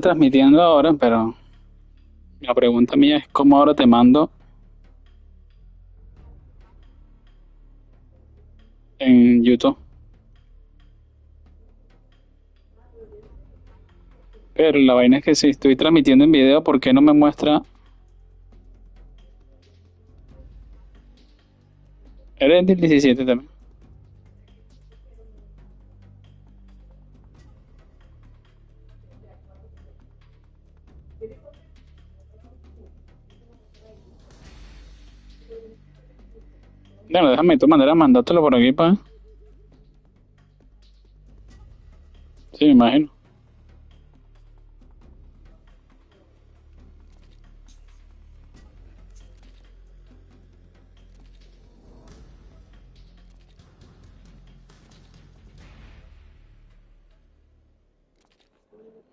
Transmitiendo ahora, pero la pregunta mía es cómo ahora te mando en YouTube. Pero la vaina es que si estoy transmitiendo en video, ¿por qué no me muestra? Eres del 17 también. Bueno, déjame de todas maneras mandártelo por aquí para. Sí, me imagino.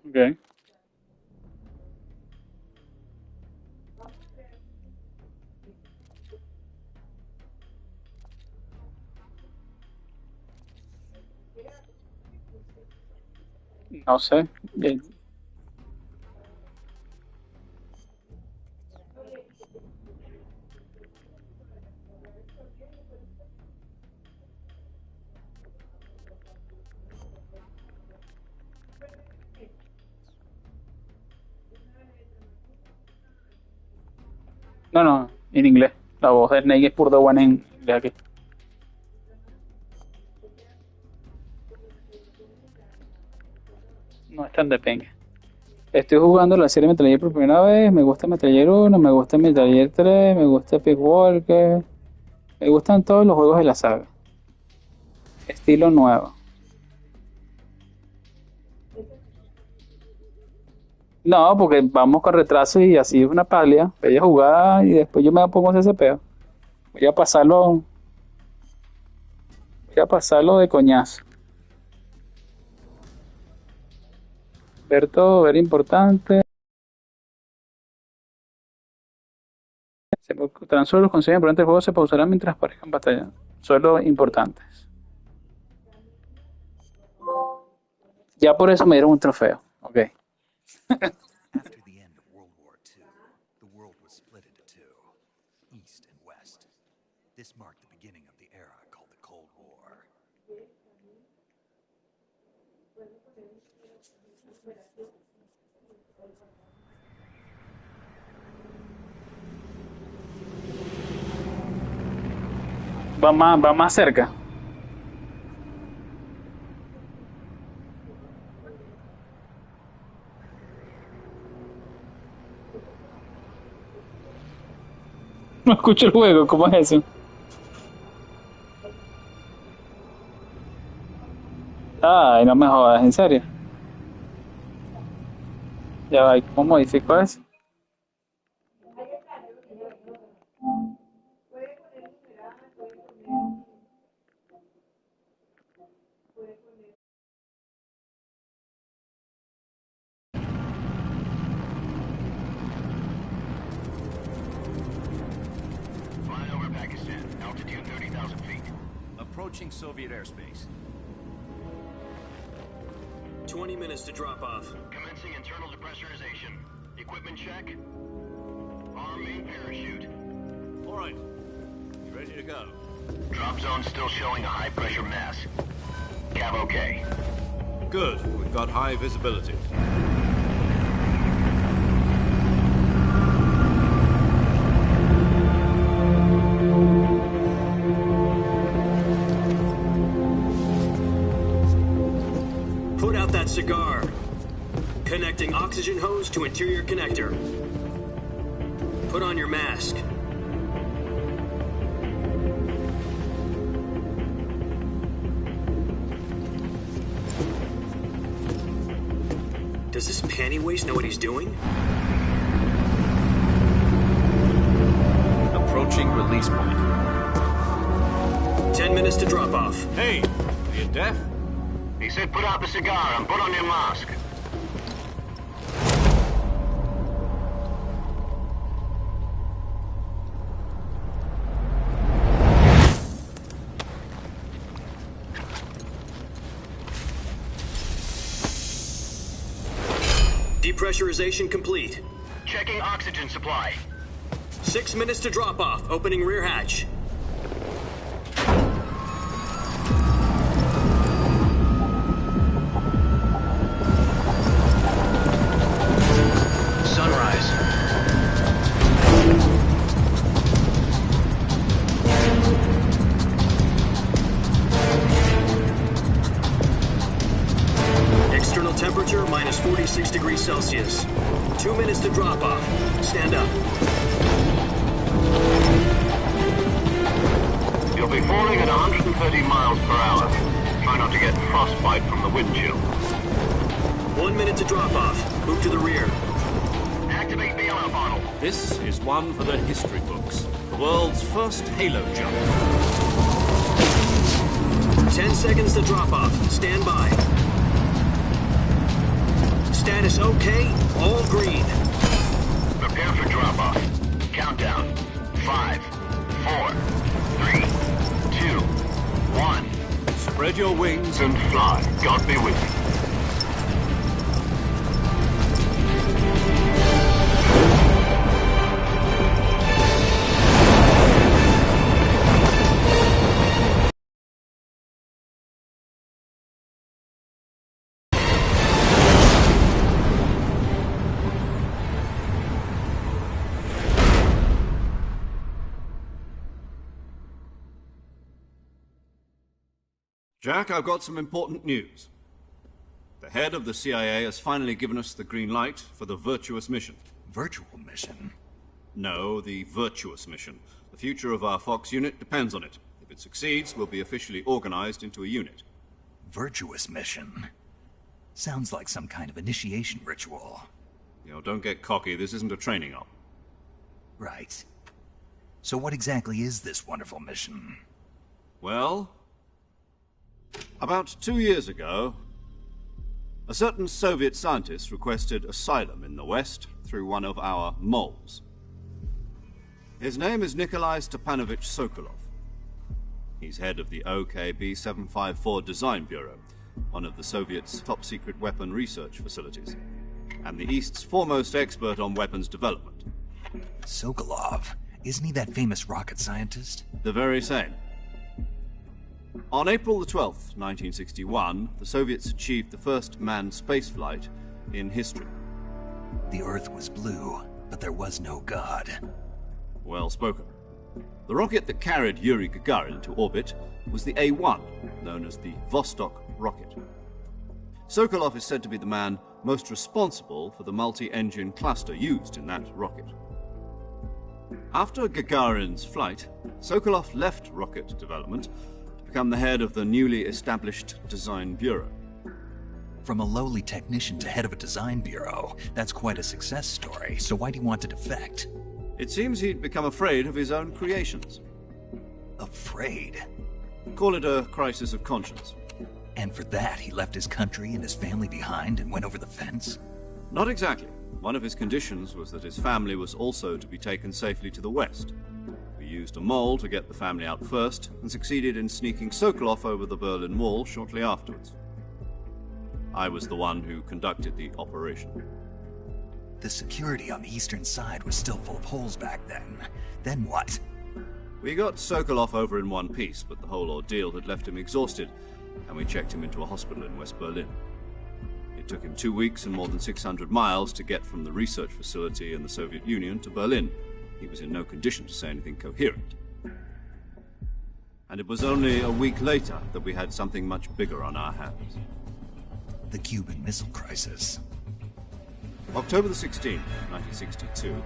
Ok. No sé. Eh, No, no, en inglés. La voz de Snake es puro de buena en inglés aquí. No es tan de penga. Estoy jugando la serie Metal Gear por primera vez. Me gusta Metal Gear 1, me gusta Metal Gear 3, me gusta Peace Walker. Me gustan todos los juegos de la saga. Estilo nuevo. No, porque vamos con retraso y así es una palia. Voy a jugar y después yo me pongo ese peo. Voy a pasarlo, voy a pasarlo de coñazo. Ver todo, ver importante. Tan solo los consejos importantes del juego se pausarán mientras parezcan batalla. Solo importantes. Ya por eso me dieron un trofeo. Ok. After the end of World War II, the world was split into two, East and West. This marked the beginning of the era called the Cold War. Va más cerca. No escucho el juego, ¿cómo es eso? Ay, no me jodas, en serio. Ya va, ¿cómo modifico eso? Flying over Pakistan, altitude 30,000 feet. Approaching Soviet airspace. 20 minutes to drop off. Commencing internal depressurization. Equipment check. Arm main parachute. All right. You ready to go? Drop zone still showing a high pressure mass. Cav okay. Good. We've got high visibility. Put out that cigar. Connecting oxygen hose to interior connector. Put on your mask. Does this panty waste know what he's doing? Approaching release point. 10 minutes to drop off. Hey, are you deaf? He said put out the cigar and put on your mask. Depressurization complete. Checking oxygen supply. 6 minutes to drop off. Opening rear hatch. Sunrise. External temperature minus 46 degrees Celsius. 2 minutes to drop off. Stand up. You'll be falling at 130 miles per hour. Try not to get frostbite from the wind chill. 1 minute to drop off. Move to the rear. Activate the armor bottle. This is one for the history books. The world's first halo jump. 10 seconds to drop off. Stand by. Status okay. All green. Prepare for drop-off. Countdown. 5, 4, 3, 2, 1. Spread your wings And fly. God be with you. Jack, I've got some important news. The head of the CIA has finally given us the green light for the Virtuous mission. Virtual mission? No, the Virtuous mission. The future of our Fox unit depends on it. If it succeeds, we'll be officially organized into a unit. Virtuous mission? Sounds like some kind of initiation ritual. You know, don't get cocky. This isn't a training op. Right. So what exactly is this wonderful mission? Well, about 2 years ago, a certain Soviet scientist requested asylum in the West through one of our moles. His name is Nikolai Stepanovich Sokolov. He's head of the OKB-754 Design Bureau, one of the Soviets' top-secret weapon research facilities, and the East's foremost expert on weapons development. Sokolov? Isn't he that famous rocket scientist? The very same. On April the 12th, 1961, the Soviets achieved the first manned spaceflight in history. The Earth was blue, but there was no God. Well spoken. The rocket that carried Yuri Gagarin to orbit was the A-1, known as the Vostok rocket. Sokolov is said to be the man most responsible for the multi-engine cluster used in that rocket. After Gagarin's flight, Sokolov left rocket development to become the head of the newly established Design Bureau. From a lowly technician to head of a design bureau, that's quite a success story. So why do you want to defect? It seems he'd become afraid of his own creations. Afraid? Call it a crisis of conscience. And for that, he left his country and his family behind and went over the fence? Not exactly. One of his conditions was that his family was also to be taken safely to the West. We used a mole to get the family out first, and succeeded in sneaking Sokolov over the Berlin Wall shortly afterwards. I was the one who conducted the operation. The security on the eastern side was still full of holes back then. Then what? We got Sokolov over in one piece, but the whole ordeal had left him exhausted, and we checked him into a hospital in West Berlin. It took him 2 weeks and more than 600 miles to get from the research facility in the Soviet Union to Berlin. He was in no condition to say anything coherent. And it was only a week later that we had something much bigger on our hands. The Cuban Missile Crisis. October the 16th, 1962,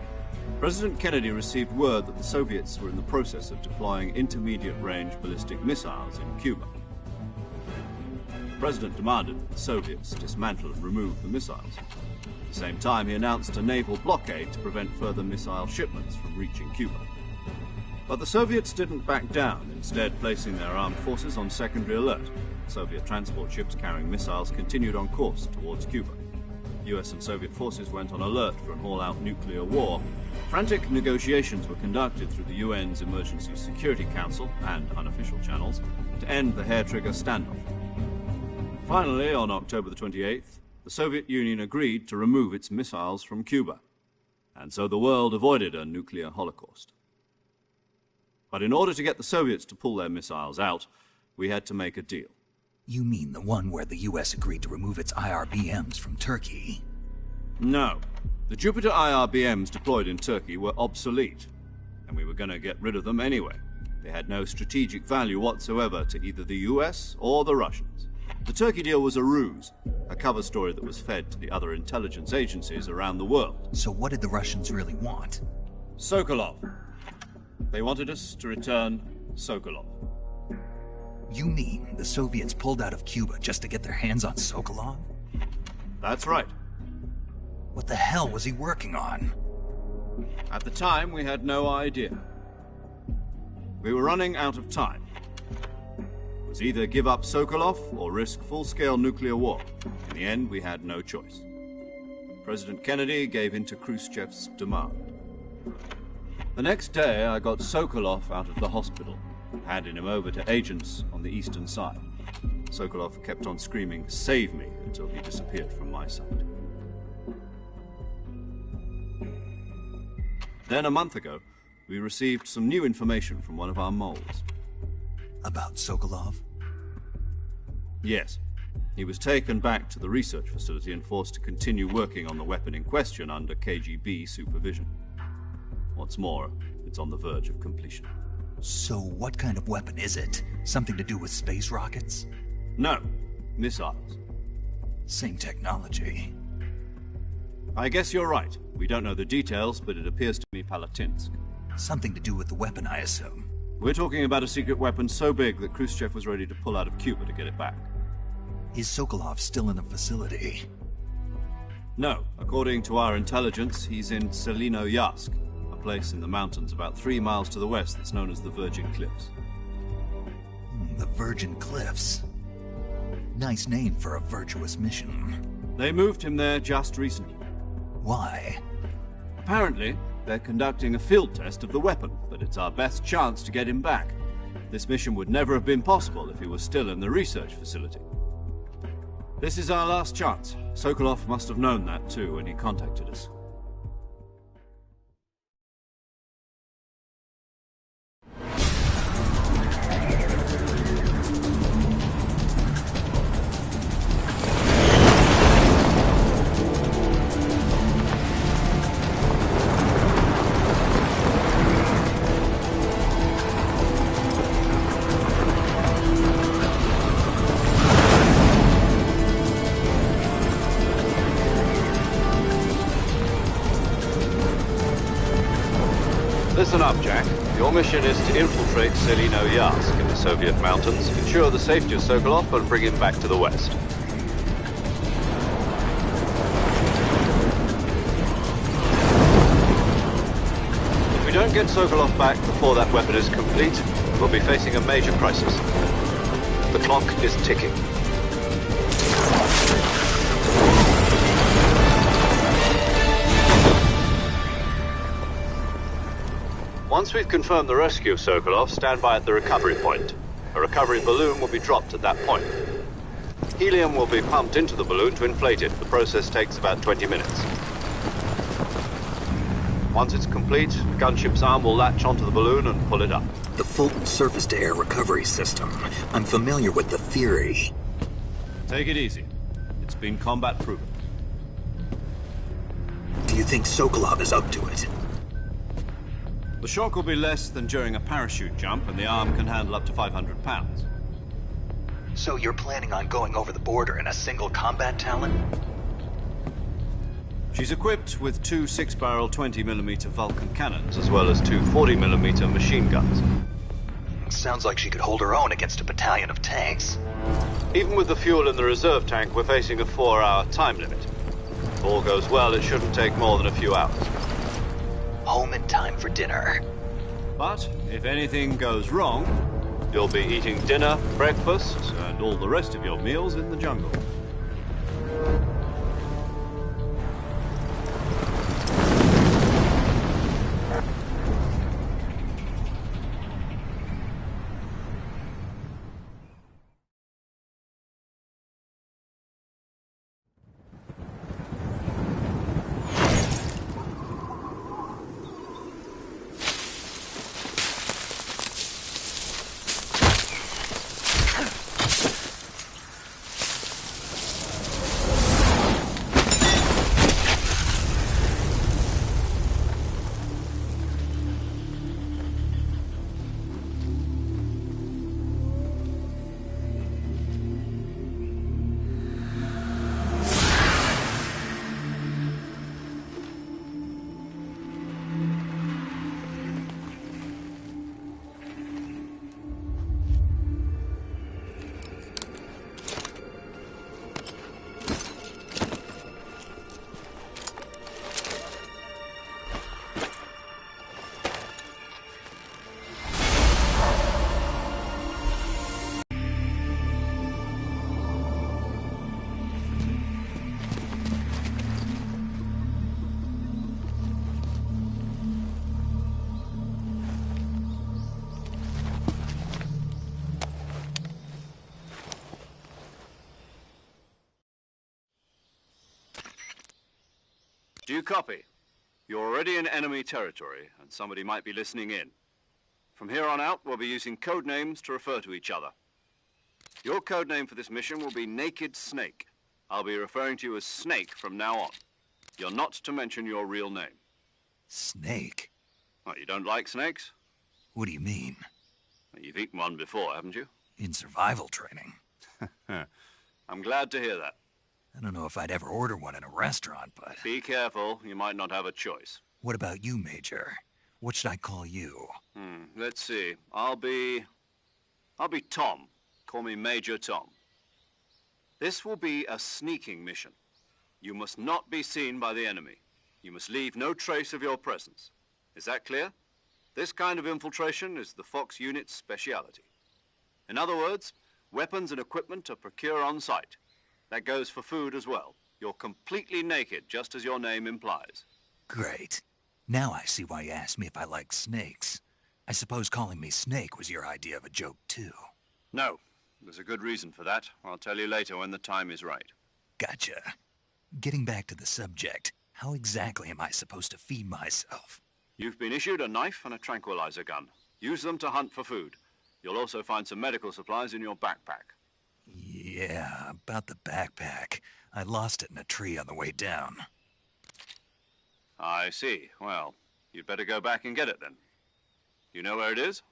President Kennedy received word that the Soviets were in the process of deploying intermediate-range ballistic missiles in Cuba. The President demanded that the Soviets dismantle and remove the missiles. At the same time, he announced a naval blockade to prevent further missile shipments from reaching Cuba. But the Soviets didn't back down, instead placing their armed forces on secondary alert. Soviet transport ships carrying missiles continued on course towards Cuba. US and Soviet forces went on alert for an all-out nuclear war. Frantic negotiations were conducted through the UN's Emergency Security Council and unofficial channels to end the hair-trigger standoff. Finally, on October the 28th, the Soviet Union agreed to remove its missiles from Cuba, and so the world avoided a nuclear holocaust. But in order to get the Soviets to pull their missiles out, we had to make a deal. You mean the one where the US agreed to remove its IRBMs from Turkey? No. The Jupiter IRBMs deployed in Turkey were obsolete, and we were going to get rid of them anyway. They had no strategic value whatsoever to either the US or the Russians. The Turkey deal was a ruse, a cover story that was fed to the other intelligence agencies around the world. So what did the Russians really want? Sokolov. They wanted us to return Sokolov. You mean the Soviets pulled out of Cuba just to get their hands on Sokolov? That's right. What the hell was he working on? At the time, we had no idea. We were running out of time. It was either give up Sokolov or risk full-scale nuclear war. In the end, we had no choice. President Kennedy gave in to Khrushchev's demand. The next day, I got Sokolov out of the hospital, handing him over to agents on the eastern side. Sokolov kept on screaming, "Save me," until he disappeared from my sight. Then, a month ago, we received some new information from one of our moles. About Sokolov? Yes. He was taken back to the research facility and forced to continue working on the weapon in question under KGB supervision. What's more, it's on the verge of completion. So what kind of weapon is it? Something to do with space rockets? No, missiles. Same technology. I guess you're right. We don't know the details, but it appears to me Palatinsk. Something to do with the weapon, I assume. We're talking about a secret weapon so big that Khrushchev was ready to pull out of Cuba to get it back. Is Sokolov still in the facility? No. According to our intelligence, he's in Selino-Yarsk, a place in the mountains about 3 miles to the west that's known as the Virgin Cliffs. The Virgin Cliffs. Nice name for a virtuous mission. They moved him there just recently. Why? Apparently, they're conducting a field test of the weapon, but it's our best chance to get him back. This mission would never have been possible if he was still in the research facility. This is our last chance. Sokolov must have known that too when he contacted us. Listen up, Jack. Your mission is to infiltrate Selino-Yarsk in the Soviet mountains, ensure the safety of Sokolov, and bring him back to the West. If we don't get Sokolov back before that weapon is complete, we'll be facing a major crisis. The clock is ticking. Once we've confirmed the rescue of Sokolov, stand by at the recovery point. A recovery balloon will be dropped at that point. Helium will be pumped into the balloon to inflate it. The process takes about 20 minutes. Once it's complete, the gunship's arm will latch onto the balloon and pull it up. The Fulton surface-to-air recovery system. I'm familiar with the theory. Take it easy. It's been combat-proven. Do you think Sokolov is up to it? The shock will be less than during a parachute jump, and the arm can handle up to 500 pounds. So you're planning on going over the border in a single combat Talon? She's equipped with 2 6-barrel 20mm Vulcan cannons, as well as 2 40mm machine guns. Sounds like she could hold her own against a battalion of tanks. Even with the fuel in the reserve tank, we're facing a 4-hour time limit. If all goes well, it shouldn't take more than a few hours. Home in time for dinner. But if anything goes wrong, you'll be eating dinner, breakfast, and all the rest of your meals in the jungle. Do you copy? You're already in enemy territory, and somebody might be listening in. From here on out, we'll be using code names to refer to each other. Your code name for this mission will be Naked Snake. I'll be referring to you as Snake from now on. You're not to mention your real name. Snake? What, you don't like snakes? What do you mean? You've eaten one before, haven't you? In survival training? I'm glad to hear that. I don't know if I'd ever order one in a restaurant, but... Be careful, you might not have a choice. What about you, Major? What should I call you? Let's see. I'll be Tom. Call me Major Tom. This will be a sneaking mission. You must not be seen by the enemy. You must leave no trace of your presence. Is that clear? This kind of infiltration is the Fox unit's speciality. In other words, weapons and equipment are procured on site. That goes for food as well. You're completely naked, just as your name implies. Great. Now I see why you asked me if I like snakes. I suppose calling me Snake was your idea of a joke, too. No. There's a good reason for that. I'll tell you later when the time is right. Gotcha. Getting back to the subject, how exactly am I supposed to feed myself? You've been issued a knife and a tranquilizer gun. Use them to hunt for food. You'll also find some medical supplies in your backpack. Yeah, about the backpack. I lost it in a tree on the way down. I see. Well, you'd better go back and get it then. You know where it is?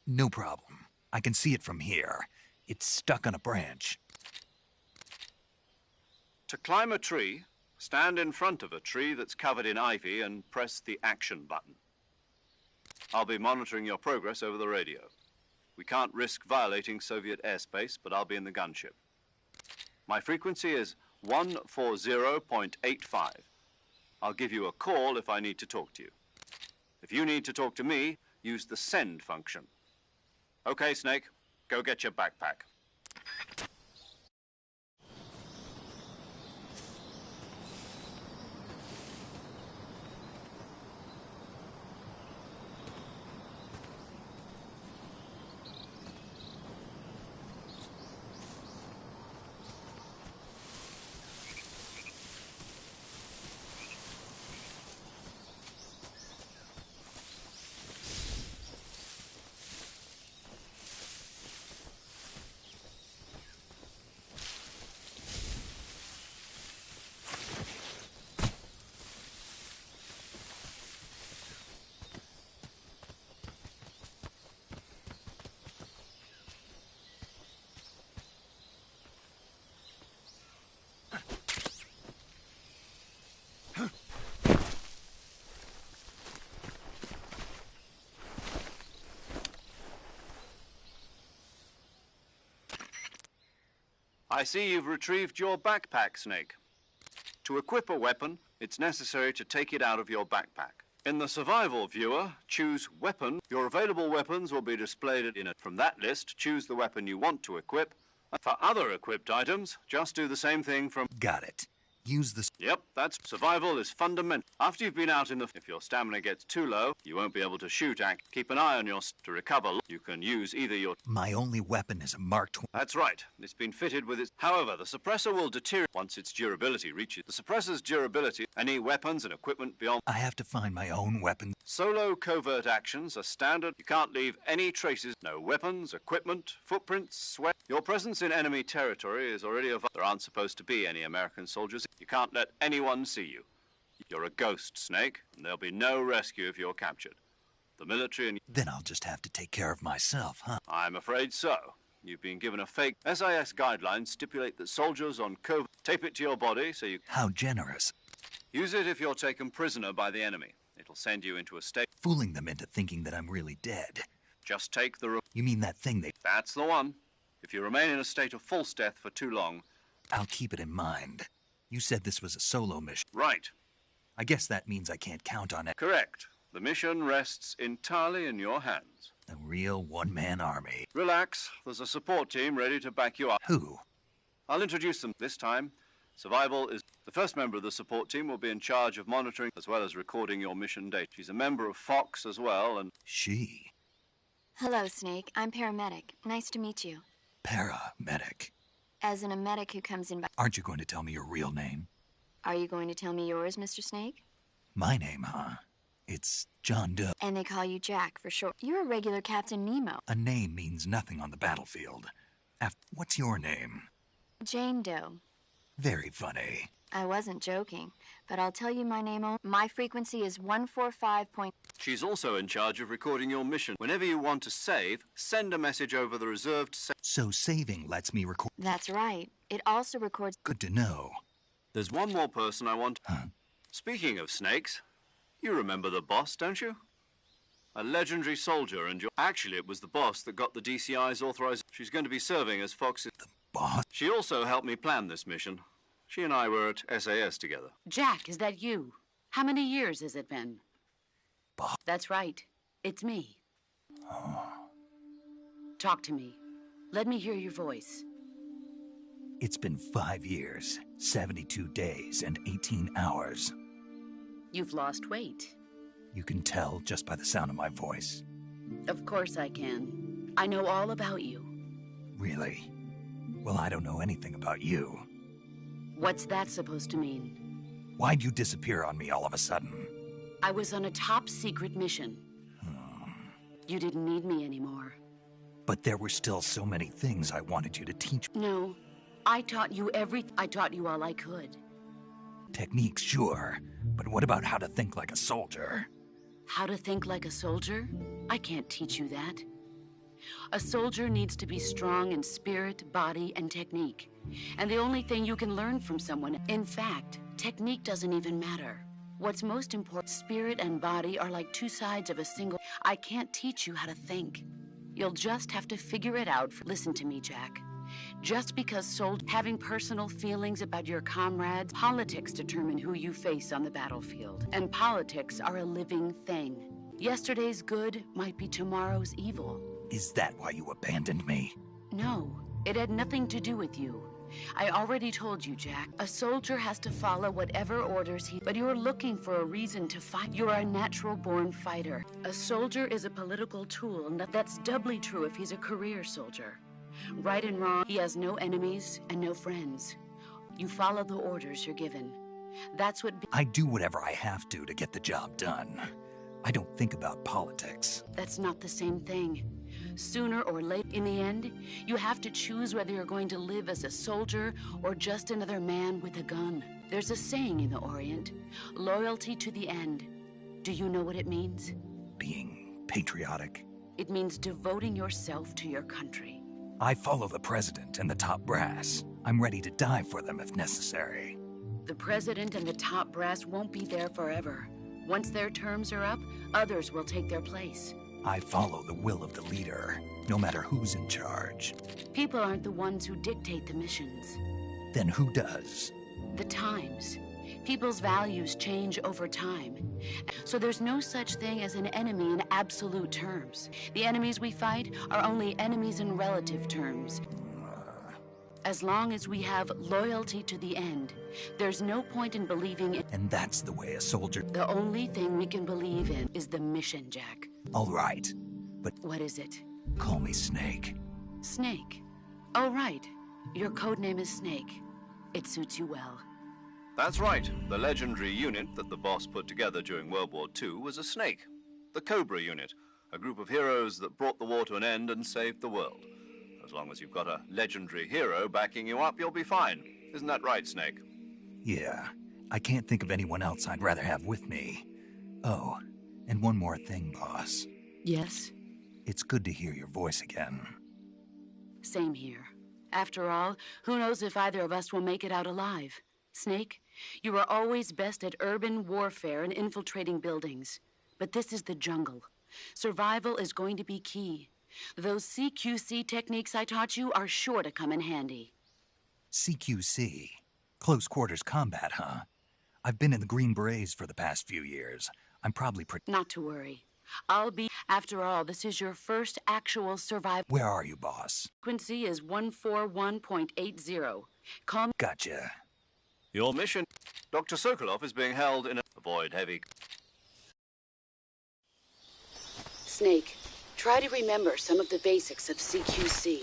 No problem. I can see it from here. It's stuck on a branch. To climb a tree, stand in front of a tree that's covered in ivy and press the action button. I'll be monitoring your progress over the radio. We can't risk violating Soviet airspace, but I'll be in the gunship. My frequency is 140.85. I'll give you a call if I need to talk to you. If you need to talk to me, use the send function. Okay, Snake, go get your backpack. I see you've retrieved your backpack, Snake. To equip a weapon, it's necessary to take it out of your backpack. In the survival viewer, choose Weapon. Your available weapons will be displayed in it. From that list, choose the weapon you want to equip. For other equipped items, just do the same thing from... Got it. Use the... Yep, that's survival is fundamental. After you've been out in the... If your stamina gets too low, you won't be able to shoot. Keep an eye on your... To recover, you can use either your... My only weapon is a Mark 20. That's right. It's been fitted with its... However, the suppressor will deteriorate once its durability reaches... The suppressor's durability, any weapons and equipment beyond... I have to find my own weapon. Solo covert actions are standard. You can't leave any traces. No weapons, equipment, footprints, sweat. Your presence in enemy territory is already... There aren't supposed to be any American soldiers. You can't let anyone see you. You're a ghost, Snake, and there'll be no rescue if you're captured. The military and... Then I'll just have to take care of myself, huh? I'm afraid so. You've been given a fake... SIS guidelines stipulate that soldiers on covert... Tape it to your body so you... How generous. Use it if you're taken prisoner by the enemy. It'll send you into a state... Fooling them into thinking that I'm really dead. Just take the... You mean that thing they... That's the one. If you remain in a state of false death for too long... I'll keep it in mind. You said this was a solo mission. Right. I guess that means I can't count on it. Correct. The mission rests entirely in your hands. A real one-man army. Relax. There's a support team ready to back you up. Who? I'll introduce them this time. Survival is... The first member of the support team will be in charge of monitoring as well as recording your mission data. She's a member of Fox as well, and... She? Hello, Snake. I'm Paramedic. Nice to meet you. Paramedic. As in a medic who comes in by... Aren't you going to tell me your real name? Are you going to tell me yours, Mr. Snake? My name, huh? It's John Doe. And they call you Jack for short. You're a regular Captain Nemo. A name means nothing on the battlefield. What's your name? Jane Doe. Very funny. I wasn't joking, but I'll tell you my name. My frequency is 145. She's also in charge of recording your mission. Whenever you want to save, send a message over the reserved So saving lets me record. That's right. It also records. Good to know. There's one more person I want. Huh? Speaking of snakes, you remember the boss, don't you? A legendary soldier, and actually it was the boss that got the DCI's authorization. She's going to be serving as Fox's Boss? She also helped me plan this mission. She and I were at SAS together. Jack, is that you? How many years has it been? Boss? That's right. It's me. Talk to me. Let me hear your voice. It's been 5 years, 72 days, and 18 hours. You've lost weight. You can tell just by the sound of my voice. Of course I can. I know all about you. Really? Well, I don't know anything about you. What's that supposed to mean? Why'd you disappear on me all of a sudden? I was on a top-secret mission. You didn't need me anymore. But there were still so many things I wanted you to teach. No, I taught you I taught you all I could. Techniques, sure. But what about how to think like a soldier? How to think like a soldier? I can't teach you that. A soldier needs to be strong in spirit, body, and technique. And the only thing you can learn from someone, in fact, technique doesn't even matter. What's most important, spirit and body are like two sides of a single. I can't teach you how to think. You'll just have to figure it out. Listen to me, Jack. Just because having personal feelings about your comrades, politics determine who you face on the battlefield. And politics are a living thing. Yesterday's good might be tomorrow's evil. Is that why you abandoned me? No, it had nothing to do with you. I already told you, Jack. A soldier has to follow whatever orders but you're looking for a reason to fight. You're a natural-born fighter. A soldier is a political tool, and that's doubly true if he's a career soldier. Right and wrong, he has no enemies and no friends. You follow the orders you're given. That's what... I do whatever I have to get the job done. I don't think about politics. That's not the same thing. Sooner or later, in the end, you have to choose whether you're going to live as a soldier or just another man with a gun. There's a saying in the Orient, loyalty to the end. Do you know what it means? Being patriotic. It means devoting yourself to your country. I follow the president and the top brass. I'm ready to die for them if necessary. The president and the top brass won't be there forever. Once their terms are up, others will take their place. I follow the will of the leader, no matter who's in charge. People aren't the ones who dictate the missions. Then who does? The times. People's values change over time. So there's no such thing as an enemy in absolute terms. The enemies we fight are only enemies in relative terms. As long as we have loyalty to the end, there's no point in believing in... And that's the way a soldier... The only thing we can believe in is the mission, Jack. All right, but... What is it? Call me Snake. Snake. Oh, right. Your code name is Snake. It suits you well. That's right. The legendary unit that the boss put together during World War II was a snake. The Cobra unit, a group of heroes that brought the war to an end and saved the world. As long as you've got a legendary hero backing you up, you'll be fine. Isn't that right, Snake? Yeah. I can't think of anyone else I'd rather have with me. Oh, and one more thing, boss. Yes? It's good to hear your voice again. Same here. After all, who knows if either of us will make it out alive? Snake, you are always best at urban warfare and infiltrating buildings. But this is the jungle. Survival is going to be key. Those CQC techniques I taught you are sure to come in handy. CQC? Close quarters combat, huh? I've been in the Green Berets for the past few years. I'm probably Not to worry. I'll be... After all, this is your first actual survival... Where are you, boss? Frequency is 141.80. Call me... Gotcha. Your mission. Dr. Sokolov is being held in a... Avoid heavy... Snake, try to remember some of the basics of CQC.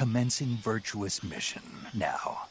Commencing virtuous mission now.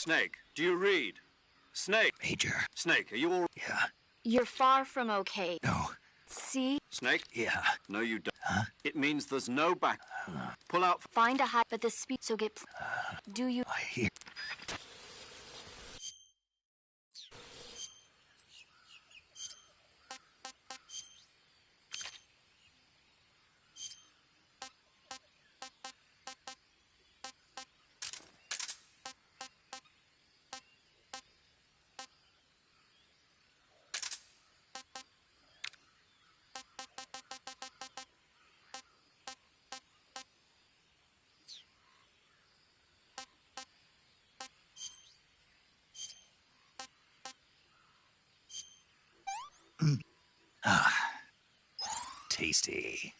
Snake, do you read? Snake! Major. Snake, are you all... Yeah. You're far from okay. No. See? Snake? Yeah. No, you don't. Huh? It means there's no back. Pull out... Find a high, but the speed, so get... Do you... I hear. tasty.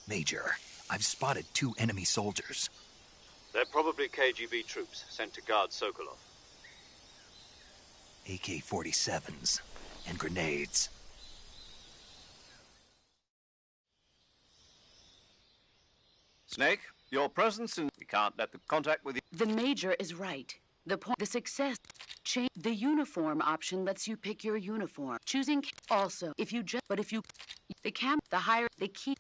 Major, I've spotted 2 enemy soldiers. They're probably KGB troops sent to guard Sokolov. AK-47s and grenades. Snake, your presence in... We can't let the contact with you... The Major is right. The success change. The uniform option lets you pick your uniform. Choosing also, if you just, but if you, the camp, the higher, they keep.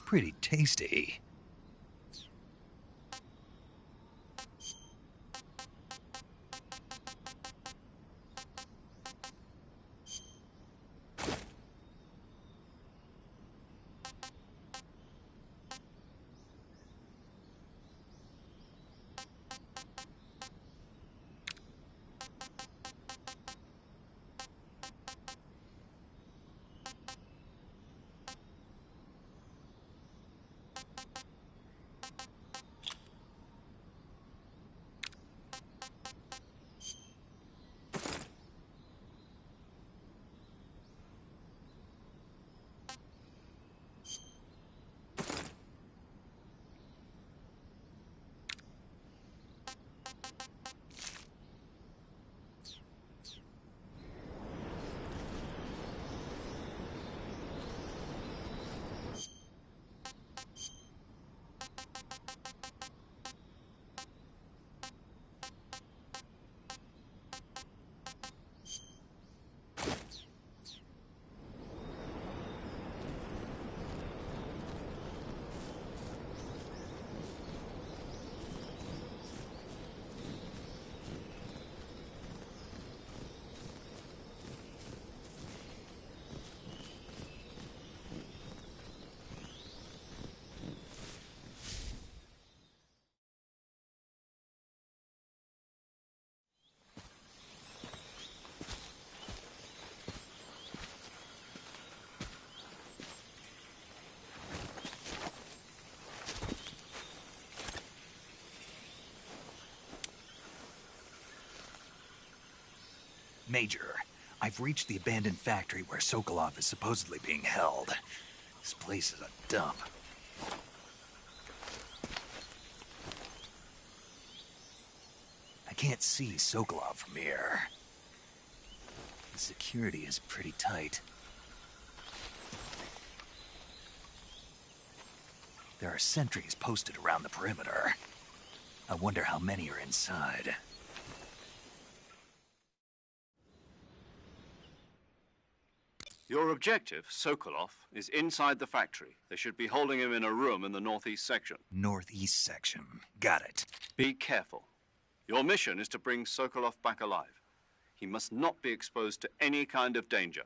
Pretty tasty. Major, I've reached the abandoned factory where Sokolov is supposedly being held. This place is a dump. I can't see Sokolov from here. The security is pretty tight. There are sentries posted around the perimeter. I wonder how many are inside. Your objective, Sokolov, is inside the factory. They should be holding him in a room in the northeast section. Northeast section. Got it. Be careful. Your mission is to bring Sokolov back alive. He must not be exposed to any kind of danger.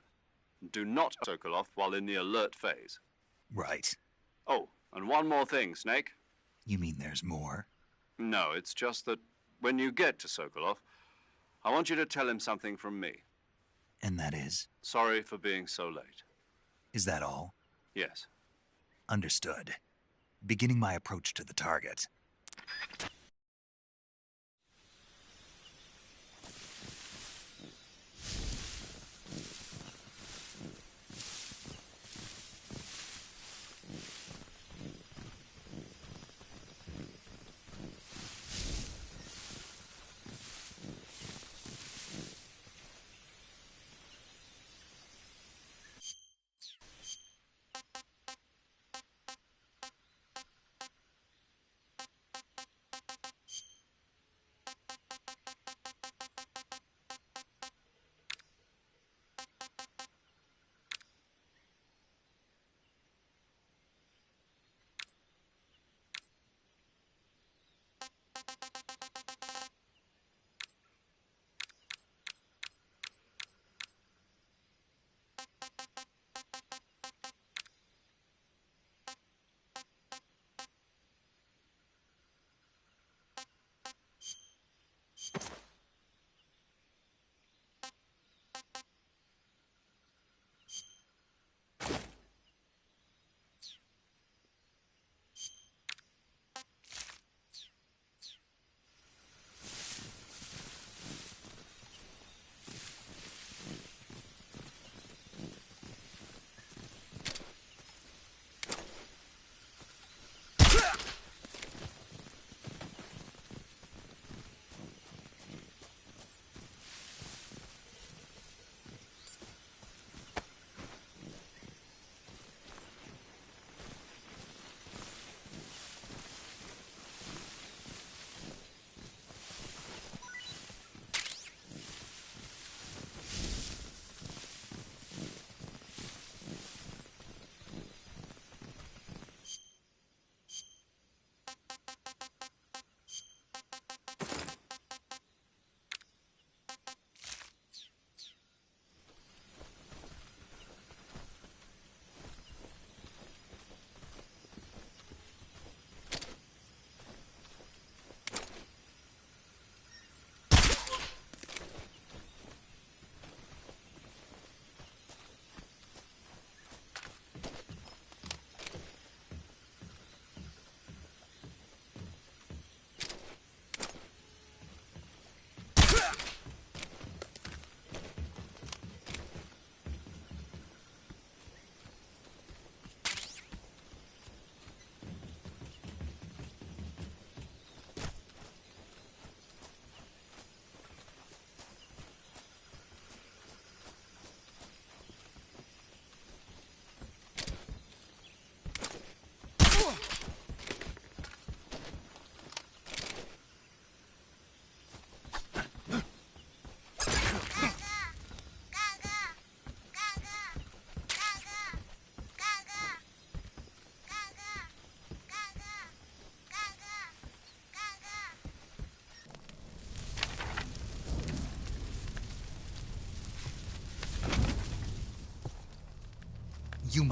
Do not Sokolov while in the alert phase. Right. Oh, and one more thing, Snake. You mean there's more? No, it's just that when you get to Sokolov, I want you to tell him something from me. And that is? Sorry for being so late. Is that all? Yes. Understood. Beginning my approach to the target.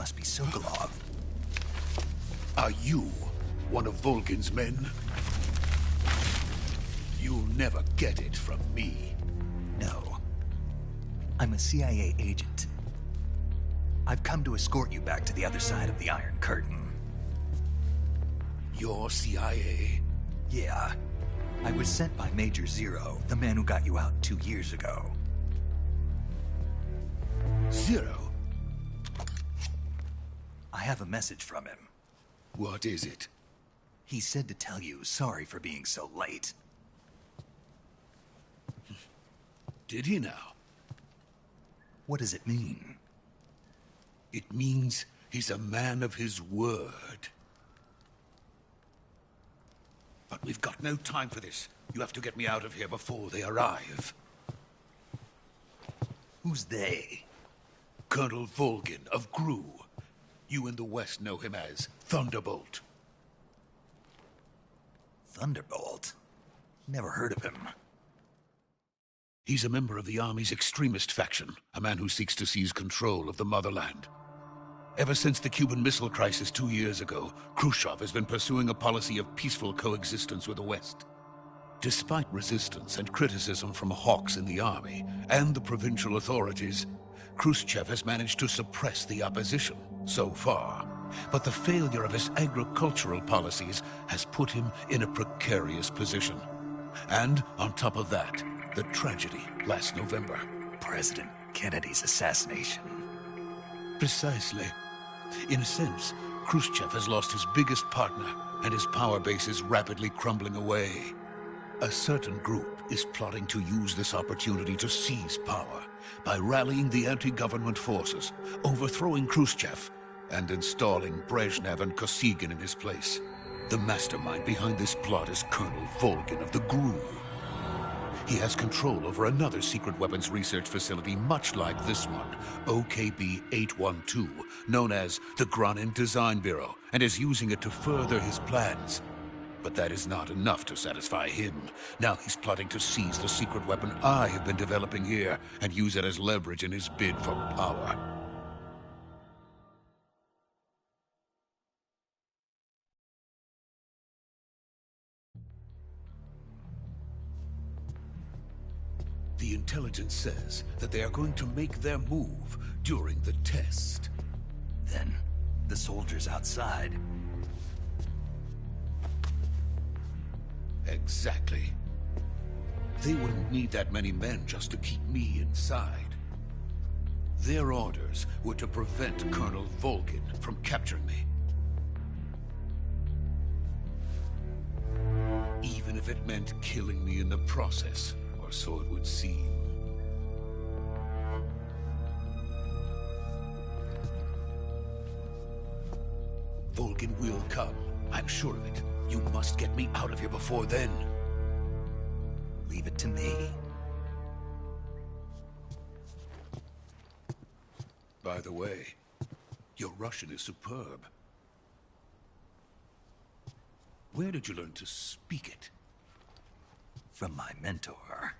must be Sokolov. Are you one of Volgin's men? You'll never get it from me. No. I'm a CIA agent. I've come to escort you back to the other side of the Iron Curtain. You're CIA? Yeah. I was sent by Major Zero, the man who got you out 2 years ago. Zero? I have a message from him. What is it? He said to tell you sorry for being so late. Did he now? What does it mean? It means he's a man of his word. But we've got no time for this. You have to get me out of here before they arrive. Who's they? Colonel Volgin of GRU. You in the West know him as Thunderbolt. Thunderbolt? Never heard of him. He's a member of the Army's extremist faction, a man who seeks to seize control of the motherland. Ever since the Cuban Missile Crisis 2 years ago, Khrushchev has been pursuing a policy of peaceful coexistence with the West. Despite resistance and criticism from hawks in the army and the provincial authorities, Khrushchev has managed to suppress the opposition so far. But the failure of his agricultural policies has put him in a precarious position. And on top of that, the tragedy last November. President Kennedy's assassination. Precisely. In a sense, Khrushchev has lost his biggest partner, and his power base is rapidly crumbling away. A certain group is plotting to use this opportunity to seize power by rallying the anti-government forces, overthrowing Khrushchev, and installing Brezhnev and Kosygin in his place. The mastermind behind this plot is Colonel Volgin of the GRU. He has control over another secret weapons research facility much like this one, OKB-812, known as the Granin Design Bureau, and is using it to further his plans. But that is not enough to satisfy him. Now he's plotting to seize the secret weapon I have been developing here and use it as leverage in his bid for power. The intelligence says that they are going to make their move during the test. Then, the soldiers outside. Exactly. They wouldn't need that many men just to keep me inside. Their orders were to prevent Colonel Volgin from capturing me. Even if it meant killing me in the process. Or so it would seem. Volgin will come. I'm sure of it. You must get me out of here before then. Leave it to me. By the way, your Russian is superb. Where did you learn to speak it? From my mentor.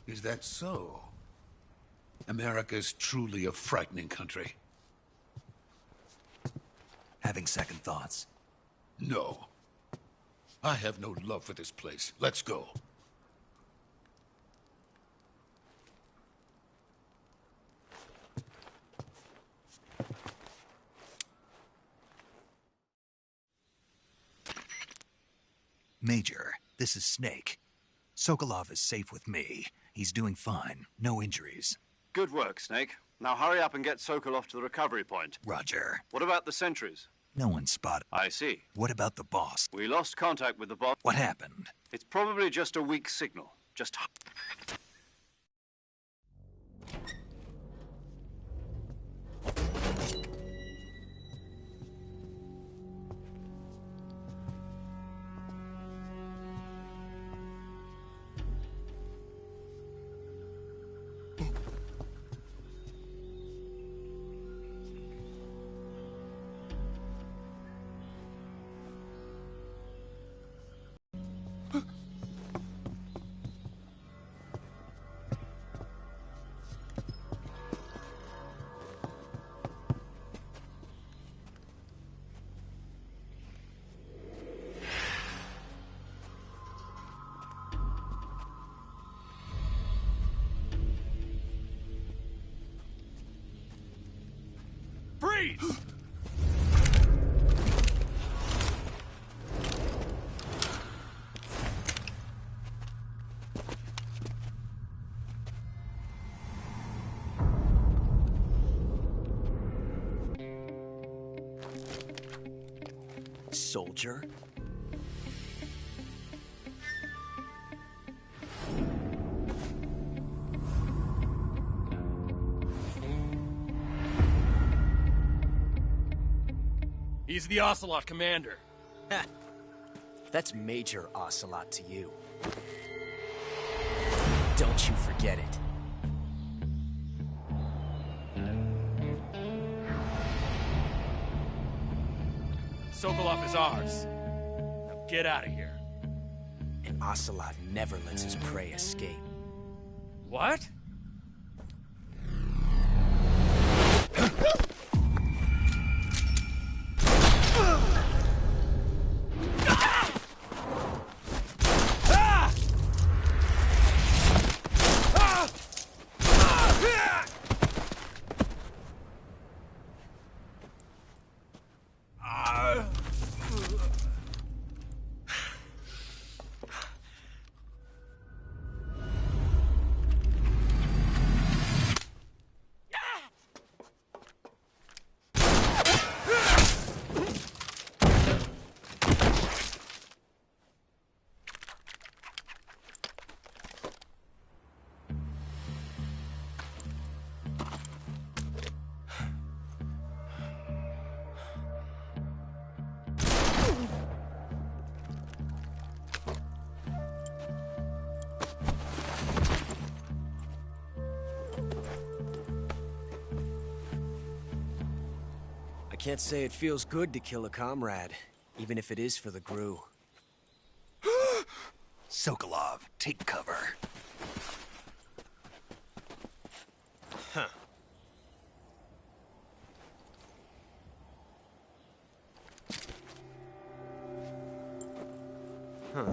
Is that so? America's truly a frightening country. Having second thoughts? No. I have no love for this place. Let's go. Major, this is Snake. Sokolov is safe with me. He's doing fine. No injuries. Good work, Snake. Now hurry up and get Sokolov to the recovery point. Roger. What about the sentries? No one spotted. I see. What about the boss? We lost contact with the boss. What happened? It's probably just a weak signal. Just... Freeze! Soldier? He's the Ocelot commander. Ha! That's Major Ocelot to you. Don't you forget it. Sokolov is ours. Now get out of here. And Ocelot never lets his prey escape. What? I can't say it feels good to kill a comrade, even if it is for the GRU. Sokolov, take cover. Huh. Huh.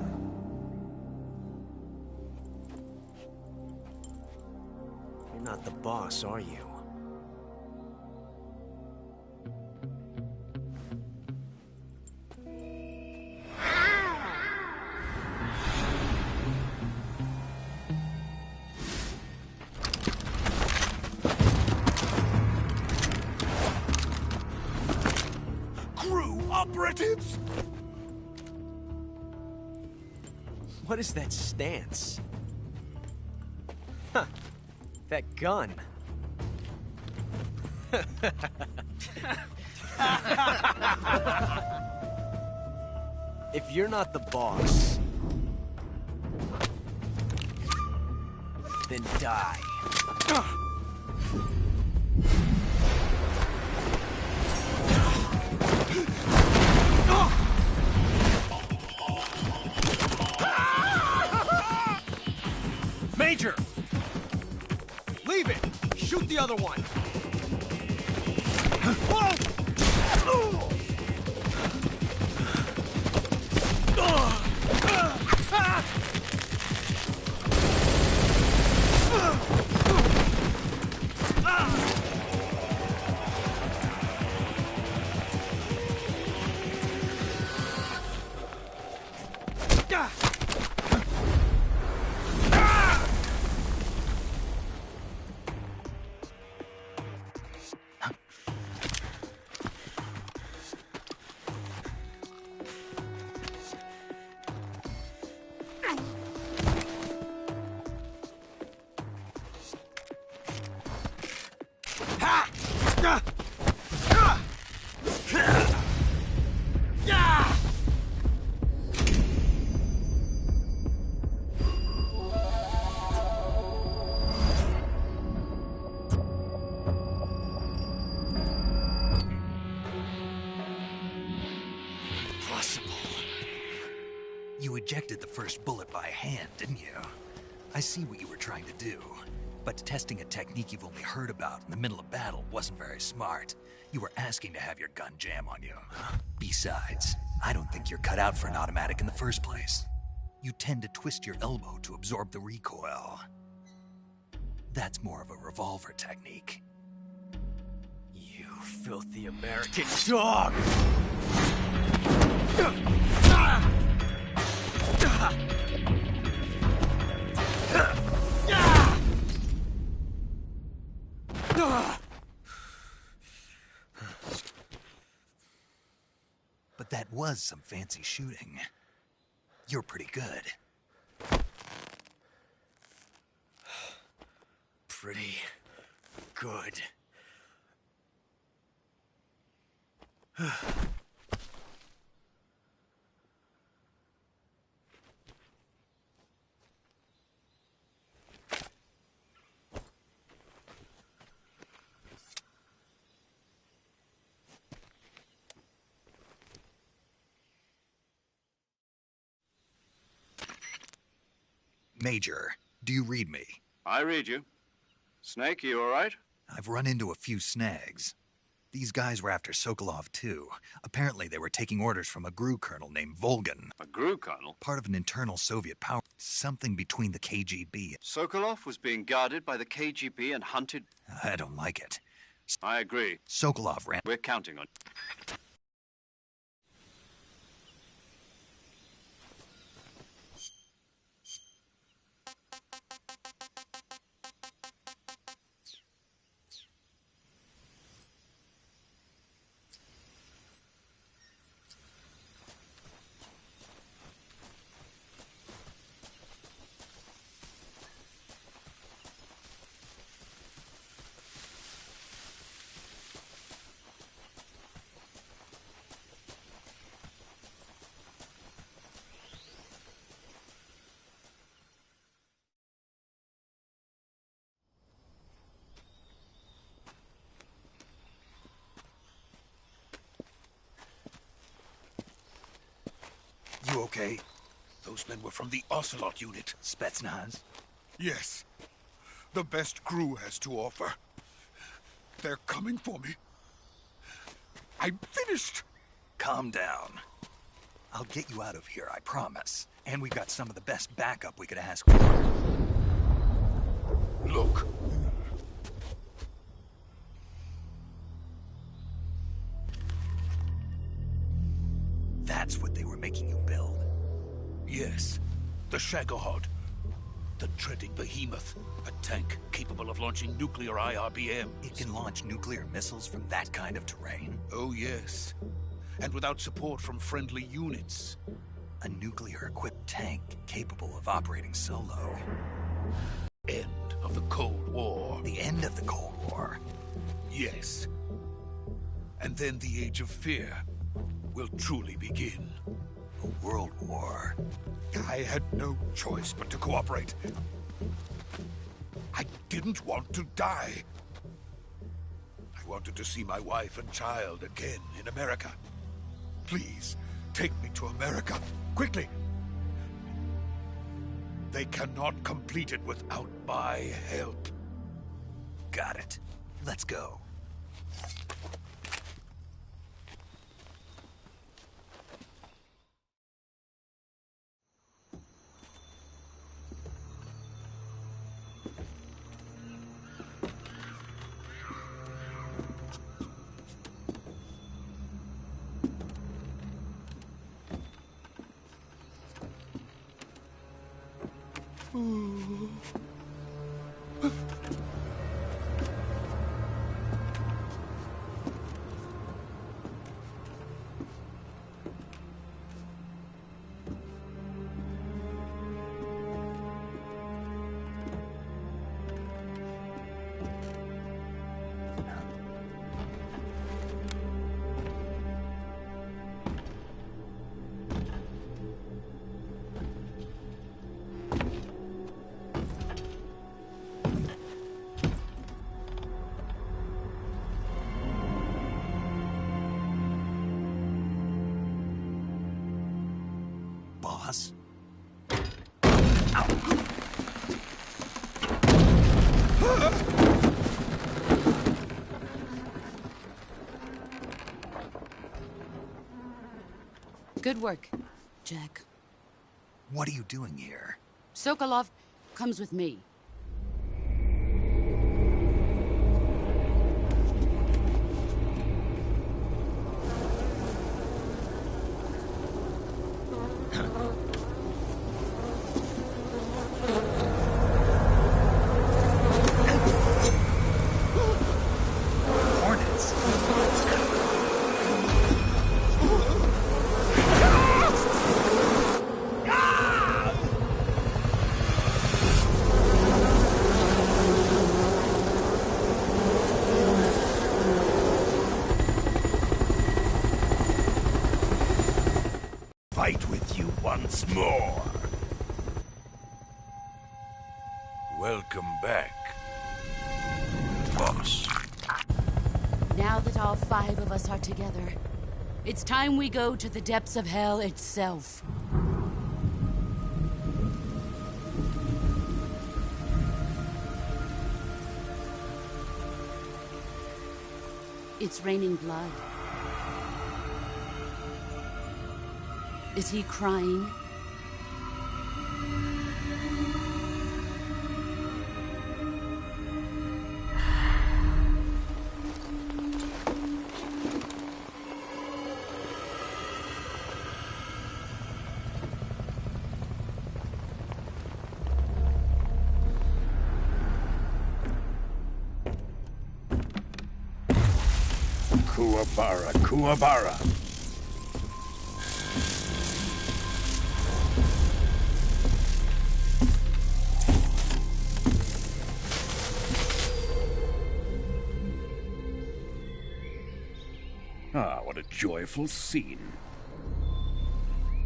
You're not the boss, are you? GRU operatives! What is that stance? Huh. That gun. If you're not the boss, then die. Major! Leave it! Shoot the other one! You ejected the first bullet by hand, didn't you? I see what you were trying to do. But testing a technique you've only heard about in the middle of battle wasn't very smart. You were asking to have your gun jam on you. Besides, I don't think you're cut out for an automatic in the first place. You tend to twist your elbow to absorb the recoil. That's more of a revolver technique. You... filthy American dog! But that was some fancy shooting. You're pretty good. Pretty good. Major, do you read me? I read you. Snake, you all right? I've run into a few snags. These guys were after Sokolov, too. Apparently they were taking orders from a GRU colonel named Volgan. A GRU colonel? Part of an internal Soviet power. Something between the KGB. Sokolov was being guarded by the KGB and hunted? I don't like it. I agree. Sokolov ran... We're counting on... You okay? Those men were from the Ocelot unit. Spetsnaz? Yes. The best GRU has to offer. They're coming for me. I'm finished. Calm down. I'll get you out of here, I promise. And we've got some of the best backup we could ask for. Look. That's what they were making you build? Yes. The Shagohod. The treading behemoth. A tank capable of launching nuclear IRBM. It can launch nuclear missiles from that kind of terrain? Oh, yes. And without support from friendly units. A nuclear-equipped tank capable of operating solo. End of the Cold War. The end of the Cold War? Yes. And then the Age of Fear will truly begin. A world war. I had no choice but to cooperate. I didn't want to die. I wanted to see my wife and child again in America. Please, take me to America, quickly. They cannot complete it without my help. Got it. Let's go. Boss? Good work, Jack. What are you doing here? Sokolov comes with me. fight with you once more. Welcome back, boss. Now that all 5 of us are together, it's time we go to the depths of hell itself. It's raining blood. Is he crying? Kuwabara, Kuwabara. Ah, what a joyful scene.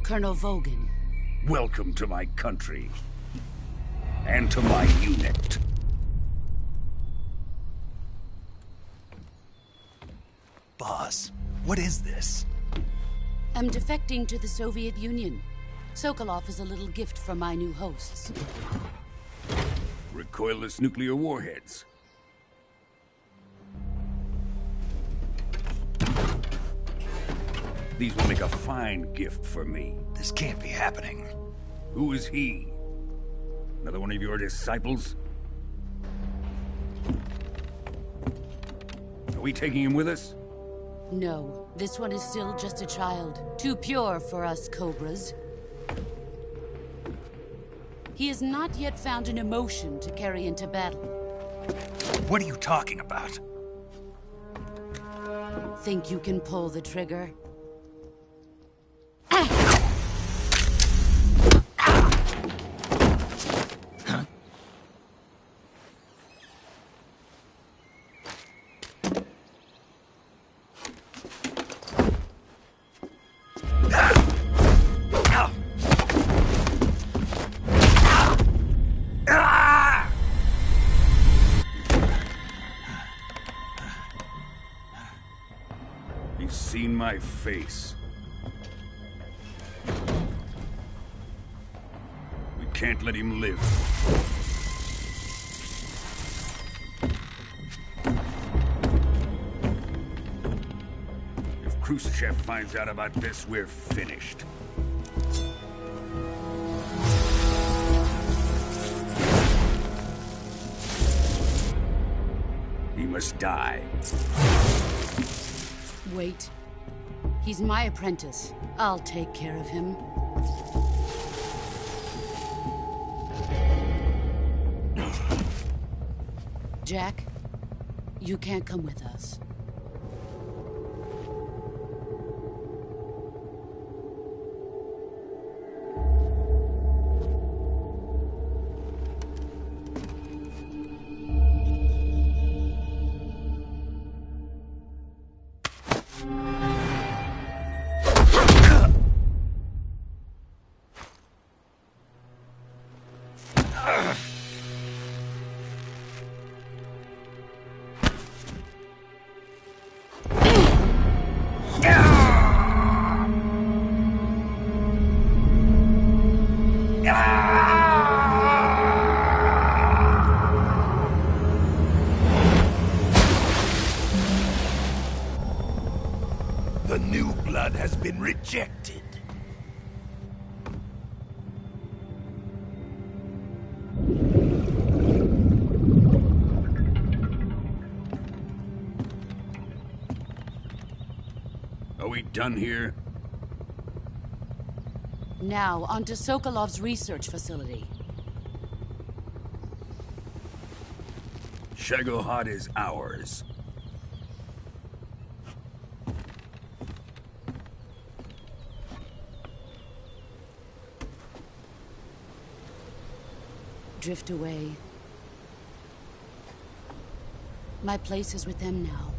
Colonel Vogan. Welcome to my country. And to my unit. Boss, what is this? I'm defecting to the Soviet Union. Sokolov is a little gift from my new hosts. Recoilless nuclear warheads. These will make a fine gift for me. This can't be happening. Who is he? Another one of your disciples? Are we taking him with us? No, this one is still just a child. Too pure for us Cobras. He has not yet found an emotion to carry into battle. What are you talking about? Think you can pull the trigger? He's seen my face. We can't let him live. If Khrushchev finds out about this, we're finished. He must die. Wait. He's my apprentice. I'll take care of him. Jack, you can't come with us. The new blood has been rejected. Are we done here? Now, onto Sokolov's research facility. Shagohod is ours. Drift away. My place is with them now.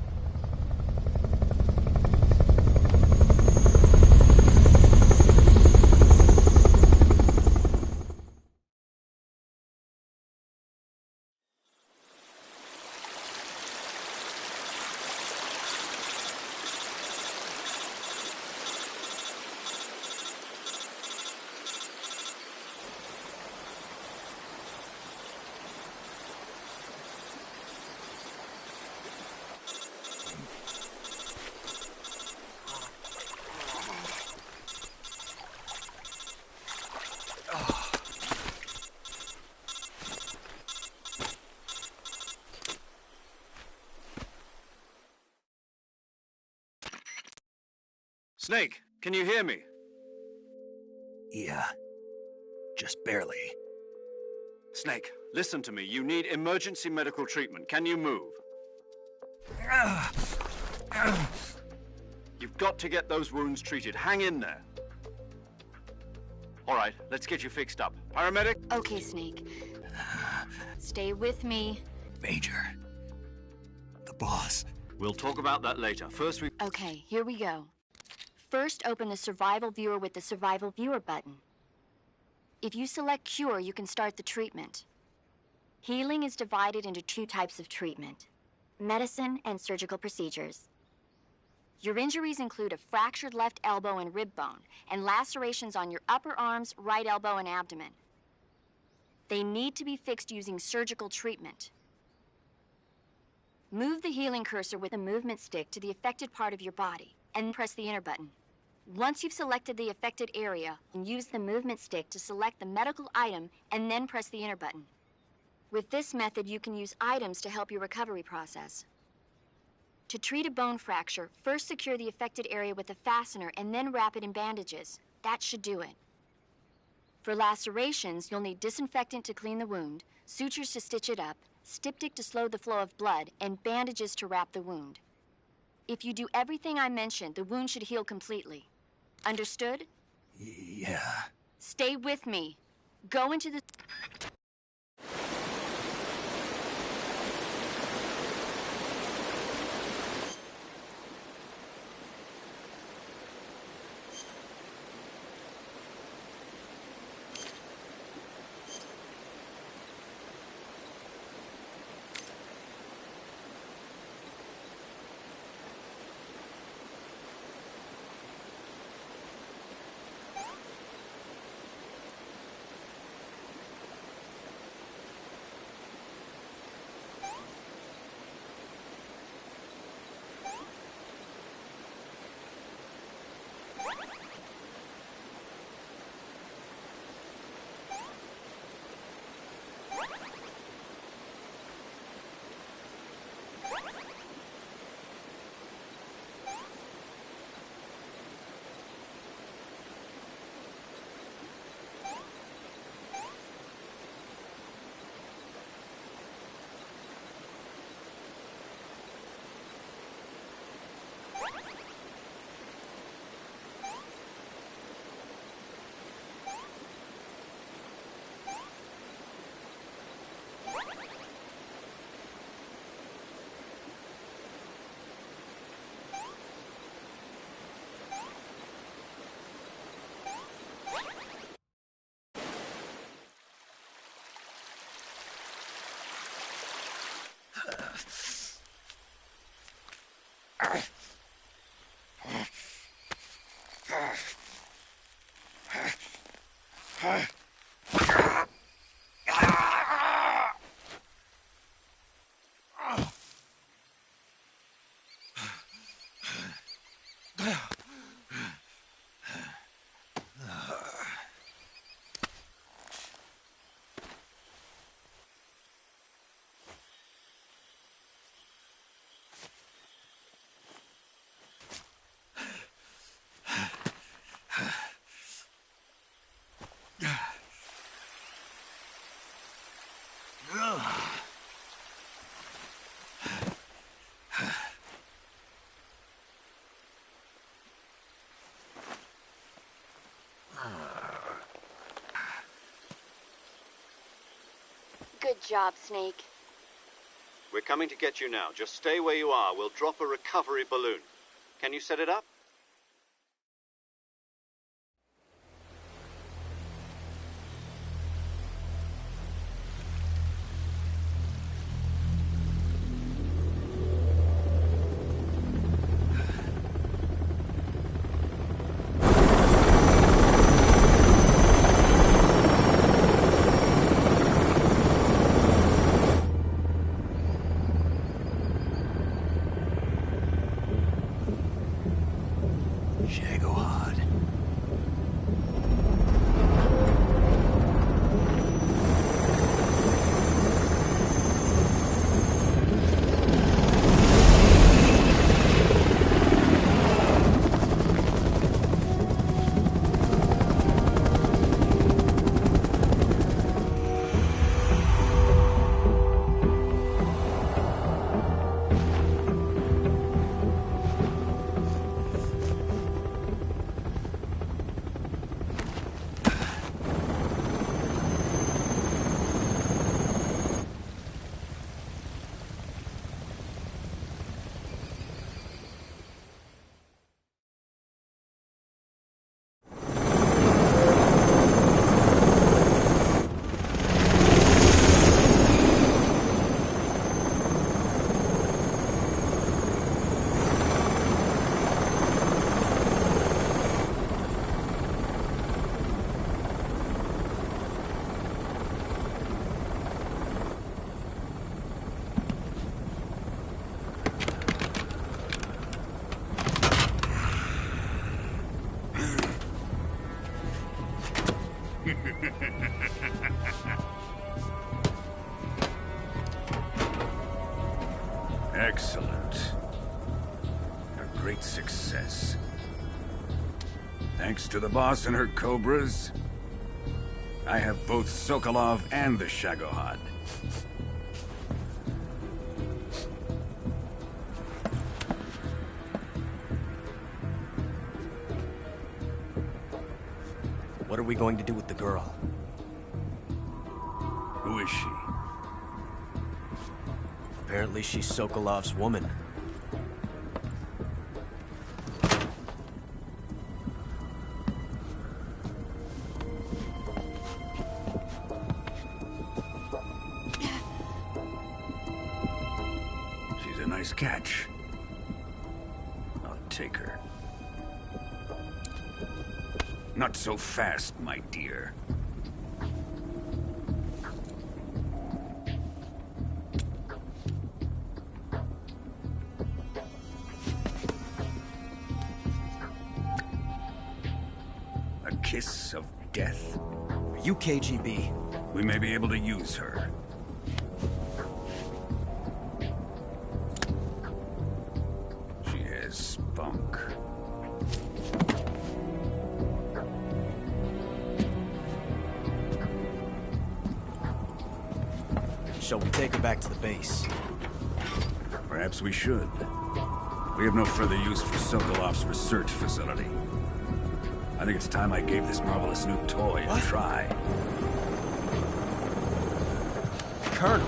Snake, can you hear me? Yeah. Just barely. Snake, listen to me. You need emergency medical treatment. Can you move? You've got to get those wounds treated. Hang in there. All right, let's get you fixed up. Paramedic? Okay, Snake. Stay with me. Major. The boss. We'll talk about that later. First, we... Okay, here we go. First, open the Survival Viewer with the Survival Viewer button. If you select Cure, you can start the treatment. Healing is divided into two types of treatment: medicine and surgical procedures. Your injuries include a fractured left elbow and rib bone, and lacerations on your upper arms, right elbow, and abdomen. They need to be fixed using surgical treatment. Move the healing cursor with the movement stick to the affected part of your body, and press the enter button. Once you've selected the affected area, use the movement stick to select the medical item, and then press the enter button. With this method, you can use items to help your recovery process. To treat a bone fracture, first secure the affected area with a fastener and then wrap it in bandages. That should do it. For lacerations, you'll need disinfectant to clean the wound, sutures to stitch it up, styptic to slow the flow of blood, and bandages to wrap the wound. If you do everything I mentioned, the wound should heal completely. Understood? Yeah. Stay with me. Go into the... Good job, Snake. We're coming to get you now. Just stay where you are. We'll drop a recovery balloon. Can you set it up? Excellent. A great success. Thanks to the boss and her cobras, I have both Sokolov and the Shagohod. What are we going to do with the girl? Who is she? Apparently she's Sokolov's woman. She's a nice catch. I'll take her. Not so fast, my dear. A kiss of death? Are you KGB? We may be able to use her. She has spunk. Shall we take her back to the base? Perhaps we should. We have no further use for Sokolov's research facility. I think it's time I gave this marvelous new toy a try. Colonel,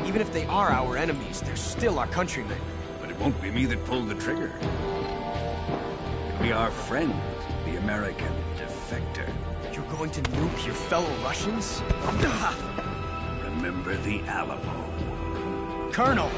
even if they are our enemies, they're still our countrymen. But it won't be me that pulled the trigger. It'll be our friend, the American defector. You're going to nuke your fellow Russians? Remember the Alamo. Colonel!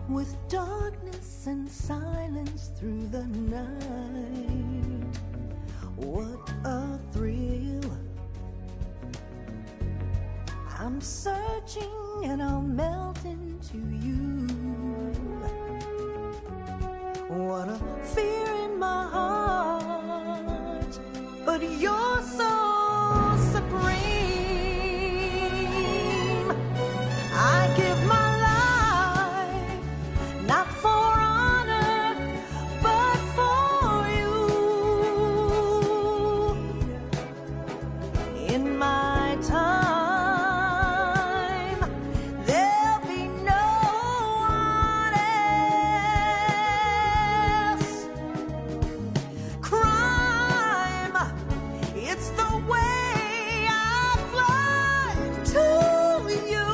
With darkness and silence through the night, what a thrill. I'm searching and I'll melt into you. What a fear in my heart, but you're so supreme. I give my not for honor, but for you. In my time, there'll be no one else. Crime, it's the way I fly to you.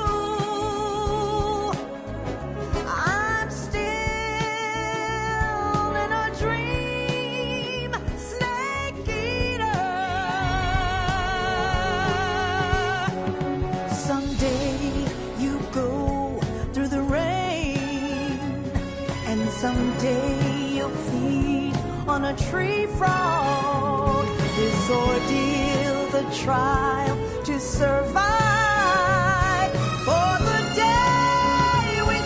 Someday you'll feed on a tree frog. This ordeal, the trial to survive. For the day we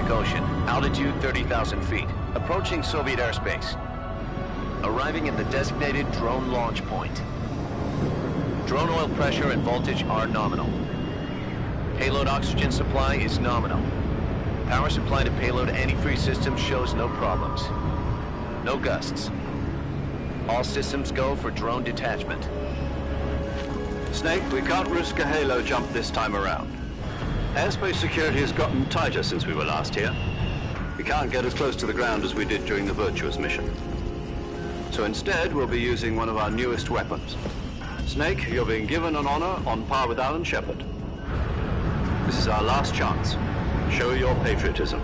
Arctic Ocean. Altitude 30,000 feet. Approaching Soviet airspace. Arriving at the designated drone launch point. Drone oil pressure and voltage are nominal. Payload oxygen supply is nominal. Power supply to payload antifreeze system shows no problems. No gusts. All systems go for drone detachment. Snake, we can't risk a halo jump this time around. Airspace security has gotten tighter since we were last here. We can't get as close to the ground as we did during the Virtuous mission. So instead, we'll be using one of our newest weapons. Snake, you're being given an honor on par with Alan Shepard. This is our last chance. Show your patriotism.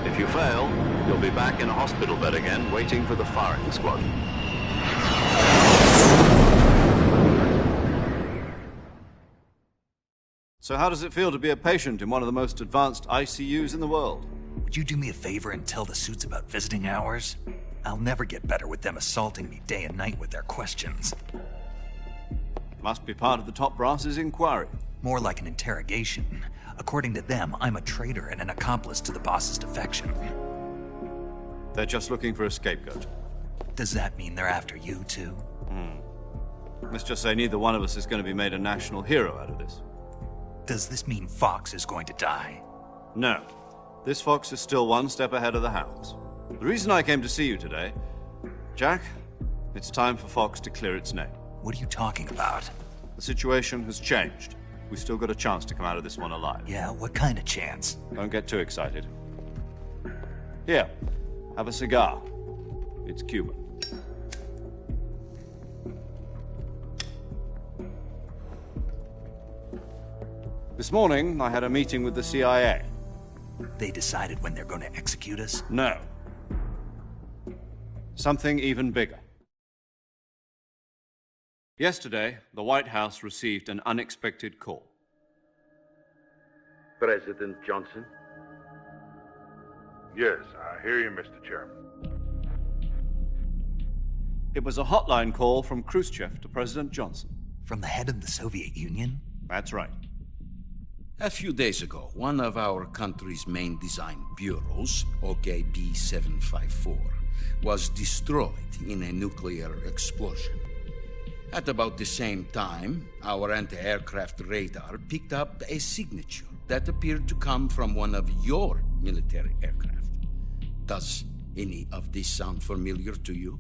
If you fail, you'll be back in a hospital bed again, waiting for the firing squad. So how does it feel to be a patient in one of the most advanced ICUs in the world? Would you do me a favor and tell the suits about visiting hours? I'll never get better with them assaulting me day and night with their questions. Must be part of the top brass's inquiry. More like an interrogation. According to them, I'm a traitor and an accomplice to the boss's defection. They're just looking for a scapegoat. Does that mean they're after you, too? Let's just say neither one of us is going to be made a national hero out of this. Does this mean Fox is going to die? No. This Fox is still one step ahead of the Hounds. The reason I came to see you today... Jack, it's time for Fox to clear its name. What are you talking about? The situation has changed. We've still got a chance to come out of this one alive. Yeah, what kind of chance? Don't get too excited. Here, have a cigar. It's Cuban. This morning, I had a meeting with the CIA. They decided when they're going to execute us? No. Something even bigger. Yesterday, the White House received an unexpected call. President Johnson? Yes, I hear you, Mr. Chairman. It was a hotline call from Khrushchev to President Johnson. From the head of the Soviet Union? That's right. A few days ago, one of our country's main design bureaus, OKB 754, was destroyed in a nuclear explosion. At about the same time, our anti-aircraft radar picked up a signature that appeared to come from one of your military aircraft. Does any of this sound familiar to you?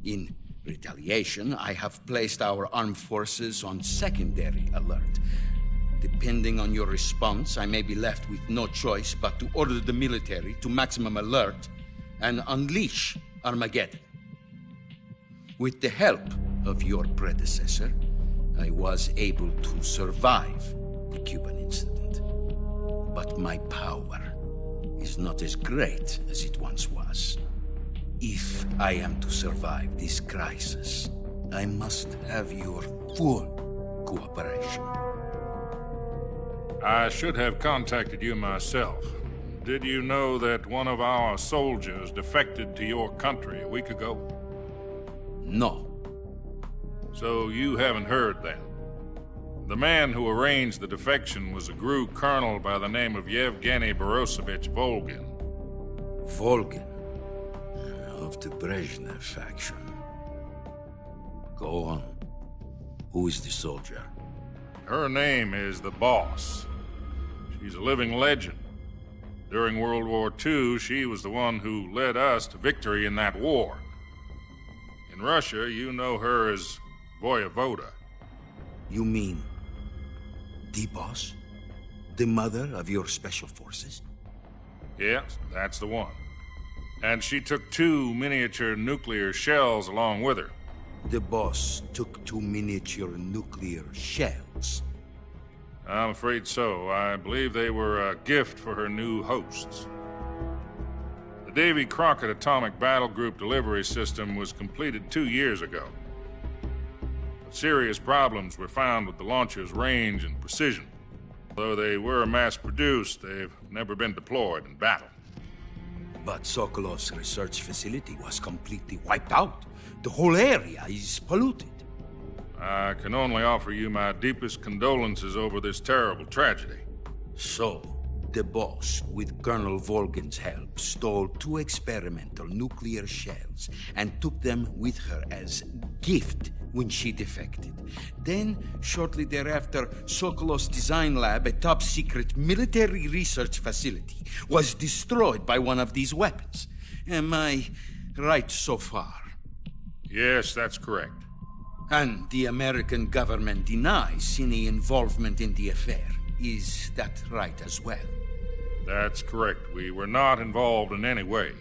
In retaliation, I have placed our armed forces on secondary alert. Depending on your response, I may be left with no choice but to order the military to maximum alert and unleash Armageddon. With the help of your predecessor, I was able to survive the Cuban incident. But my power is not as great as it once was. If I am to survive this crisis, I must have your full cooperation. I should have contacted you myself. Did you know that one of our soldiers defected to your country a week ago? No. So you haven't heard then? The man who arranged the defection was a GRU colonel by the name of Yevgeny Borosovich Volgin. Volgin? Of the Brezhnev faction. Go on. Who is the soldier? Her name is the Boss. She's a living legend. During World War II, she was the one who led us to victory in that war. In Russia, you know her as Voyevoda. You mean the Boss? The mother of your special forces? Yes, that's the one. And she took 2 miniature nuclear shells along with her. The Boss took 2 miniature nuclear shells? I'm afraid so. I believe they were a gift for her new hosts. The Davy Crockett Atomic Battle Group delivery system was completed 2 years ago. But serious problems were found with the launcher's range and precision. Though they were mass-produced, they've never been deployed in battle. But Sokolov's research facility was completely wiped out. The whole area is polluted. I can only offer you my deepest condolences over this terrible tragedy. So, The boss, with Colonel Volgin's help, stole 2 experimental nuclear shells and took them with her as gift when she defected. Then, shortly thereafter, Sokolov's design lab, a top-secret military research facility, was destroyed by one of these weapons. Am I right so far? Yes, that's correct. And the American government denies any involvement in the affair. Is that right as well? That's correct. We were not involved in any way.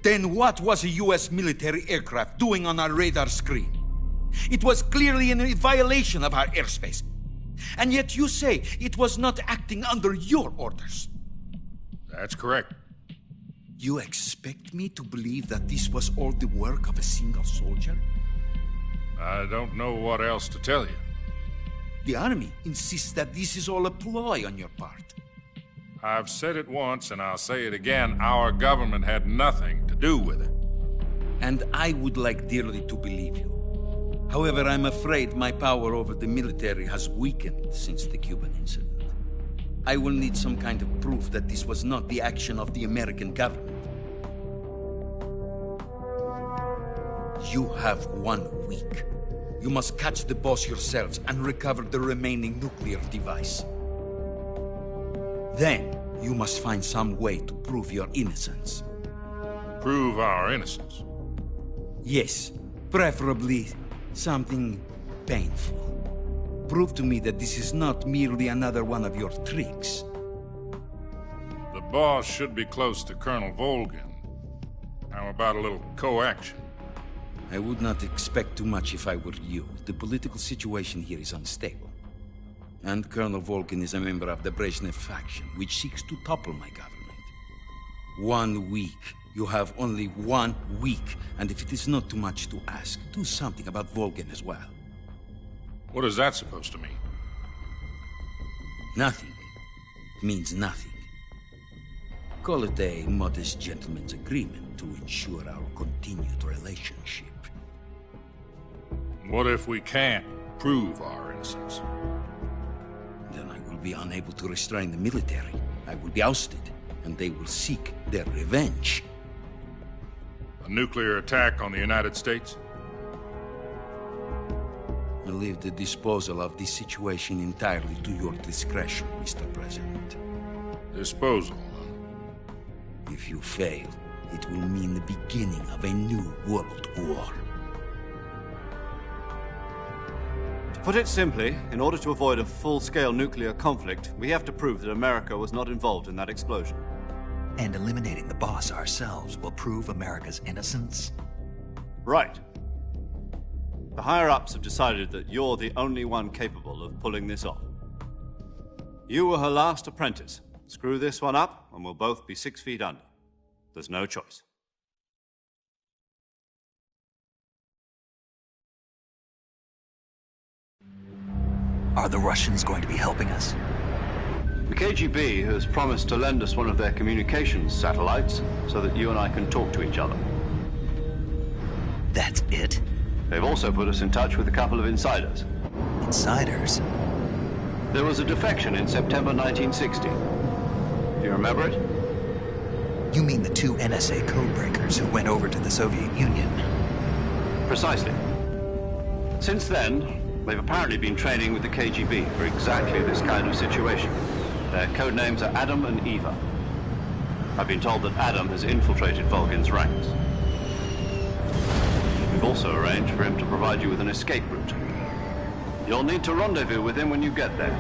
Then what was a U.S. military aircraft doing on our radar screen? It was clearly in a violation of our airspace. And yet you say it was not acting under your orders. That's correct. You expect me to believe that this was all the work of a single soldier? I don't know what else to tell you. The Army insists that this is all a ploy on your part. I've said it once, and I'll say it again. Our government had nothing to do with it. And I would like dearly to believe you. However, I'm afraid my power over the military has weakened since the Cuban incident. I will need some kind of proof that this was not the action of the American government. You have 1 week. You must catch the boss yourselves and recover the remaining nuclear device. Then, you must find some way to prove your innocence. Prove our innocence? Yes, preferably something painful. Prove to me that this is not merely another one of your tricks. The boss should be close to Colonel Volgin. How about a little co-action? I would not expect too much if I were you. The political situation here is unstable. And Colonel Volgin is a member of the Brezhnev faction, which seeks to topple my government. 1 week. You have only 1 week, and if it is not too much to ask, do something about Volgin as well. What is that supposed to mean? Nothing. It means nothing. Call it a modest gentleman's agreement to ensure our continued relationship. What if we can't prove our innocence? Then I will be unable to restrain the military. I will be ousted, and they will seek their revenge. A nuclear attack on the United States? I leave the disposal of this situation entirely to your discretion, Mr. President. Disposal? If you fail, it will mean the beginning of a new world war. To put it simply, in order to avoid a full-scale nuclear conflict, we have to prove that America was not involved in that explosion. And eliminating the boss ourselves will prove America's innocence? Right. The higher-ups have decided that you're the only one capable of pulling this off. You were her last apprentice. Screw this one up, and we'll both be 6 feet under. There's no choice. Are the Russians going to be helping us? The KGB has promised to lend us one of their communications satellites so that you and I can talk to each other. That's it? They've also put us in touch with a couple of insiders. Insiders? There was a defection in September 1960. Do you remember it? You mean the 2 NSA codebreakers who went over to the Soviet Union? Precisely. Since then, they've apparently been training with the KGB for exactly this kind of situation. Their code names are Adam and Eva. I've been told that Adam has infiltrated Volgin's ranks. We've also arranged for him to provide you with an escape route. You'll need to rendezvous with him when you get there.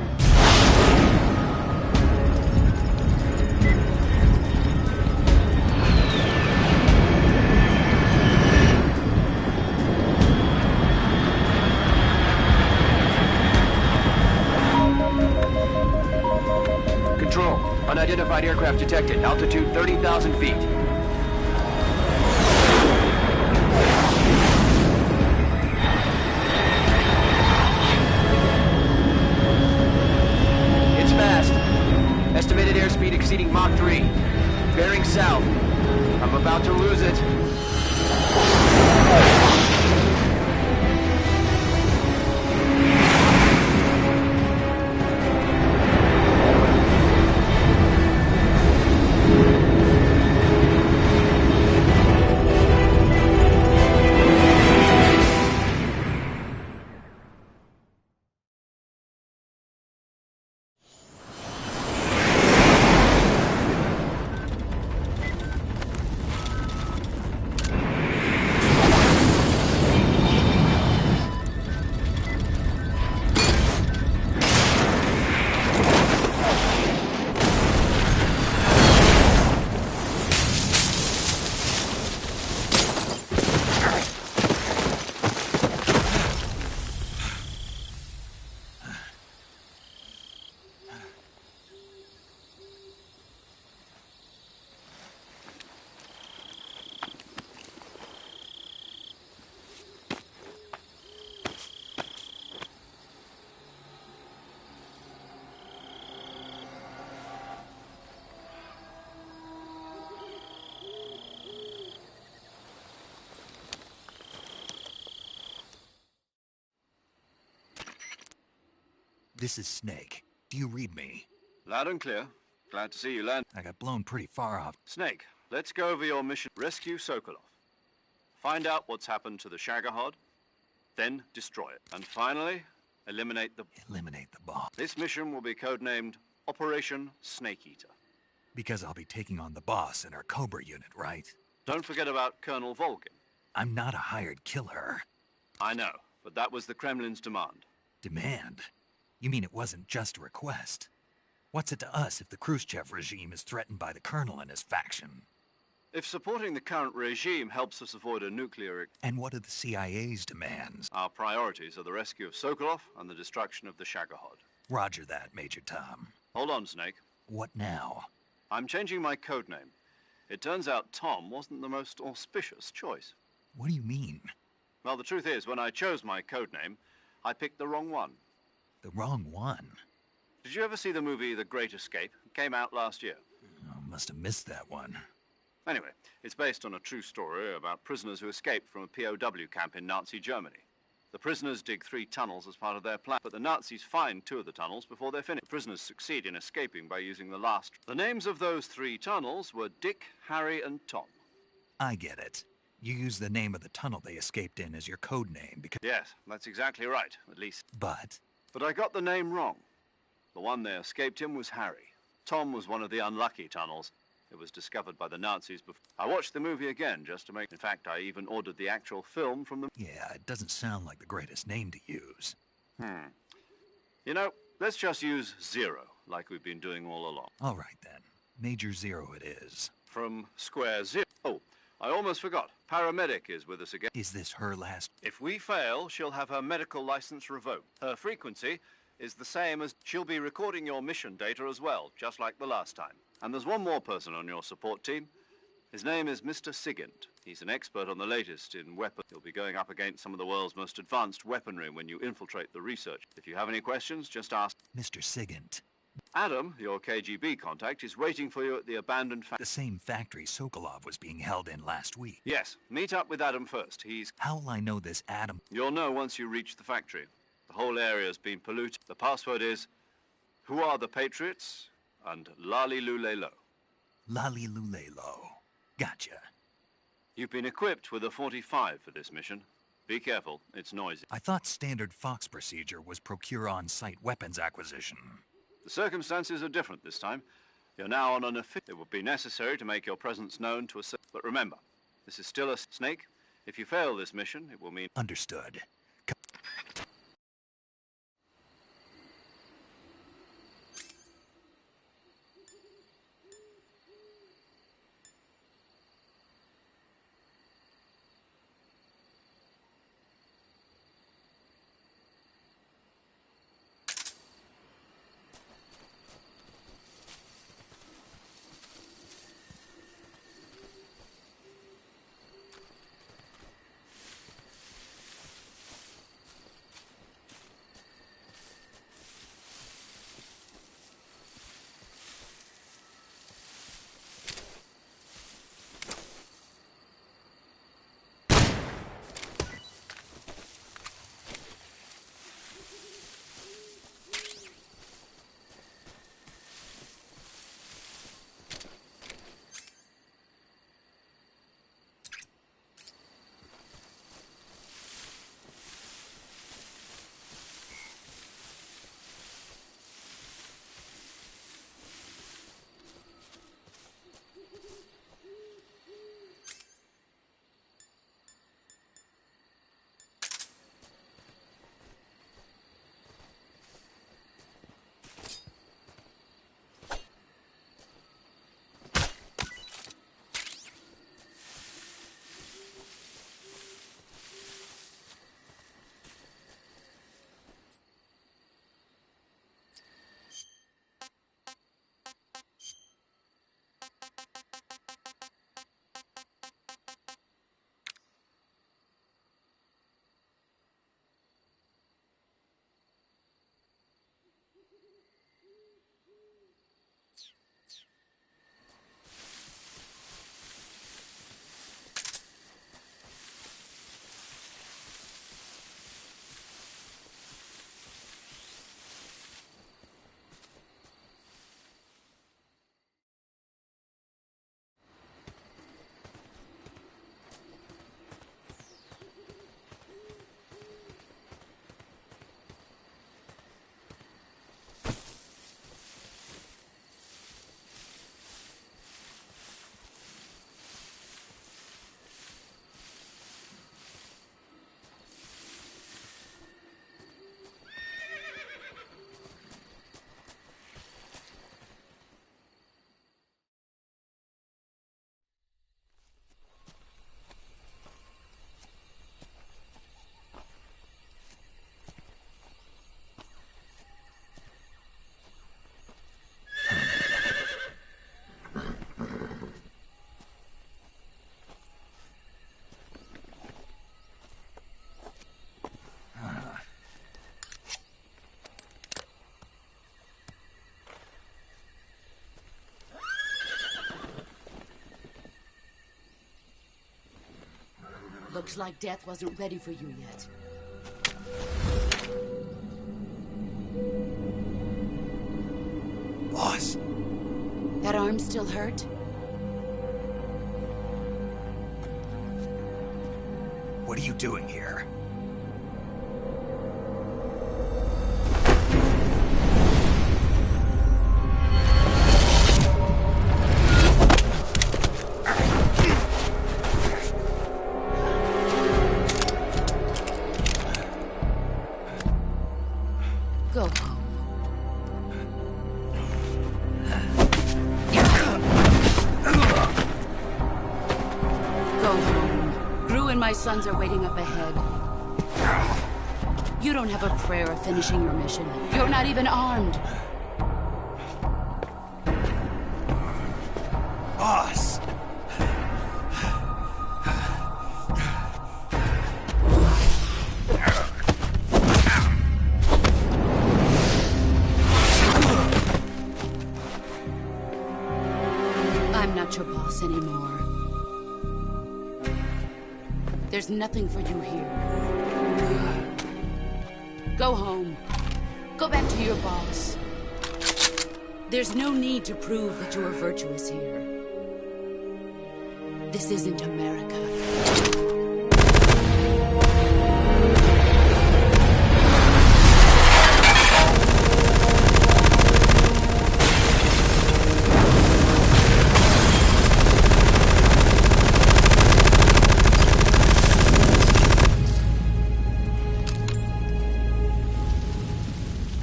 Control. Unidentified aircraft detected. Altitude 30,000 feet. It's fast. Estimated airspeed exceeding Mach 3. Bearing south. I'm about to lose it. This is Snake. Do you read me? Loud and clear. Glad to see you land. I got blown pretty far off. Snake, let's go over your mission. Rescue Sokolov. Find out what's happened to the Shagohod, then destroy it. And finally, eliminate the boss. This mission will be codenamed Operation Snake Eater. Because I'll be taking on the boss in our Cobra unit, right? Don't forget about Colonel Volgin. I'm not a hired killer. I know, but that was the Kremlin's demand. Demand? You mean it wasn't just a request? What's it to us if the Khrushchev regime is threatened by the Colonel and his faction? If supporting the current regime helps us avoid a nuclear... And what are the CIA's demands? Our priorities are the rescue of Sokolov and the destruction of the Shagohod. Roger that, Major Tom. Hold on, Snake. What now? I'm changing my codename. It turns out Tom wasn't the most auspicious choice. What do you mean? Well, the truth is, when I chose my codename, I picked the wrong one. The wrong one? Did you ever see the movie The Great Escape? It came out last year. Oh, must have missed that one. Anyway, it's based on a true story about prisoners who escaped from a POW camp in Nazi Germany. The prisoners dig 3 tunnels as part of their plan, but the Nazis find 2 of the tunnels before they're finished. The prisoners succeed in escaping by using the last. The names of those 3 tunnels were Dick, Harry, and Tom. I get it. You use the name of the tunnel they escaped in as your code name because... Yes, that's exactly right, at least. But I got the name wrong. The one they escaped in was Harry. Tom was one of the unlucky tunnels. It was discovered by the Nazis before. I watched the movie again just to make... In fact, I even ordered the actual film from the... Yeah, it doesn't sound like the greatest name to use. You know, let's just use Zero, like we've been doing all along. All right, then. Major Zero it is. From Square Zero. Oh, I almost forgot. Paramedic is with us again. Is this her last... If we fail, she'll have her medical license revoked. Her frequency is the same as... She'll be recording your mission data as well, just like the last time. And there's one more person on your support team. His name is Mr. Sigint. He's an expert on the latest in weapons. He'll be going up against some of the world's most advanced weaponry when you infiltrate the research. If you have any questions, just ask. Mr. Sigint. Adam, your KGB contact, is waiting for you at the abandoned factory. The same factory Sokolov was being held in last week. Yes, meet up with Adam first. How'll I know this Adam? You'll know once you reach the factory. The whole area's been polluted. The password is, "Who are the Patriots?" and Lali Lulelo. Lali Lulelo. Gotcha. You've been equipped with a 45 for this mission. Be careful, it's noisy. I thought standard Fox procedure was procure on-site weapons acquisition. The circumstances are different this time. You're now on an It would be necessary to make your presence known to a... But remember, this is still a Snake. If you fail this mission, it will mean... Understood. Looks like death wasn't ready for you yet. Boss. That arm still hurt? What are you doing here? Go home. Go home. Gru and my sons are waiting up ahead. You don't have a prayer of finishing your mission. You're not even armed. Boss! I'm not your boss anymore. There's nothing for you here. Go home. Go back to your boss. There's no need to prove that you are virtuous here. This isn't America.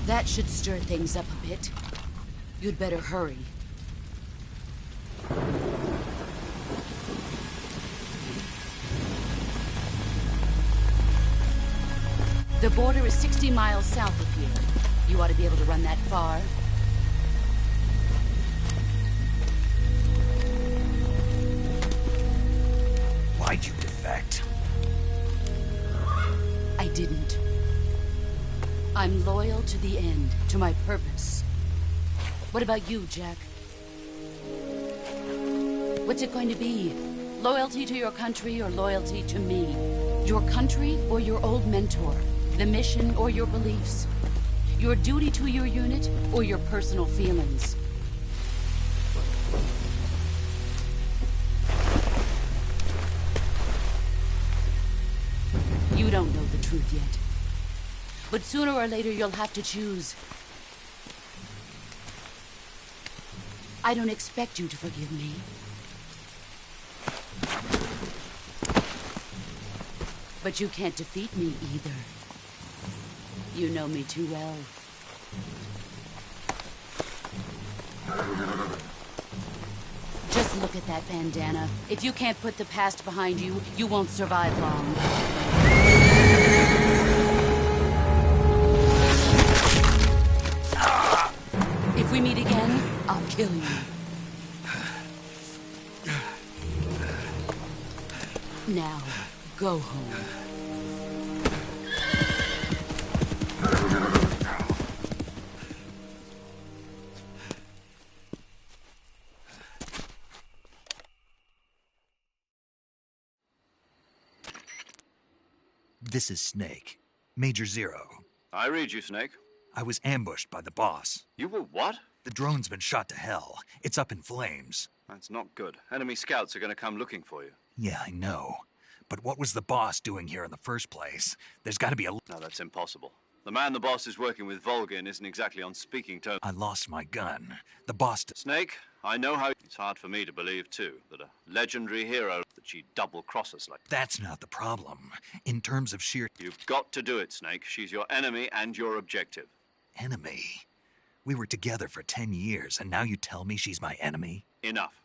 That should stir things up a bit. You'd better hurry. The border is 60 miles south of here. You ought to be able to run that far. Why'd you defect? I didn't. I'm loyal to the end, to my purpose. What about you, Jack? What's it going to be? Loyalty to your country or loyalty to me? Your country or your old mentor? The mission or your beliefs? Your duty to your unit or your personal feelings? You don't know the truth yet. But sooner or later, you'll have to choose. I don't expect you to forgive me. But you can't defeat me either. You know me too well. Just look at that bandana. If you can't put the past behind you, you won't survive long. If we meet again, I'll kill you. Now, go home. This is Snake. Major Zero. I read you, Snake. I was ambushed by the boss. You were what? The drone's been shot to hell. It's up in flames. That's not good. Enemy scouts are going to come looking for you. Yeah, I know. But what was the boss doing here in the first place? There's got to be a... No, that's impossible. The man the boss is working with, Volgin, isn't exactly on speaking terms. I lost my gun. The boss... Snake, I know how... It's hard for me to believe, too, that a legendary hero, that she'd double-cross us like... That's not the problem. In terms of sheer... You've got to do it, Snake. She's your enemy and your objective. Enemy? We were together for 10 years, and now you tell me she's my enemy? Enough.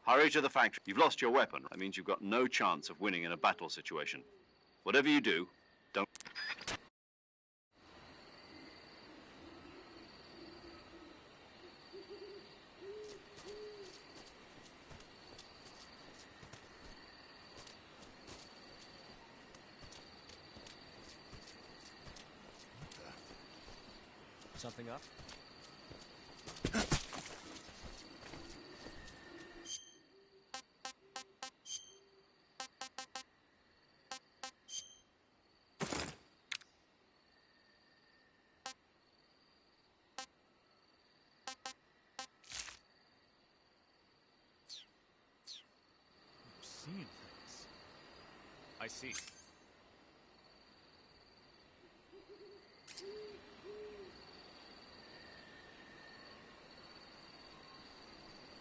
Hurry to the factory. You've lost your weapon. That means you've got no chance of winning in a battle situation. Whatever you do, don't... Something up? I see.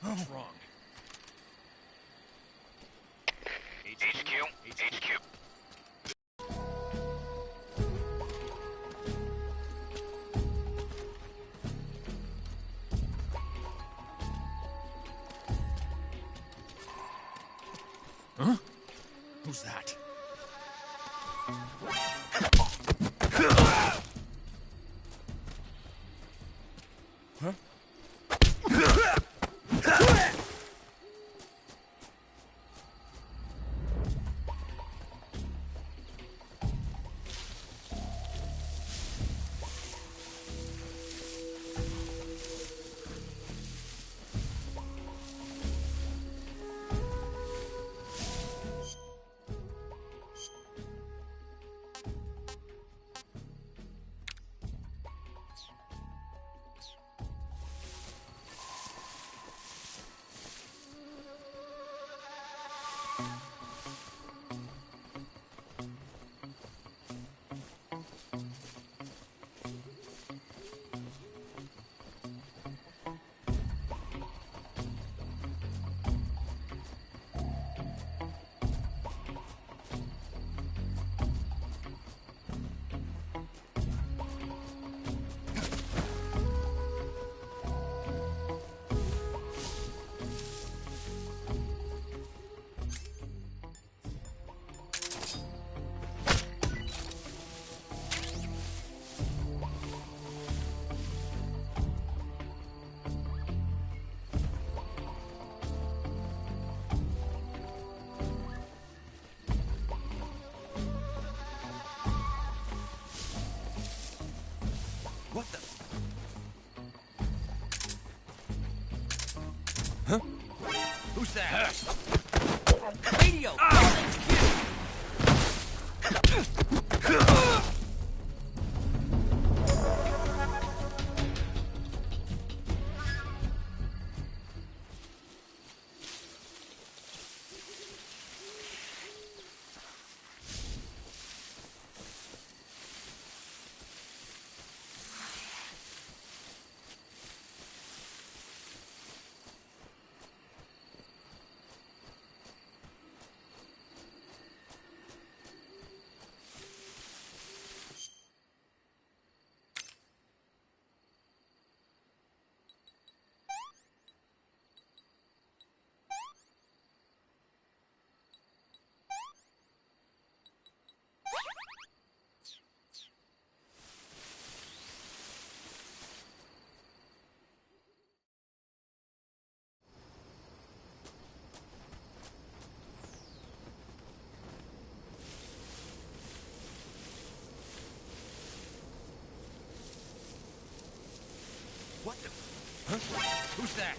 What's wrong? HQ. Huh? Who's that? Huh? What the? Huh? Who's that? Radio! What the? Huh? Who's that?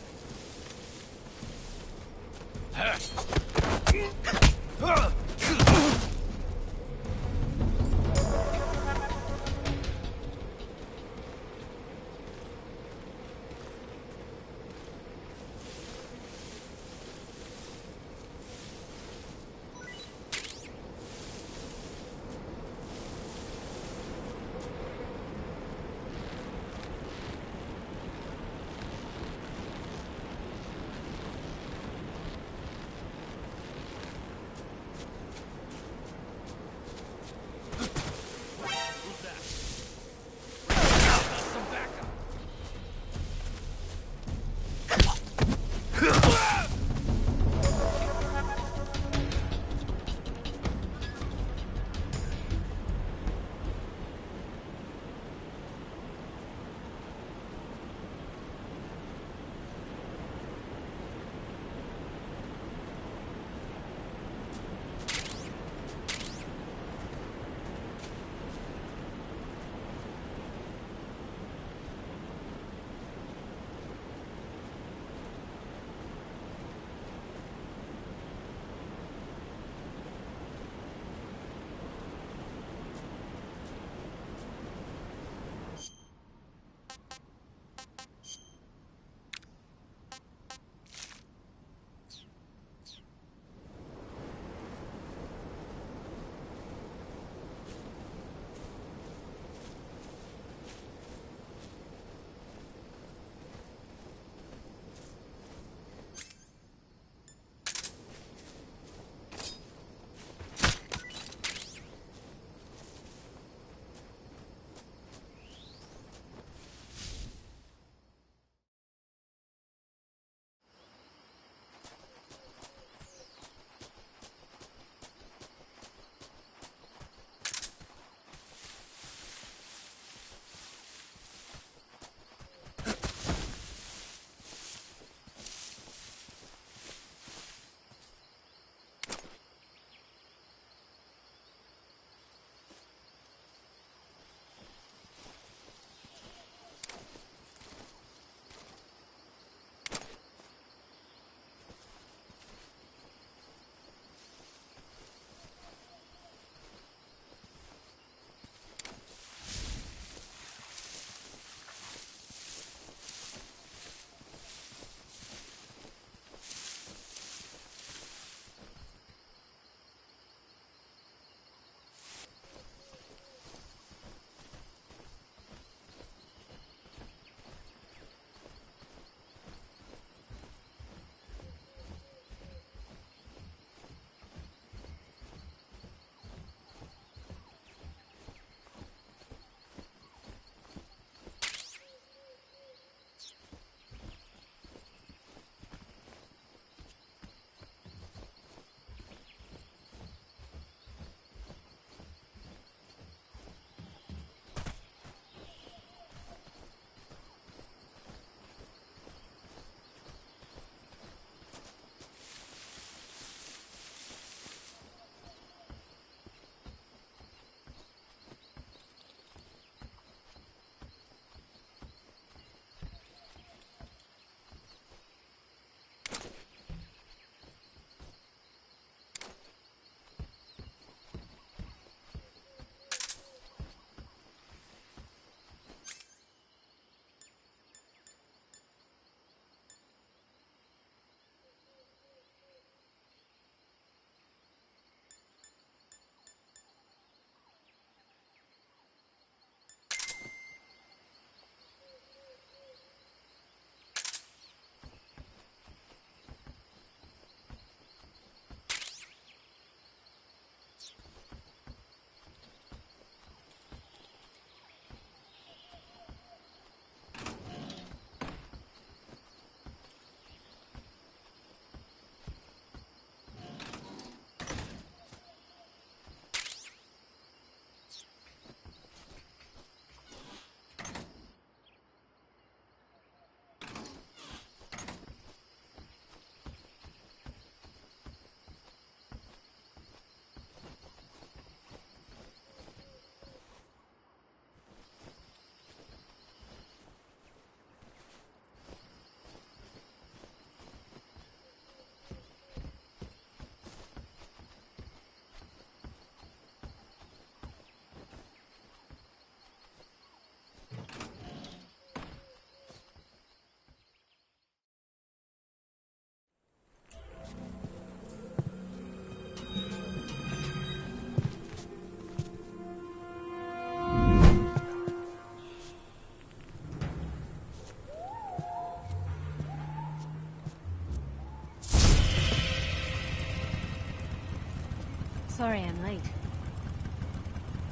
Sorry I'm late.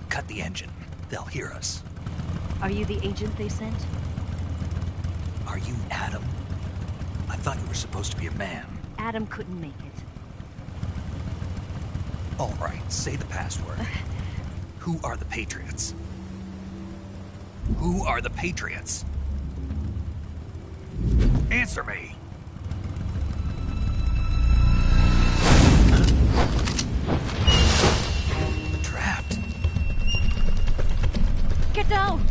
Cut the engine. They'll hear us. Are you the agent they sent? Are you Adam? I thought you were supposed to be a man. Adam couldn't make it. All right, say the password. Who are the Patriots? Who are the Patriots? Answer me! Trapped. Get down!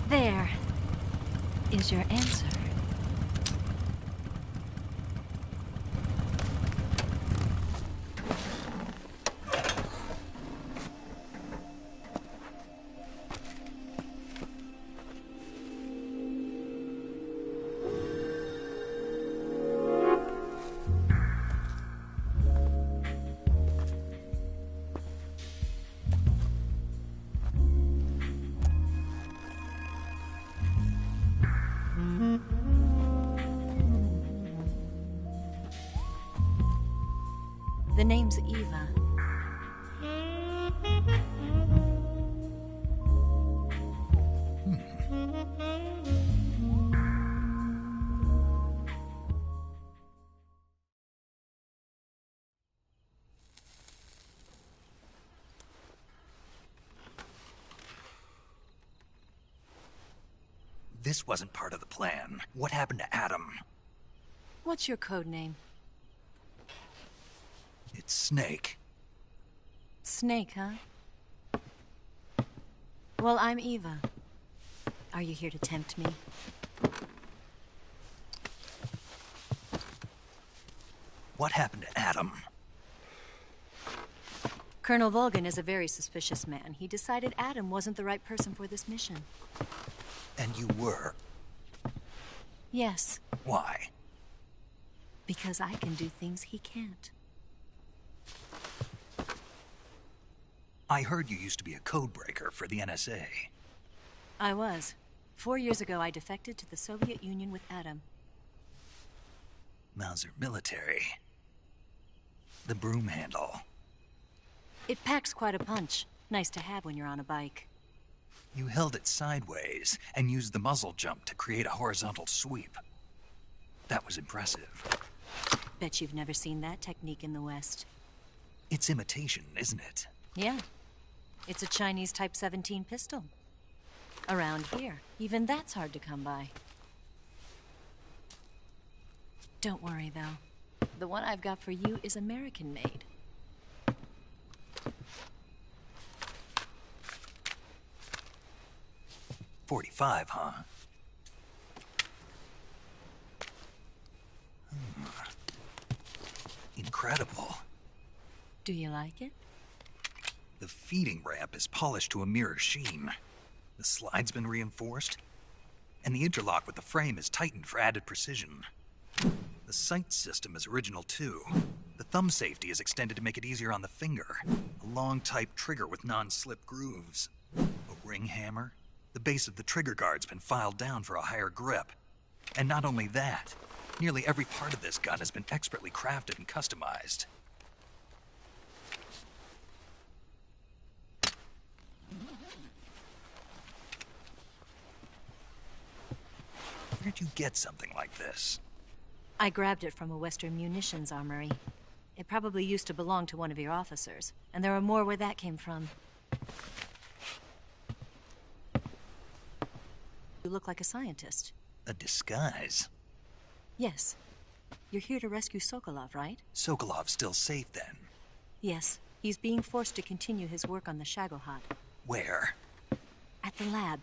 There is your answer. The name's Eva. This wasn't part of the plan. What happened to Adam? What's your code name? It's Snake. Snake, huh? Well, I'm Eva. Are you here to tempt me? What happened to Adam? Colonel Volgin is a very suspicious man. He decided Adam wasn't the right person for this mission. And you were? Yes. Why? Because I can do things he can't. I heard you used to be a codebreaker for the NSA. I was. 4 years ago, I defected to the Soviet Union with Adam. Mauser military. The broom handle. It packs quite a punch. Nice to have when you're on a bike. You held it sideways and used the muzzle jump to create a horizontal sweep. That was impressive. Bet you've never seen that technique in the West. It's imitation, isn't it? Yeah. It's a Chinese Type 17 pistol. Around here, even that's hard to come by. Don't worry, though. The one I've got for you is American-made. .45, huh? Incredible. Do you like it? The feeding ramp is polished to a mirror sheen. The slide's been reinforced, and the interlock with the frame is tightened for added precision. The sight system is original too. The thumb safety is extended to make it easier on the finger. A long type trigger with non-slip grooves. A ring hammer. The base of the trigger guard's been filed down for a higher grip. And not only that, nearly every part of this gun has been expertly crafted and customized. Where'd you get something like this? I grabbed it from a Western munitions armory. It probably used to belong to one of your officers, and there are more where that came from. You look like a scientist. A disguise? Yes. You're here to rescue Sokolov, right? Sokolov's still safe then? Yes. He's being forced to continue his work on the Shagohod. Where? At the lab.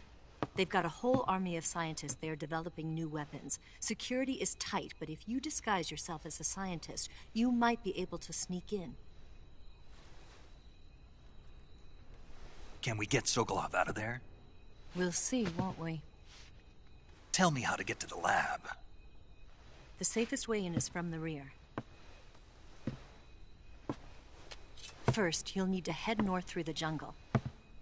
They've got a whole army of scientists there developing new weapons. Security is tight, but if you disguise yourself as a scientist, you might be able to sneak in. Can we get Sokolov out of there? We'll see, won't we? Tell me how to get to the lab. The safest way in is from the rear. First, you'll need to head north through the jungle.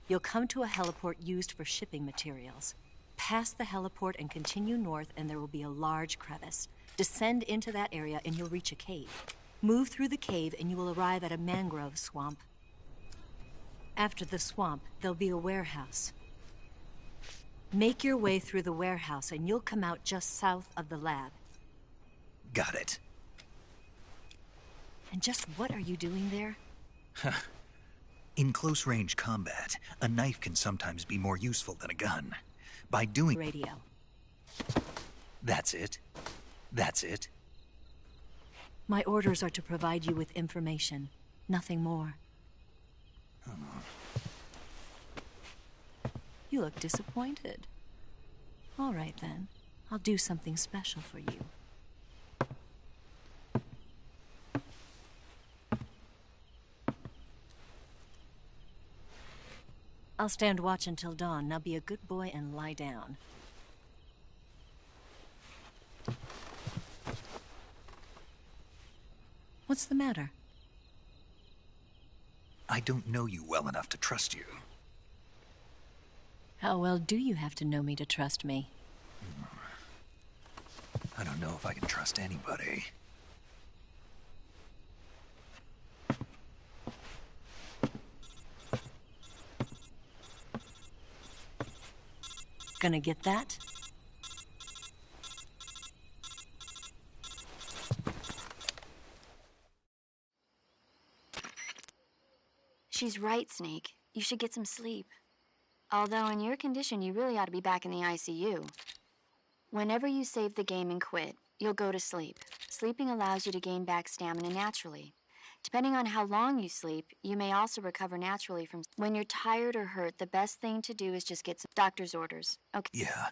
You'll come to a heliport used for shipping materials. Pass the heliport and continue north, and there will be a large crevice. Descend into that area and you'll reach a cave. Move through the cave and you will arrive at a mangrove swamp. After the swamp, there'll be a warehouse. Make your way through the warehouse and you'll come out just south of the lab. Got it. And just what are you doing there? In close-range combat, a knife can sometimes be more useful than a gun. By doing... Radio. That's it. That's it. My orders are to provide you with information, nothing more. You look disappointed. All right then, I'll do something special for you. I'll stand watch until dawn. Now be a good boy and lie down. What's the matter? I don't know you well enough to trust you. How well do you have to know me to trust me? I don't know if I can trust anybody. Gonna get that? She's right, Snake. You should get some sleep. Although in your condition, you really ought to be back in the ICU. Whenever you save the game and quit, you'll go to sleep. Sleeping allows you to gain back stamina naturally. Depending on how long you sleep, you may also recover naturally from... When you're tired or hurt, the best thing to do is just get some doctor's orders. Okay? Yeah.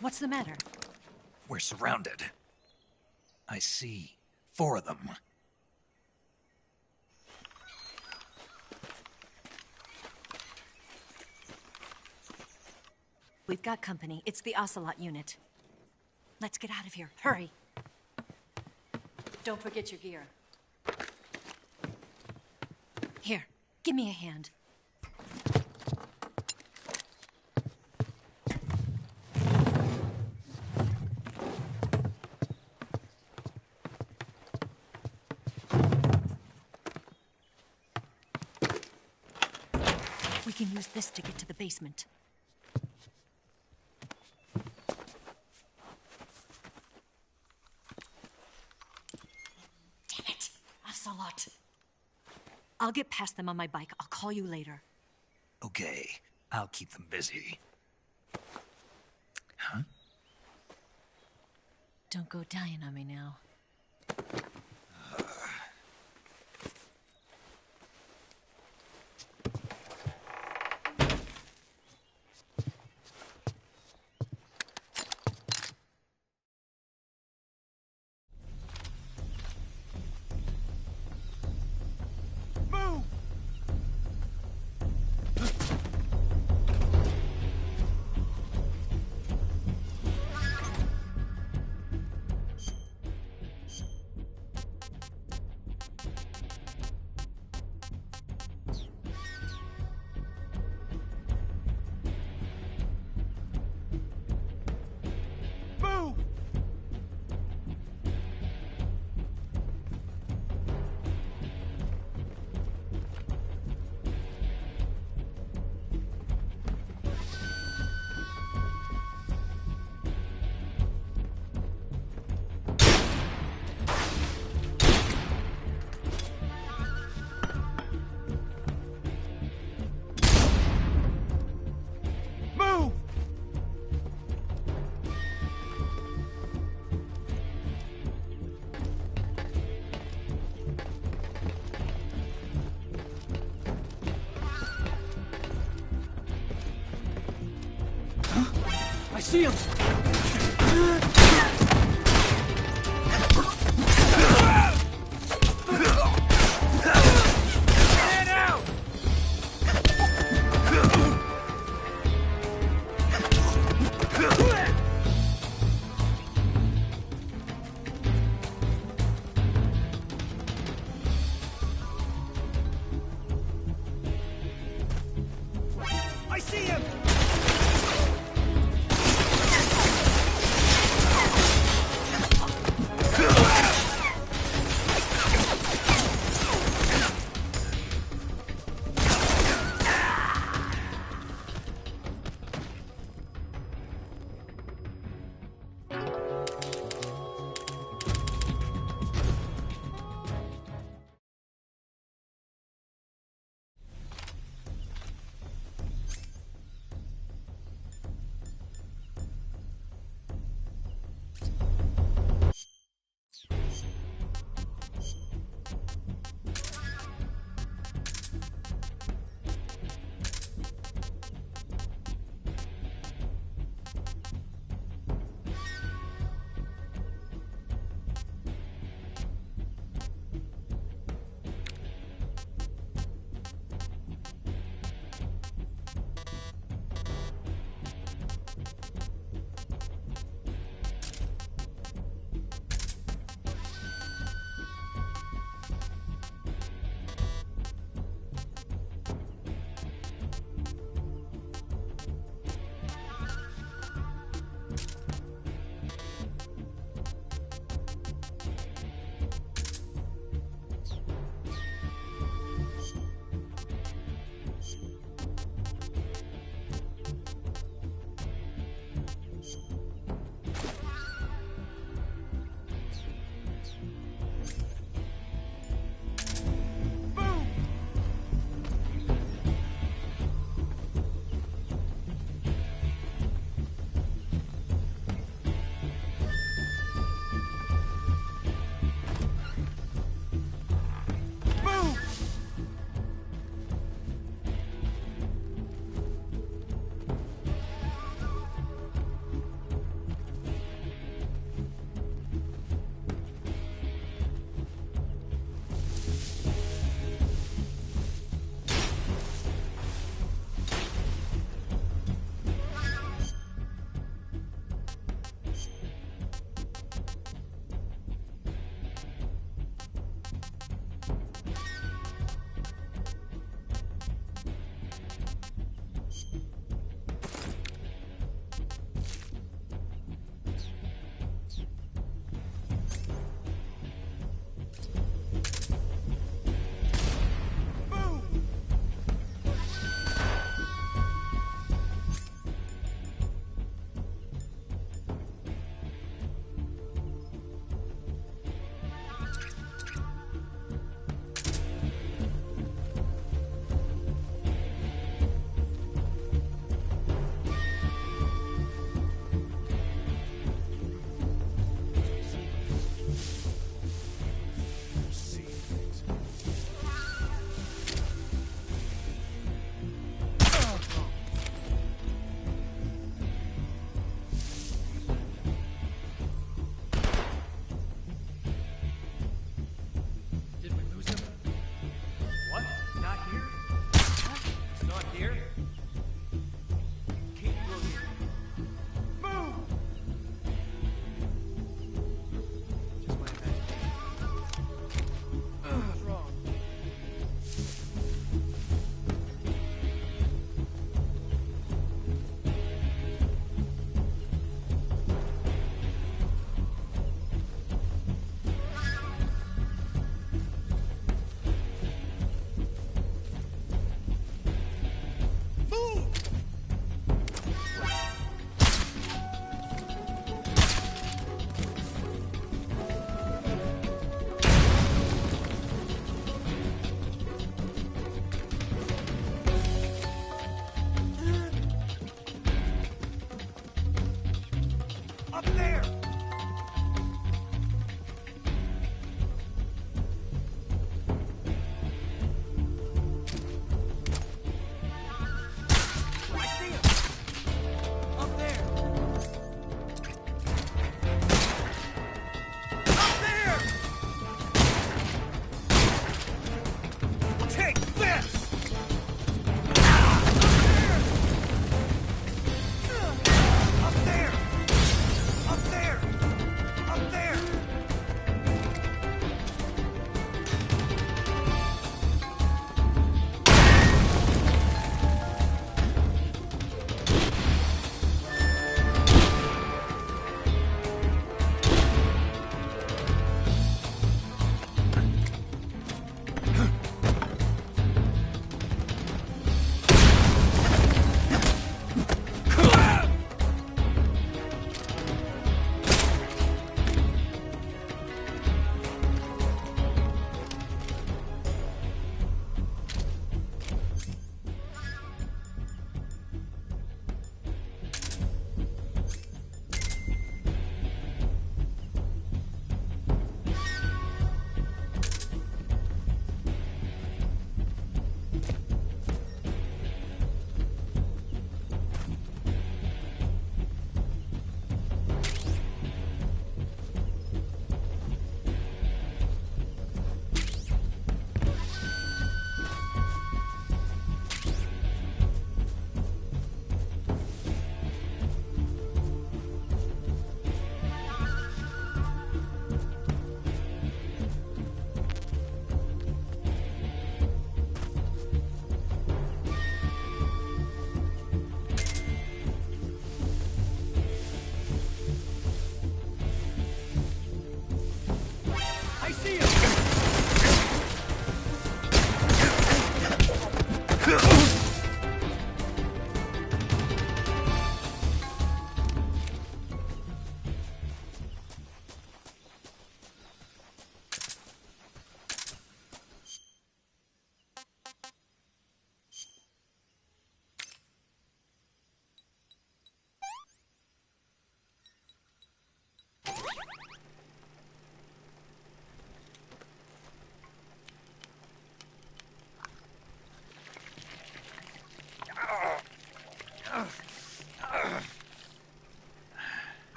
What's the matter? We're surrounded. I see 4 of them. We've got company. It's the Ocelot unit. Let's get out of here. Hurry. Don't forget your gear. Here, give me a hand. We can use this to get to the basement. Damn it! Ocelot! I'll get past them on my bike. I'll call you later. Okay, I'll keep them busy. Huh? Don't go dying on me now. I see him! I see him!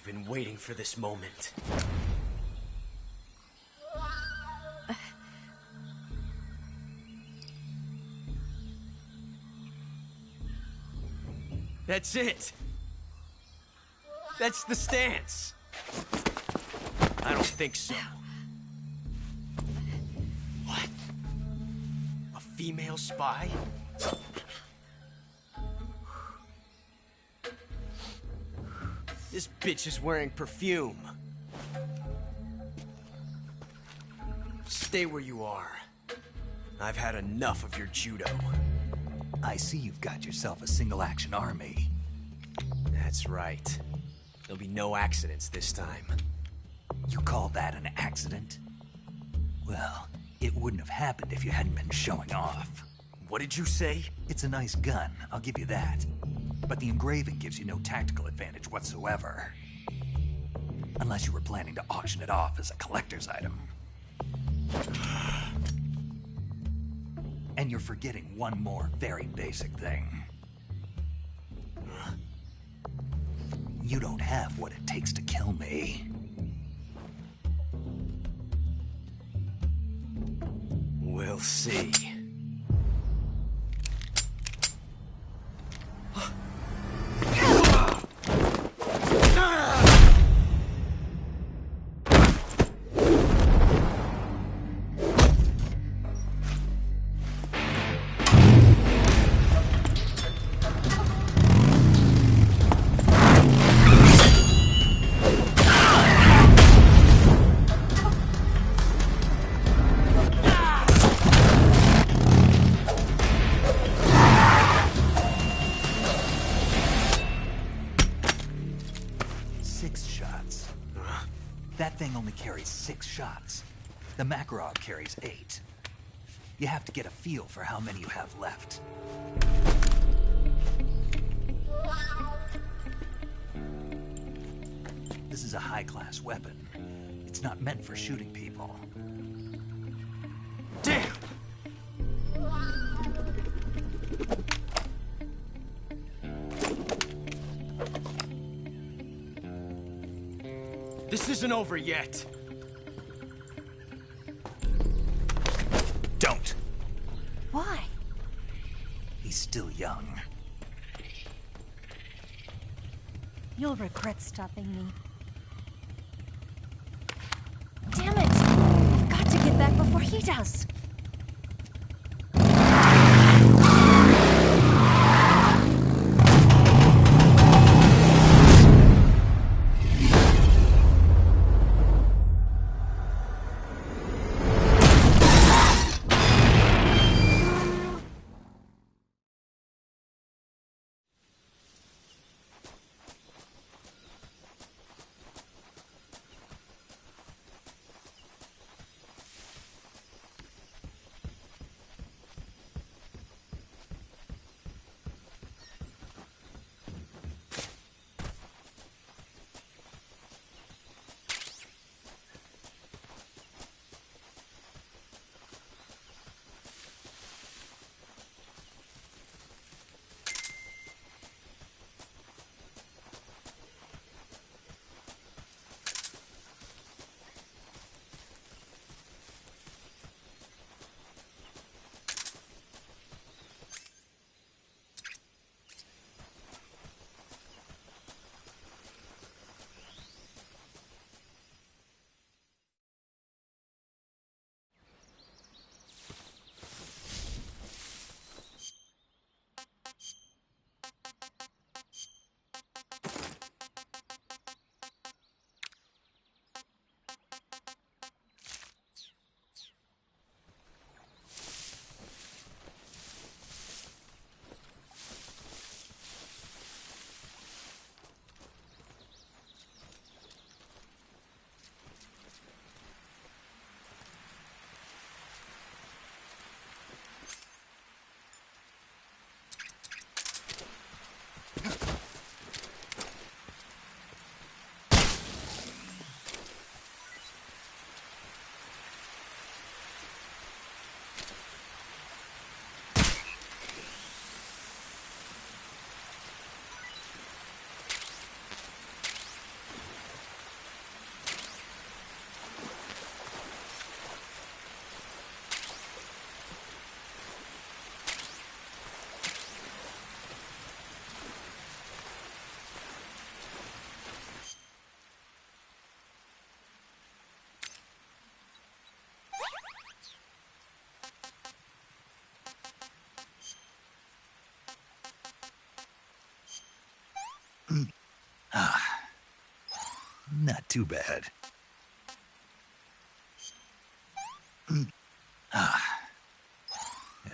I've been waiting for this moment. That's it! That's the stance! I don't think so. What? A female spy? This bitch is wearing perfume. Stay where you are. I've had enough of your judo. I see you've got yourself a single-action army. That's right. There'll be no accidents this time. You call that an accident? Well, it wouldn't have happened if you hadn't been showing off. What did you say? It's a nice gun, I'll give you that. But the engraving gives you no tactical advantage whatsoever. Unless you were planning to auction it off as a collector's item. And you're forgetting one more very basic thing. You don't have what it takes to kill me. We'll see. That thing only carries 6 shots. The Makarov carries 8. You have to get a feel for how many you have left. This is a high-class weapon. It's not meant for shooting people. Damn! This isn't over yet. Don't. Why? He's still young. You'll regret stopping me. Damn it! I've got to get back before he does. Not too bad.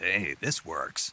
Hey, this works.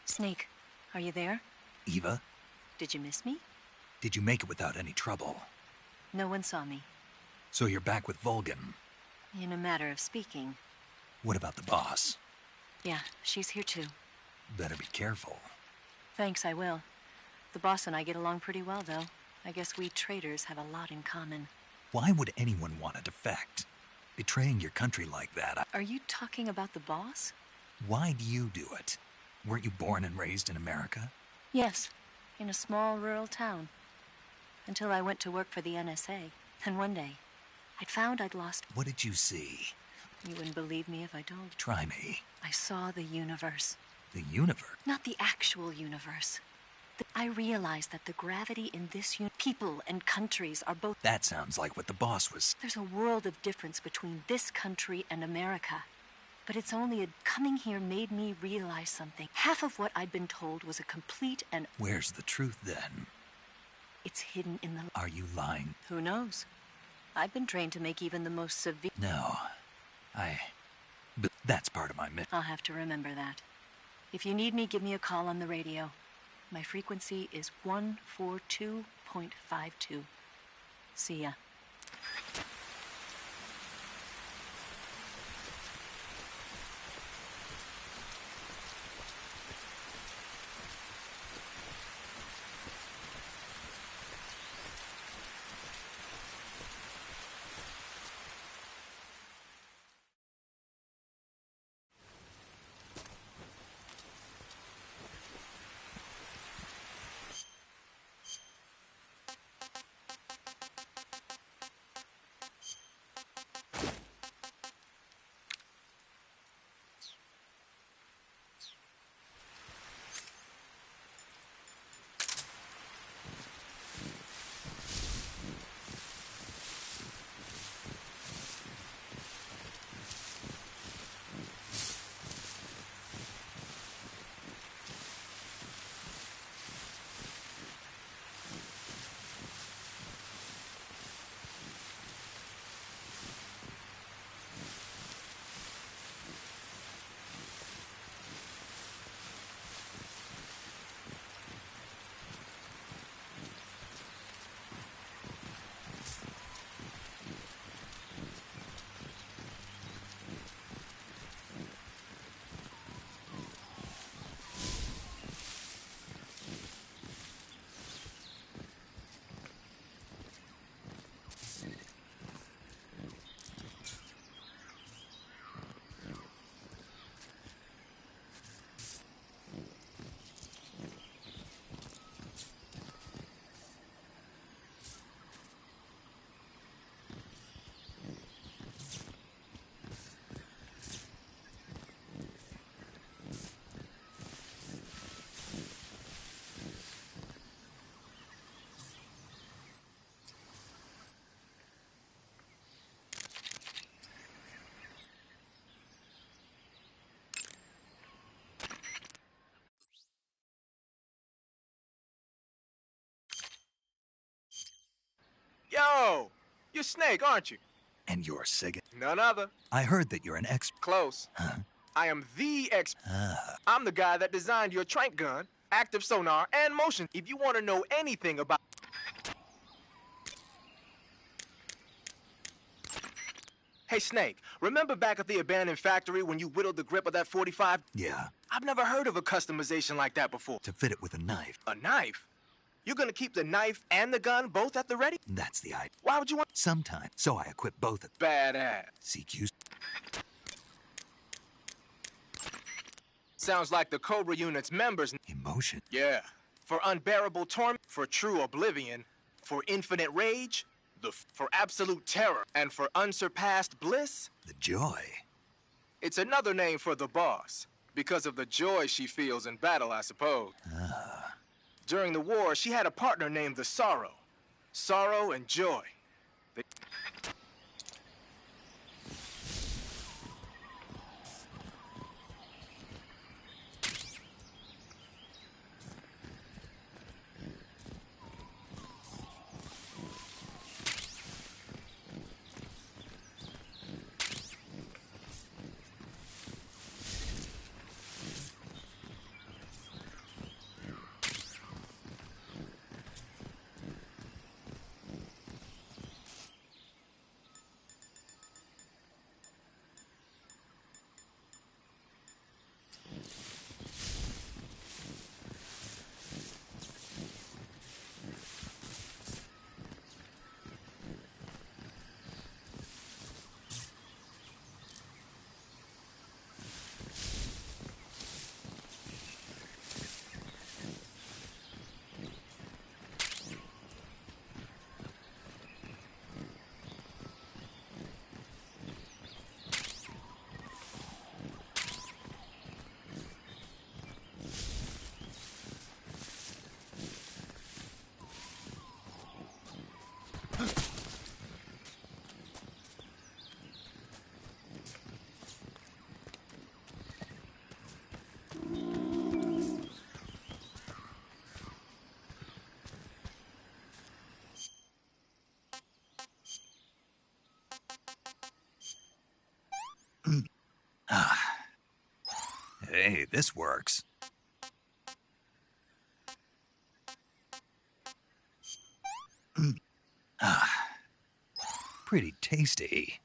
Snake, are you there? Eva, Did you miss me? did you make it without any trouble? No one saw me. So you're back with Vulcan. In a matter of speaking. What about the boss? Yeah, she's here too. Better be careful. Thanks, I will. The boss and I get along pretty well, though. I guess we traitors have a lot in common. Why would anyone want to defect? Betraying your country like that, Are you talking about the boss? why do you do it? Weren't you born and raised in America? Yes, in a small rural town. Until I went to work for the NSA. And one day, I'd found I'd lost... What did you see? You wouldn't believe me if I told. Try me. I saw the universe. The universe? Not the actual universe. I realized that the gravity in this people and countries are both... That sounds like what the boss was... There's a world of difference between this country and America. But it's only coming here made me realize something. Half of what I'd been told was a complete and... Where's the truth, then? It's hidden in the... Are you lying? Who knows? I've been trained to make even the most severe... No. But that's part of my mission. I'll have to remember that. If you need me, give me a call on the radio. My frequency is 142.52. See ya. Yo! You're Snake, aren't you? And you're Sigint. None other. I heard that you're an Close. Huh? I am the expert. Ah. I'm the guy that designed your trank gun, active sonar, and motion. If you want to know anything about... Hey, Snake, remember back at the abandoned factory when you whittled the grip of that 45? Yeah. I've never heard of a customization like that before. To fit it with a knife. A knife? You're gonna keep the knife and the gun both at the ready? That's the idea. Why would you want... Sometime. So I equip both of them. Badass. CQ's. Sounds like the Cobra Unit's members... Emotion. Yeah. For unbearable torment, for true oblivion, for infinite rage, for absolute terror, and for unsurpassed bliss... The joy. It's another name for the boss, because of the joy she feels in battle, I suppose. Ah. During the war, she had a partner named the Sorrow. Sorrow and joy. Hey, this works. Pretty tasty.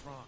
wrong?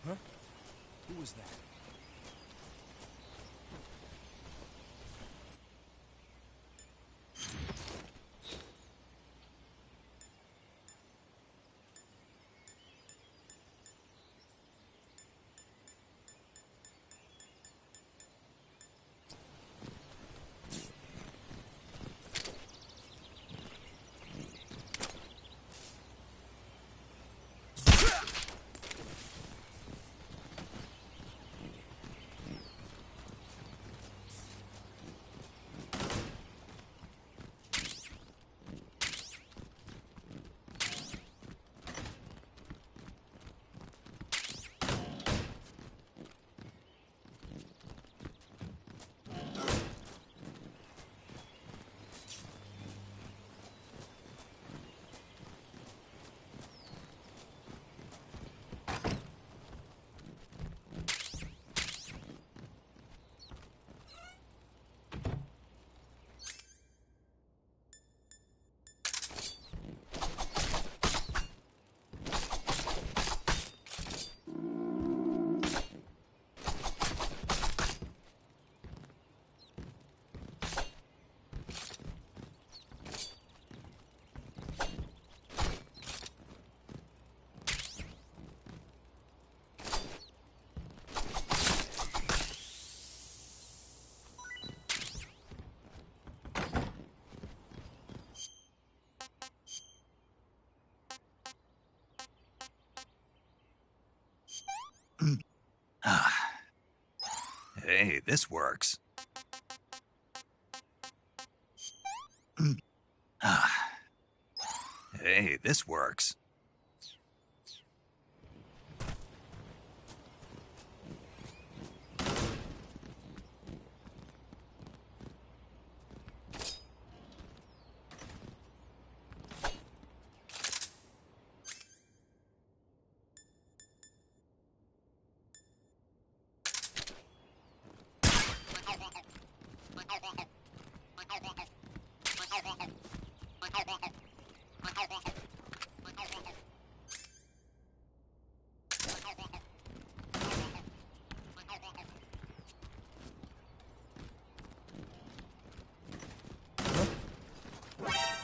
Huh? Who was that? Hey, this works. Hey, this works.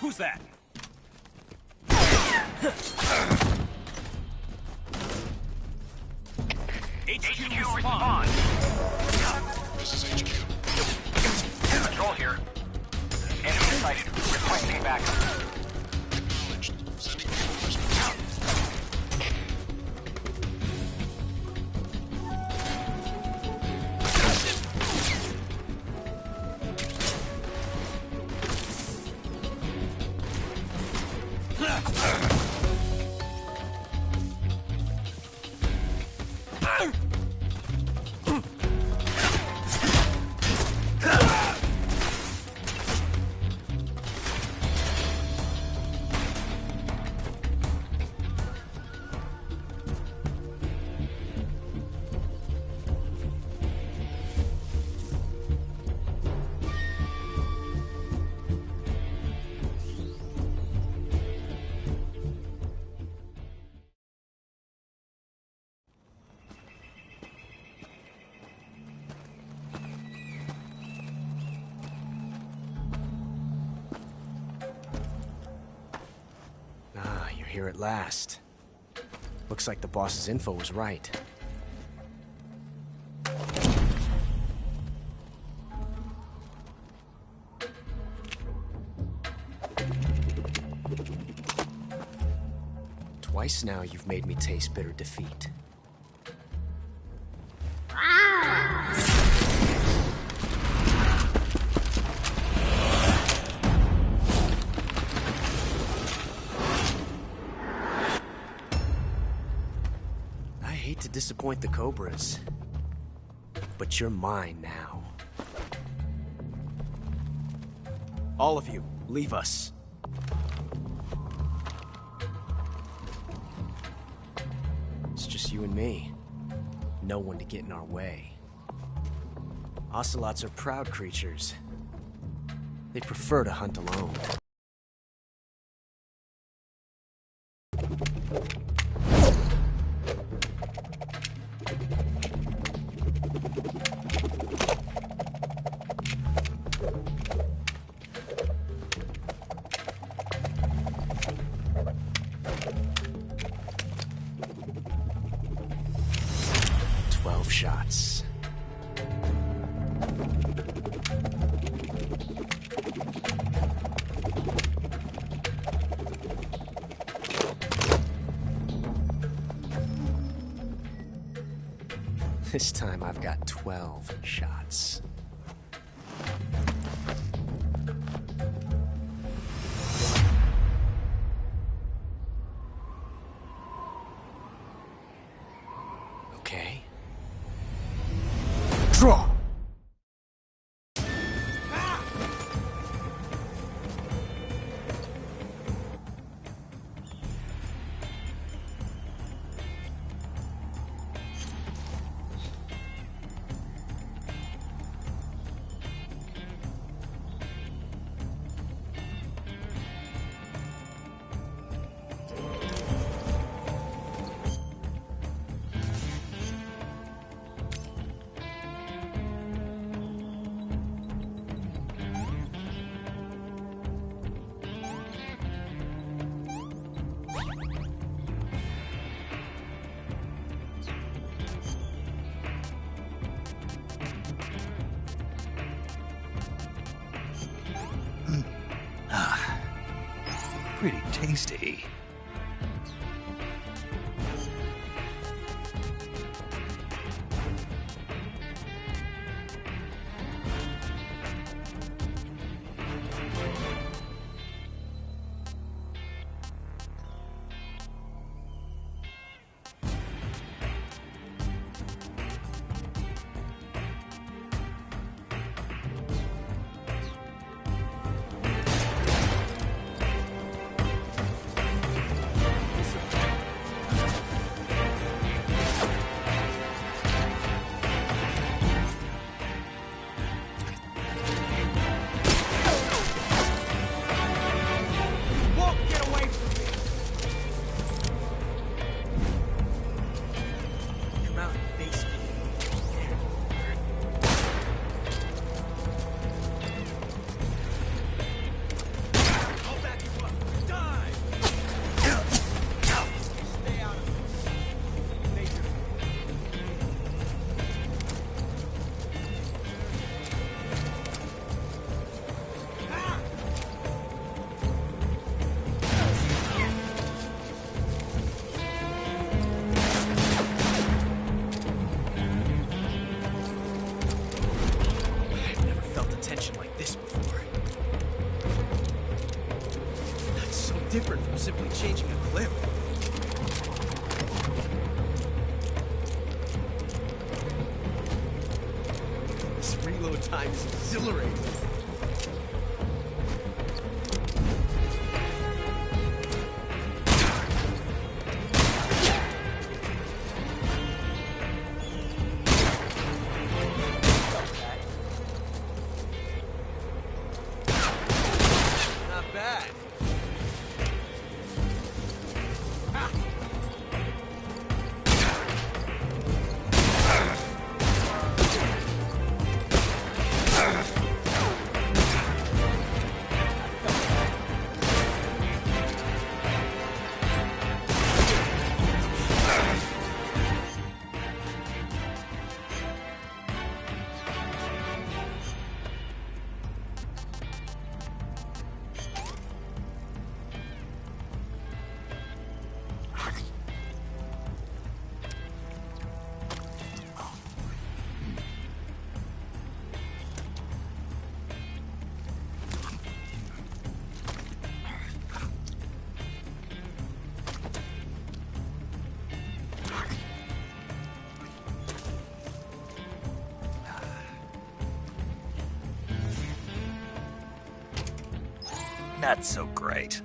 Who's that? HQ respond. This is HQ. Control here. Enemy sighted. Requesting backup. Acknowledged. Sending reinforcements. here at last. Looks like the boss's info was right. Twice now you've made me taste bitter defeat. I hate to disappoint the Cobras, but you're mine now. All of you, leave us. It's just you and me. No one to get in our way. Ocelots are proud creatures. They prefer to hunt alone. Shots. This time I've got 12 shots. Okay. Draw! Pretty tasty. Different from simply changing a clip. This reload time is exhilarating. Not bad. not so great.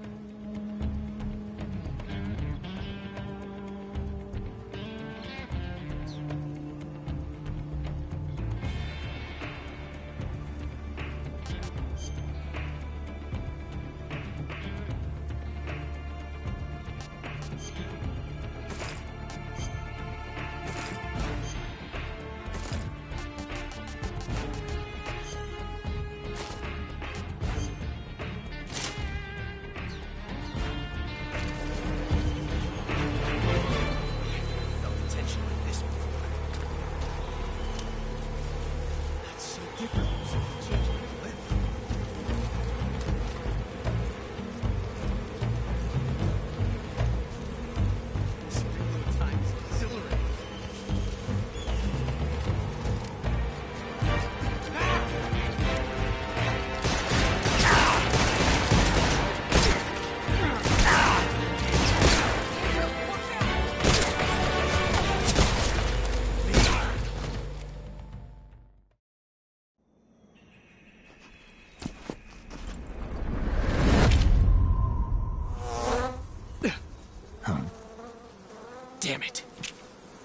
Damn it.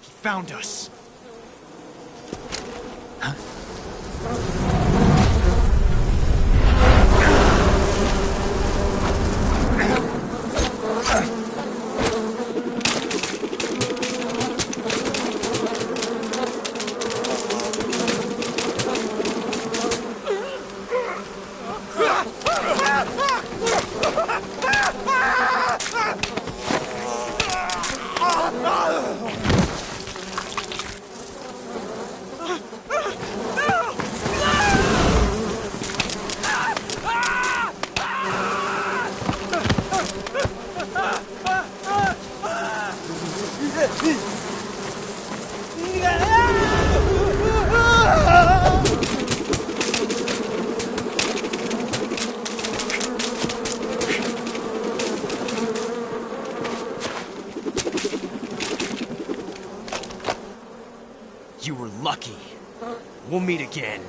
He found us. You were lucky. We'll meet again.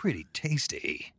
Pretty tasty.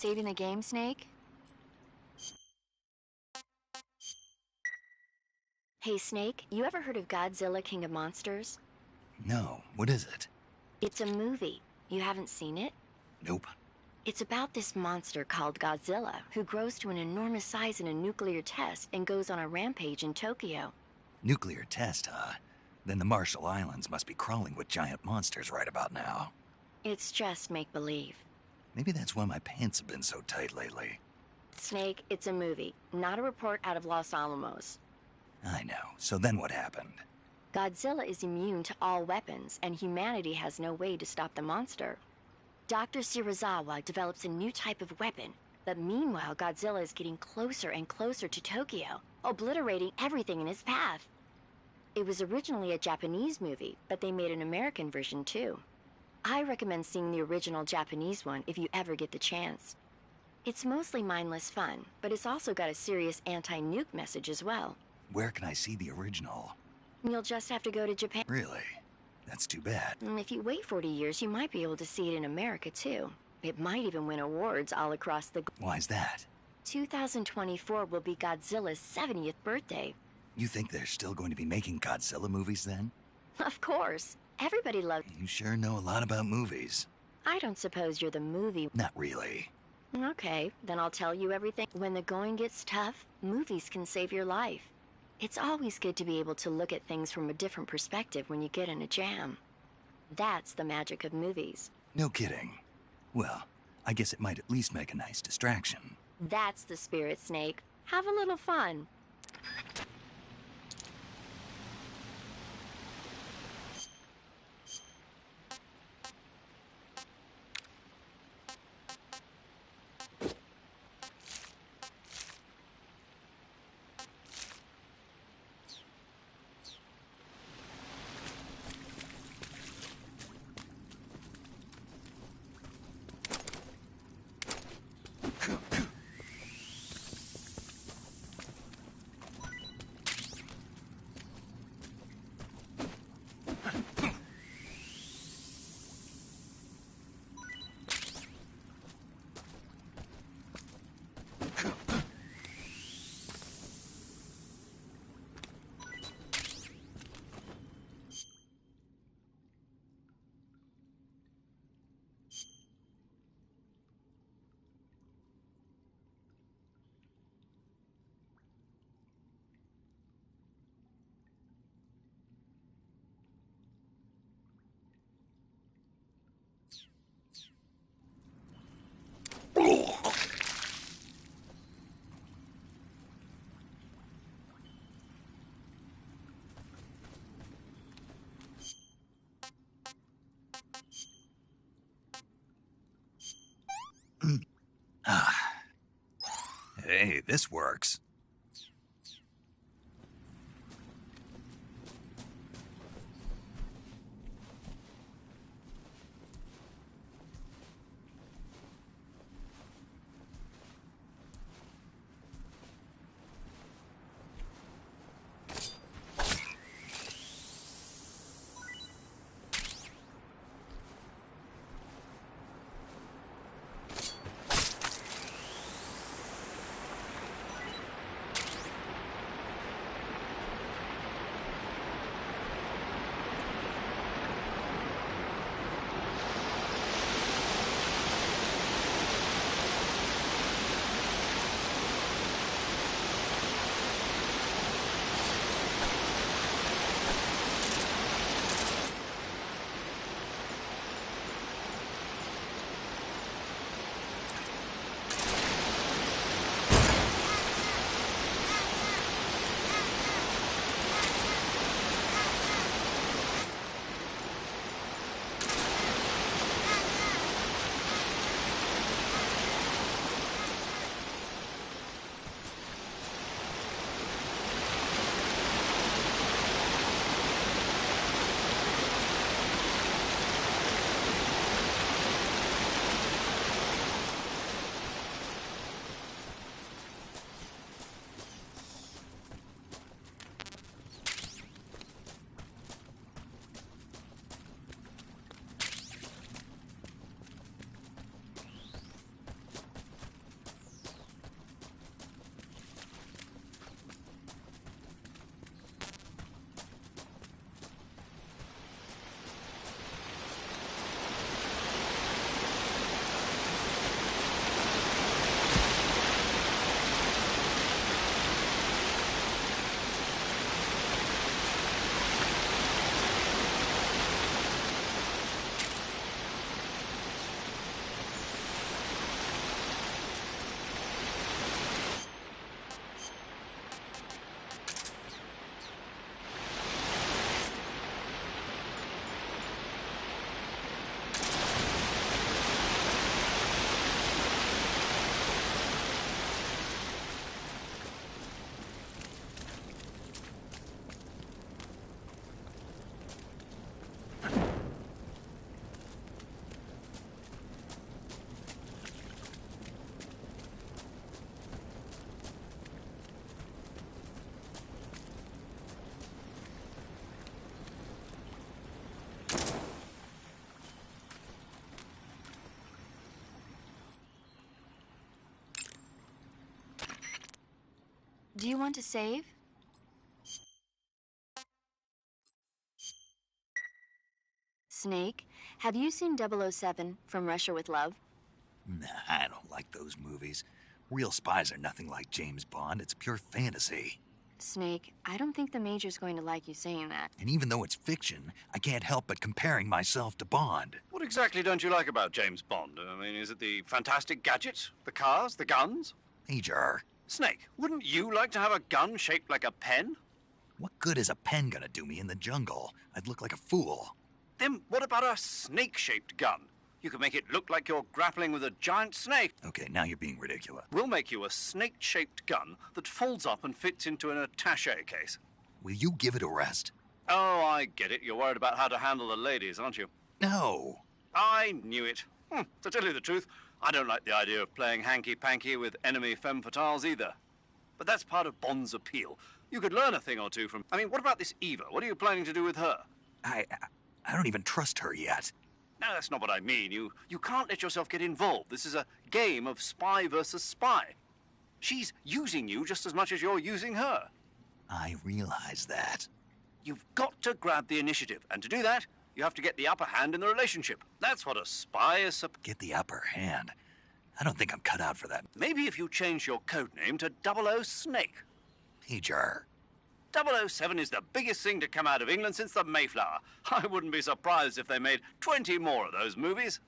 saving the game, Snake? Hey, Snake, you ever heard of Godzilla King of Monsters? No, what is it? It's a movie. You haven't seen it? Nope. It's about this monster called Godzilla, who grows to an enormous size in a nuclear test and goes on a rampage in Tokyo. Nuclear test, huh? Then the Marshall Islands must be crawling with giant monsters right about now. It's just make-believe. Maybe that's why my pants have been so tight lately. Snake, it's a movie, not a report out of Los Alamos. I know. So then what happened? Godzilla is immune to all weapons, and humanity has no way to stop the monster. Dr. Shirazawa develops a new type of weapon, but meanwhile Godzilla is getting closer and closer to Tokyo, obliterating everything in his path. It was originally a Japanese movie, but they made an American version too. I recommend seeing the original Japanese one if you ever get the chance. It's mostly mindless fun, but it's also got a serious anti-nuke message as well. Where can I see the original? You'll just have to go to Japan. Really? That's too bad. If you wait 40 years, you might be able to see it in America too. It might even win awards all across the... Why's that? 2024 will be Godzilla's 70th birthday. You think they're still going to be making Godzilla movies then? Of course. Everybody loves... You sure know a lot about movies. I don't suppose you're the movie... Not really. Okay, then I'll tell you everything. When the going gets tough, movies can save your life. It's always good to be able to look at things from a different perspective when you get in a jam. That's the magic of movies. No kidding. Well, I guess it might at least make a nice distraction. That's the spirit, Snake. Have a little fun. Hey, this works. Do you want to save? Snake, have you seen 007 From Russia with Love? Nah, I don't like those movies. Real spies are nothing like James Bond. It's pure fantasy. Snake, I don't think the Major's going to like you saying that. And even though it's fiction, I can't help but comparing myself to Bond. What exactly don't you like about James Bond? I mean, is it the fantastic gadgets? The cars? The guns? Major. Snake, wouldn't you like to have a gun shaped like a pen? What good is a pen gonna do me in the jungle? I'd look like a fool. Then what about a snake-shaped gun? You could make it look like you're grappling with a giant snake. Okay, now you're being ridiculous. We'll make you a snake-shaped gun that folds up and fits into an attaché case. Will you give it a rest? Oh, I get it. You're worried about how to handle the ladies, aren't you? No. I knew it. To tell you the truth, I don't like the idea of playing hanky-panky with enemy femme fatales either. But that's part of Bond's appeal. You could learn a thing or two from... I mean, what about this Eva? What are you planning to do with her? I don't even trust her yet. No, that's not what I mean. You can't let yourself get involved. This is a game of spy versus spy. She's using you just as much as you're using her. I realize that. You've got to grab the initiative, and to do that, you have to get the upper hand in the relationship. That's what a spy is. Get the upper hand? I don't think I'm cut out for that. Maybe if you change your codename to 00 Snake. Major. 007 is the biggest thing to come out of England since the Mayflower. I wouldn't be surprised if they made 20 more of those movies.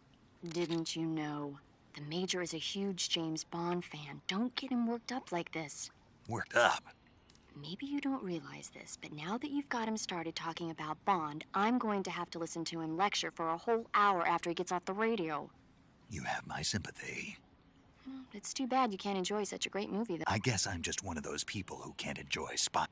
Didn't you know? The Major is a huge James Bond fan. Don't get him worked up like this. Worked up? Maybe you don't realize this, but now that you've got him started talking about Bond, I'm going to have to listen to him lecture for a whole hour after he gets off the radio. You have my sympathy. It's too bad you can't enjoy such a great movie, though. I guess I'm just one of those people who can't enjoy spy.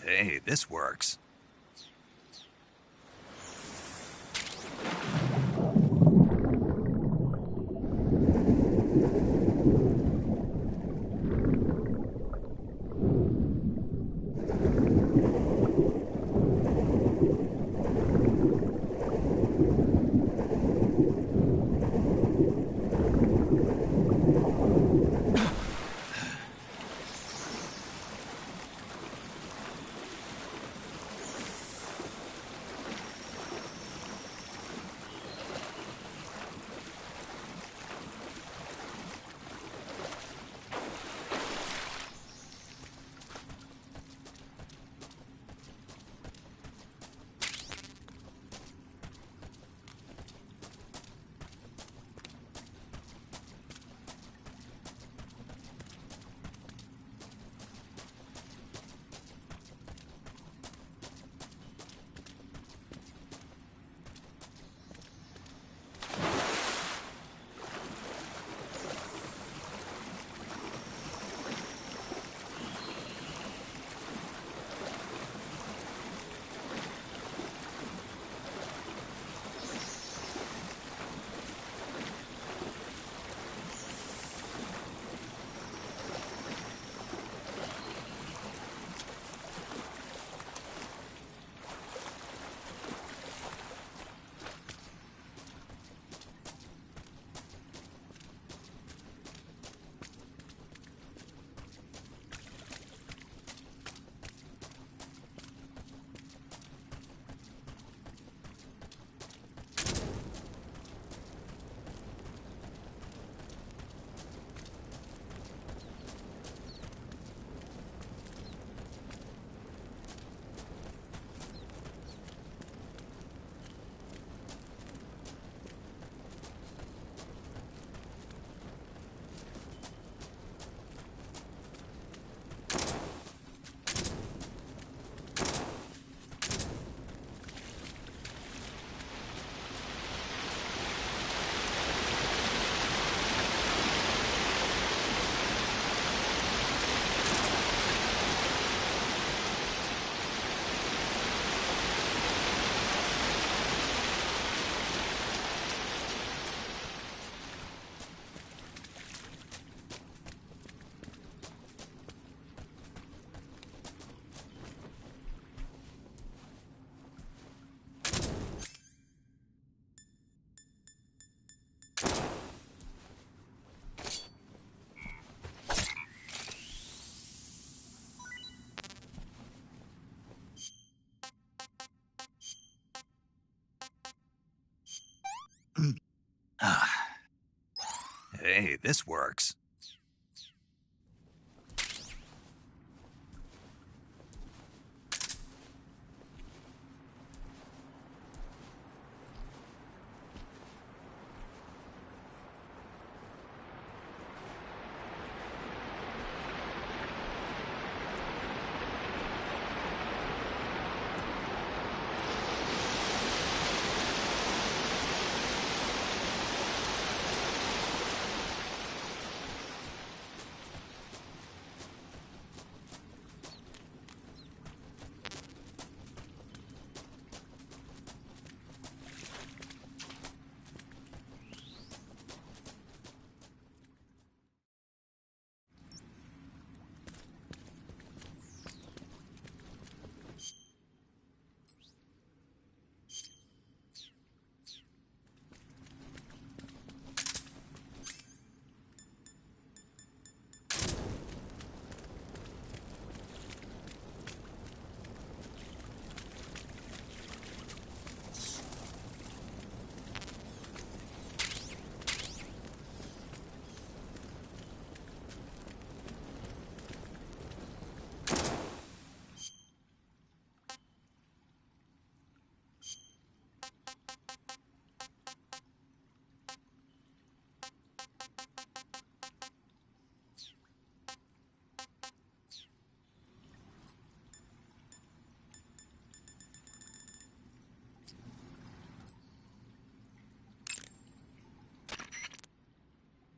Hey, this works. Hey, this works.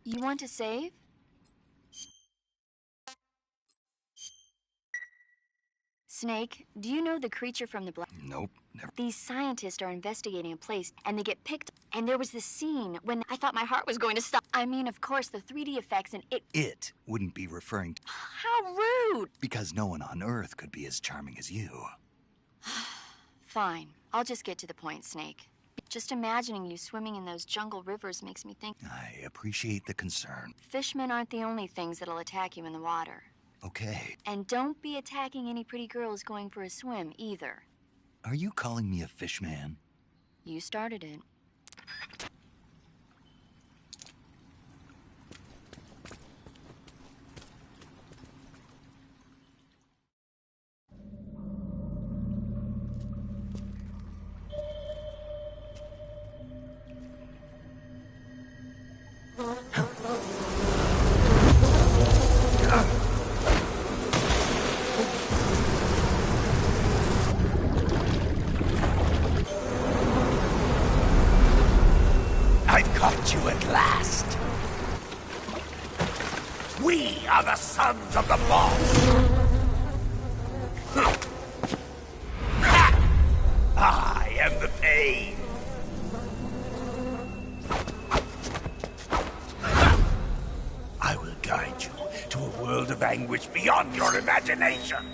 You want to save? Snake, do you know the creature from the black? Nope, never. These scientists are investigating a place, and they get picked. And there was this scene when I thought my heart was going to stop. I mean, of course, the 3D effects and it... It wouldn't be referring to... How rude! Because no one on Earth could be as charming as you. Fine. I'll just get to the point, Snake. Just imagining you swimming in those jungle rivers makes me think... I appreciate the concern. Fishmen aren't the only things that'll attack you in the water. Okay. And don't be attacking any pretty girls going for a swim, either. Are you calling me a fish man? You started it. I've caught you at last. We are the sons of the boss. I am the pain. I will guide you to a world of anguish beyond your imagination.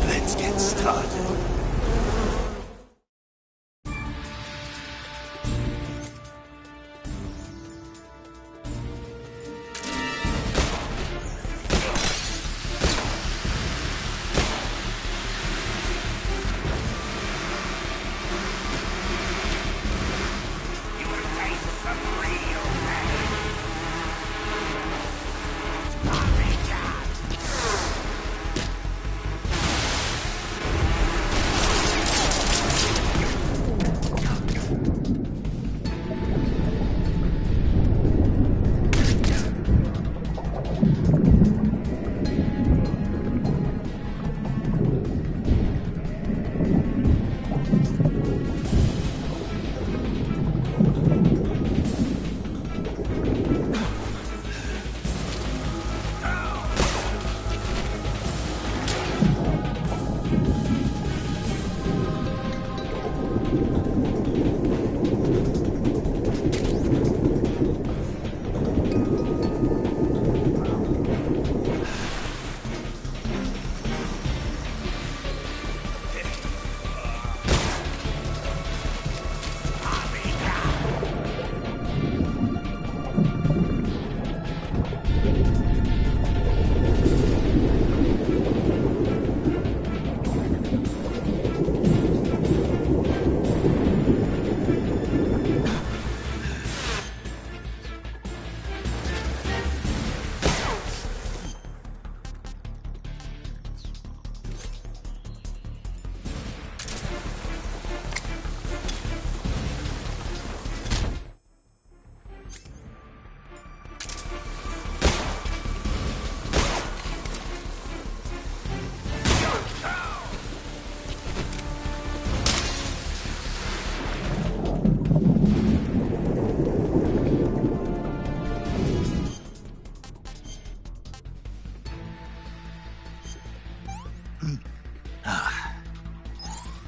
Let's get started.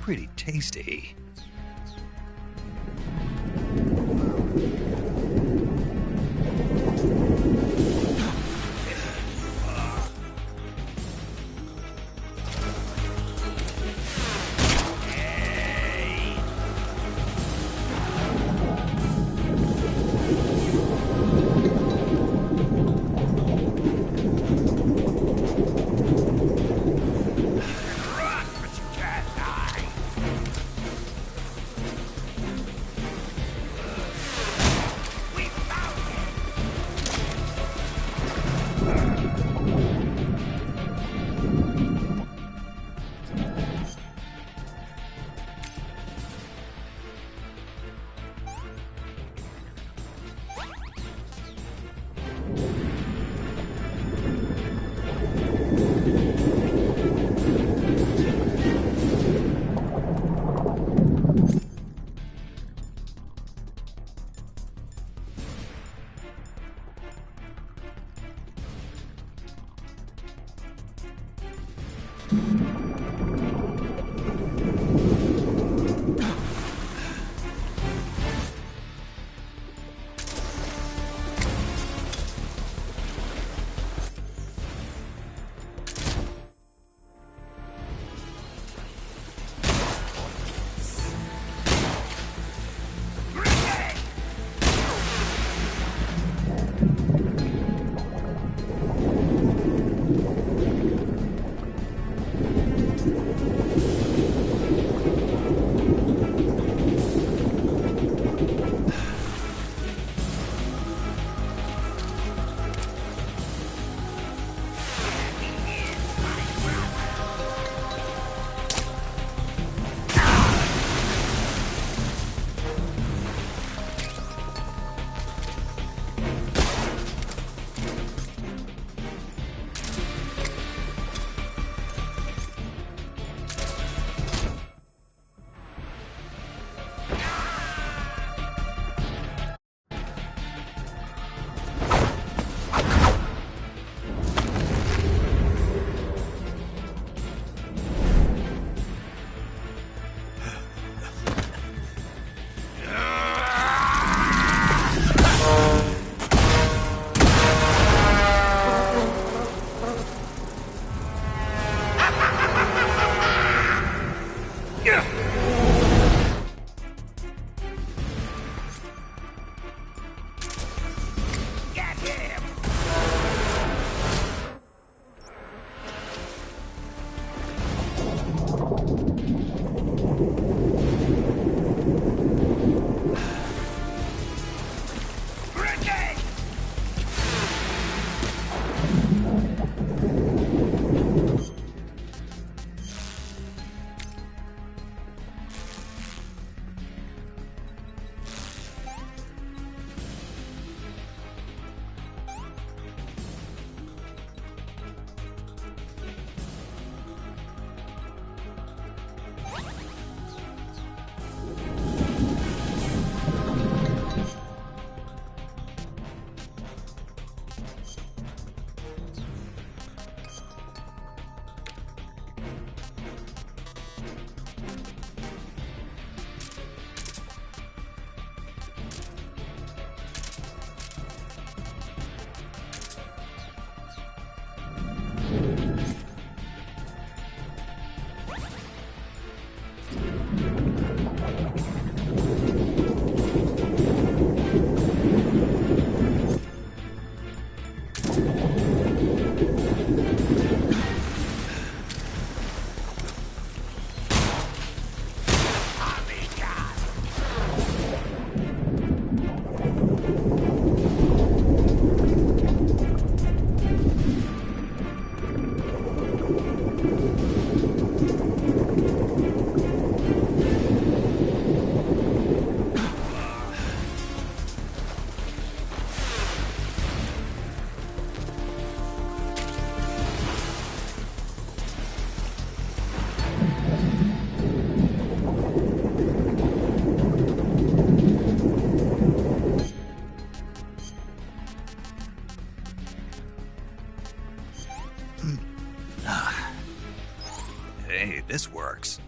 Pretty tasty. Hey, this works.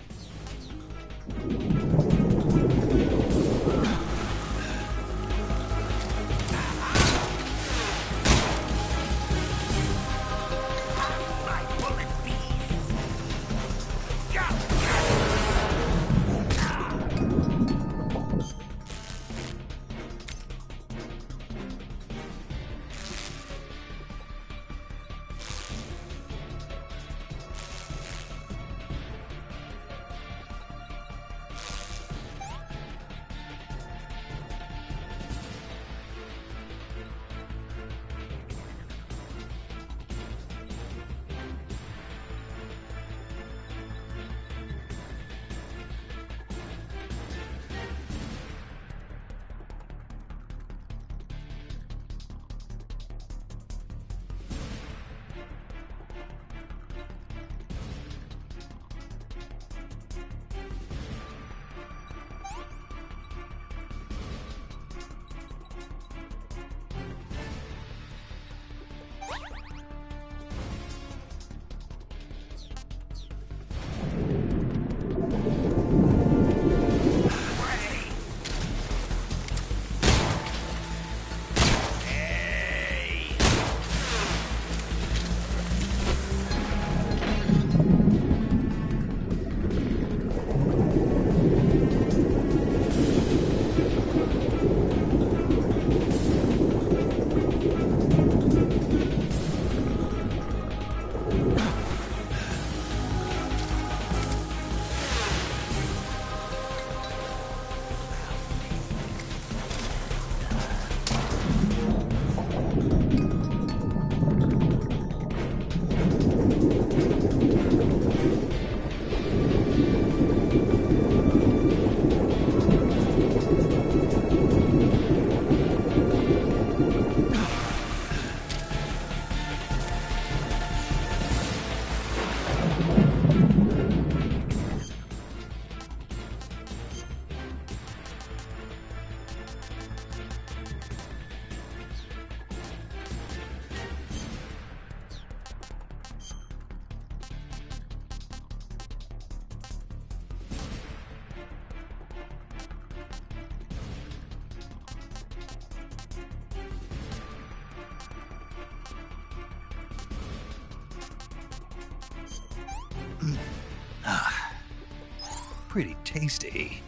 Pretty tasty.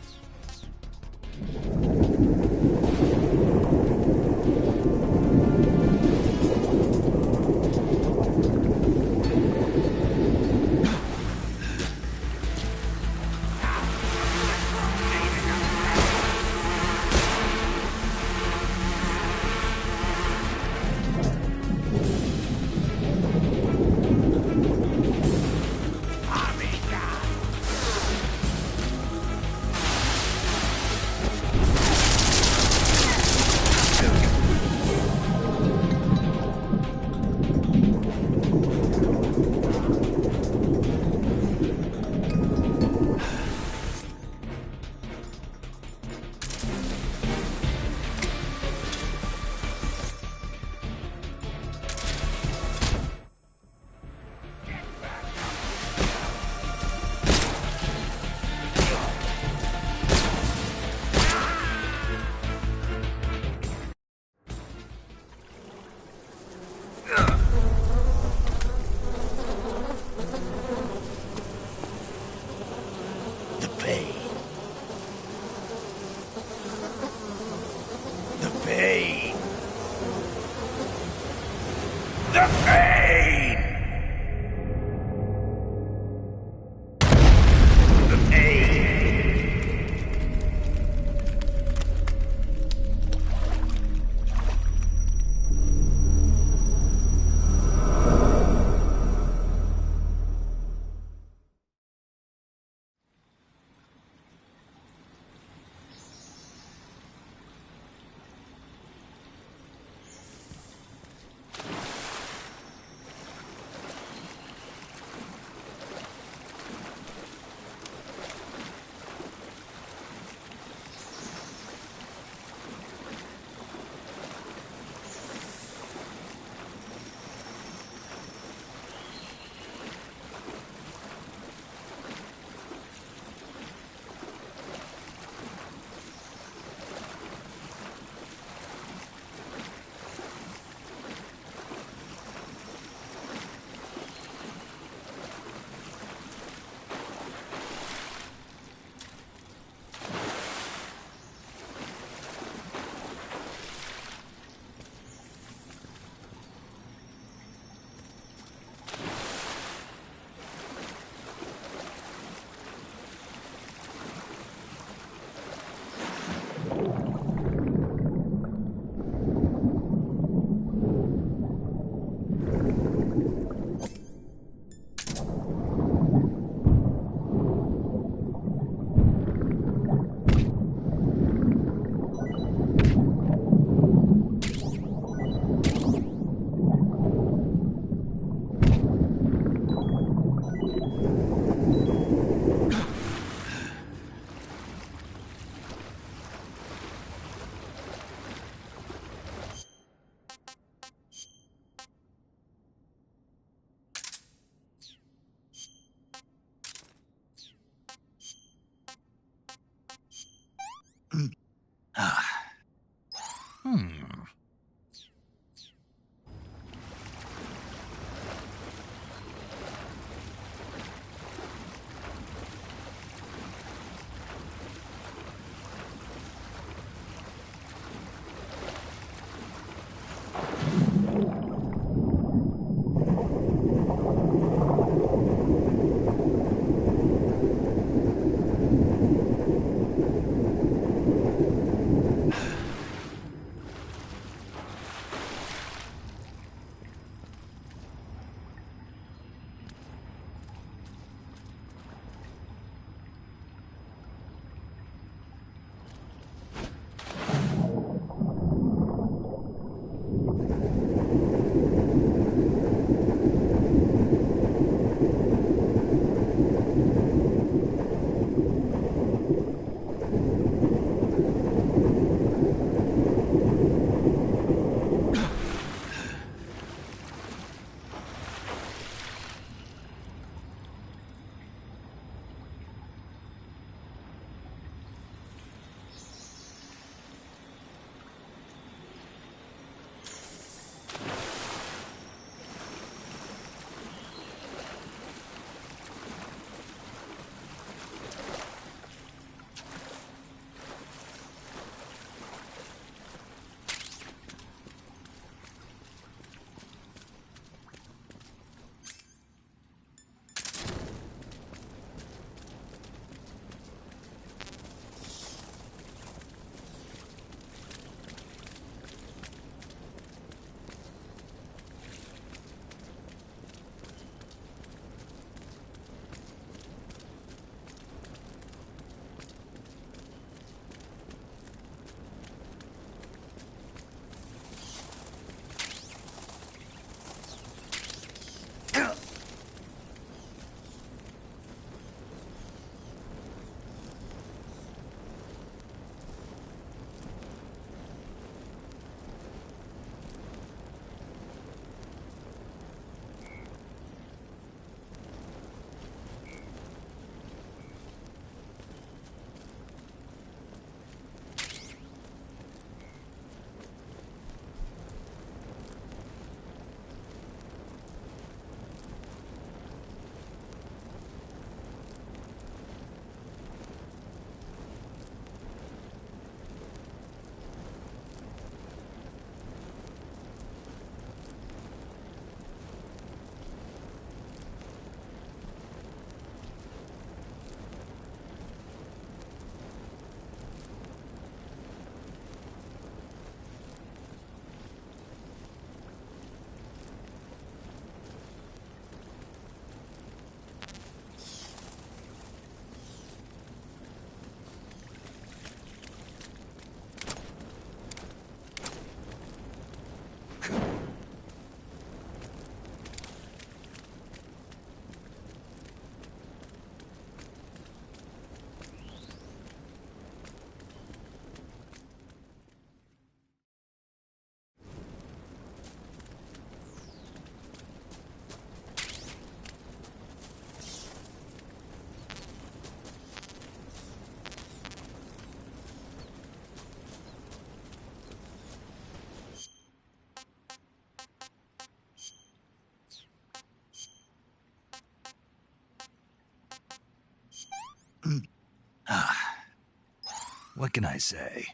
What can I say?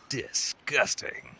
Disgusting.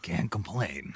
Can't complain.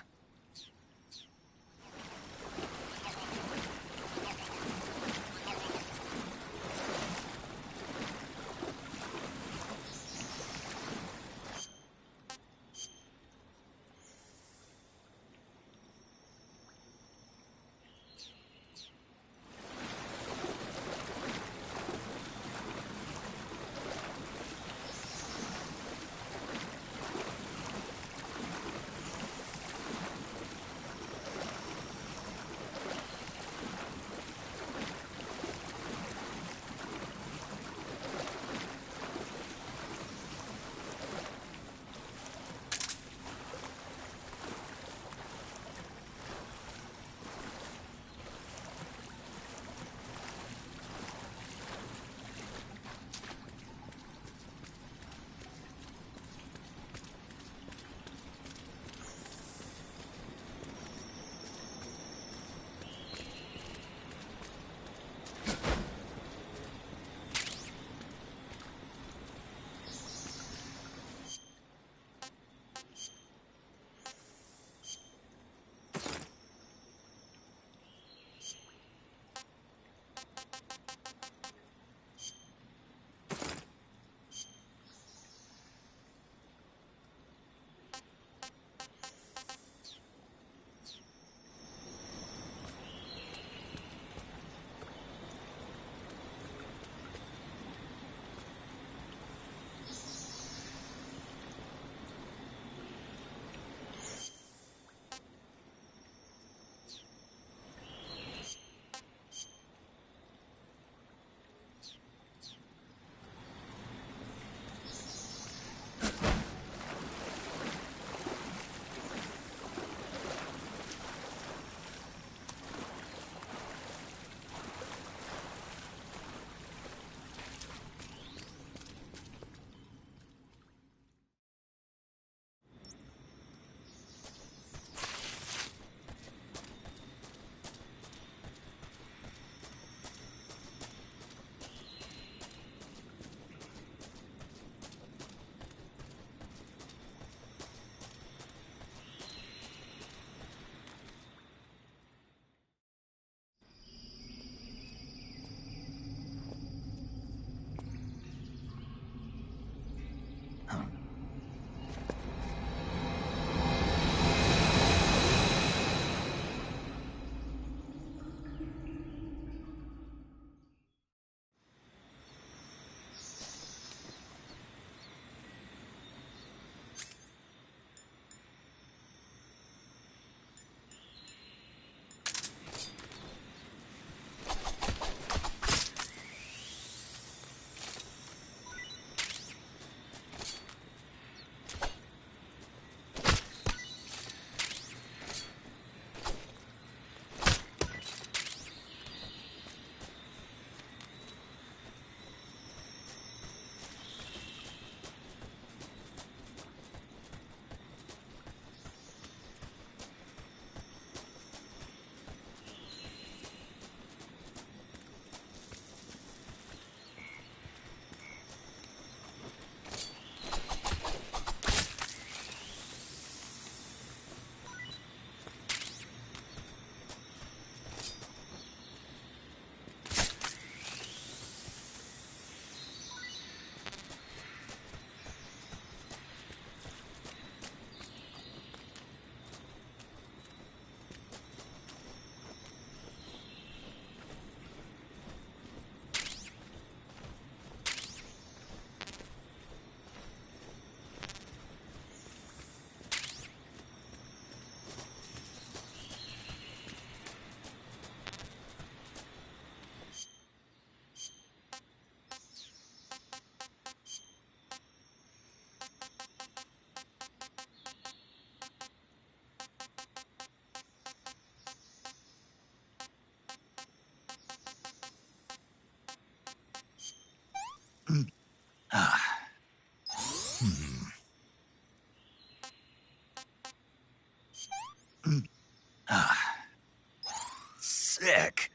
Sick.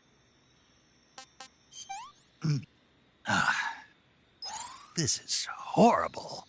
This is horrible.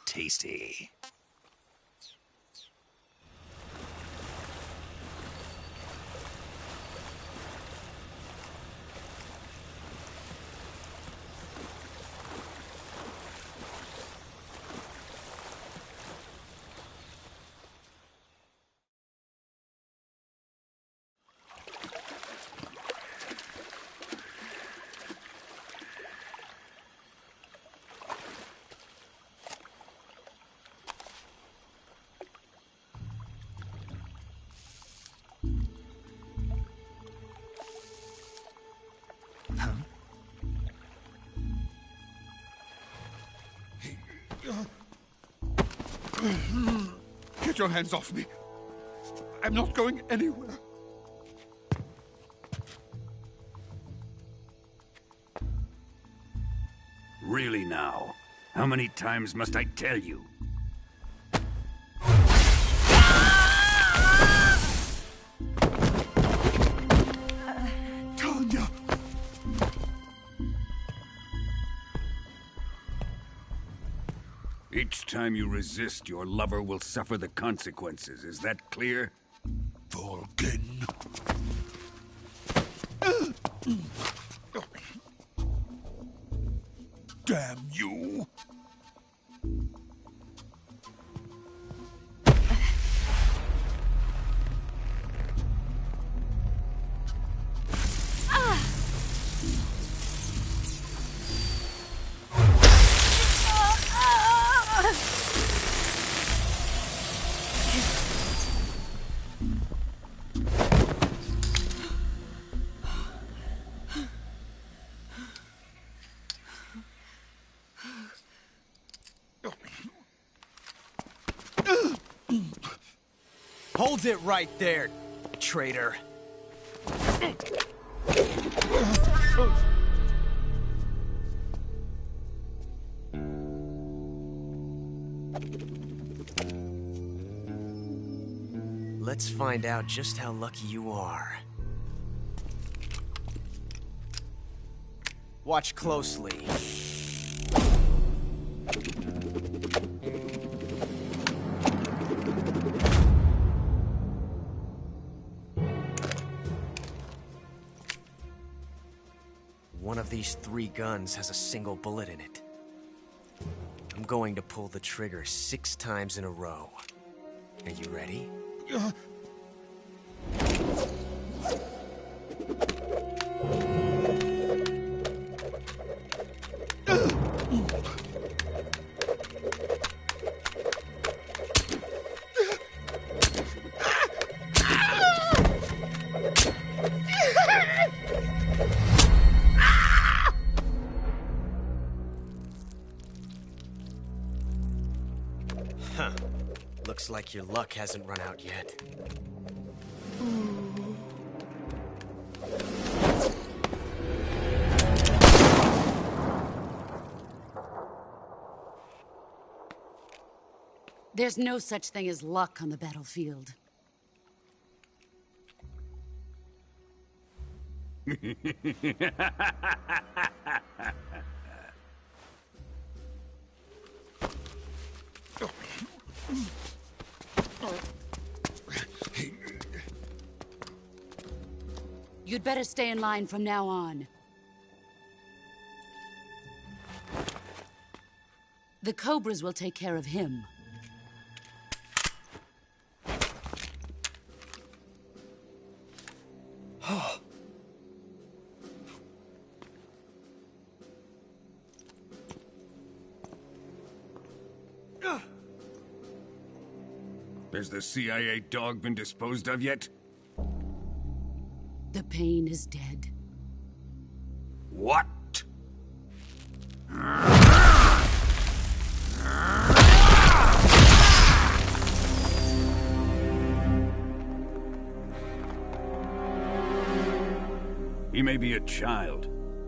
Tasty. Get your hands off me. I'm not going anywhere. Really now? How many times must I tell you? Tanya! Each time you resist, your lover will suffer the consequences. Is that clear? Vulcan. Damn you! Hold it right there, traitor. Let's find out just how lucky you are. Watch closely. One of these 3 guns has a single bullet in it. I'm going to pull the trigger 6 times in a row. Are you ready? Huh. Looks like your luck hasn't run out yet. There's no such thing as luck on the battlefield. You'd better stay in line from now on. The Cobras will take care of him. Has the CIA dog been disposed of yet? The pain is dead. What? He may be a child,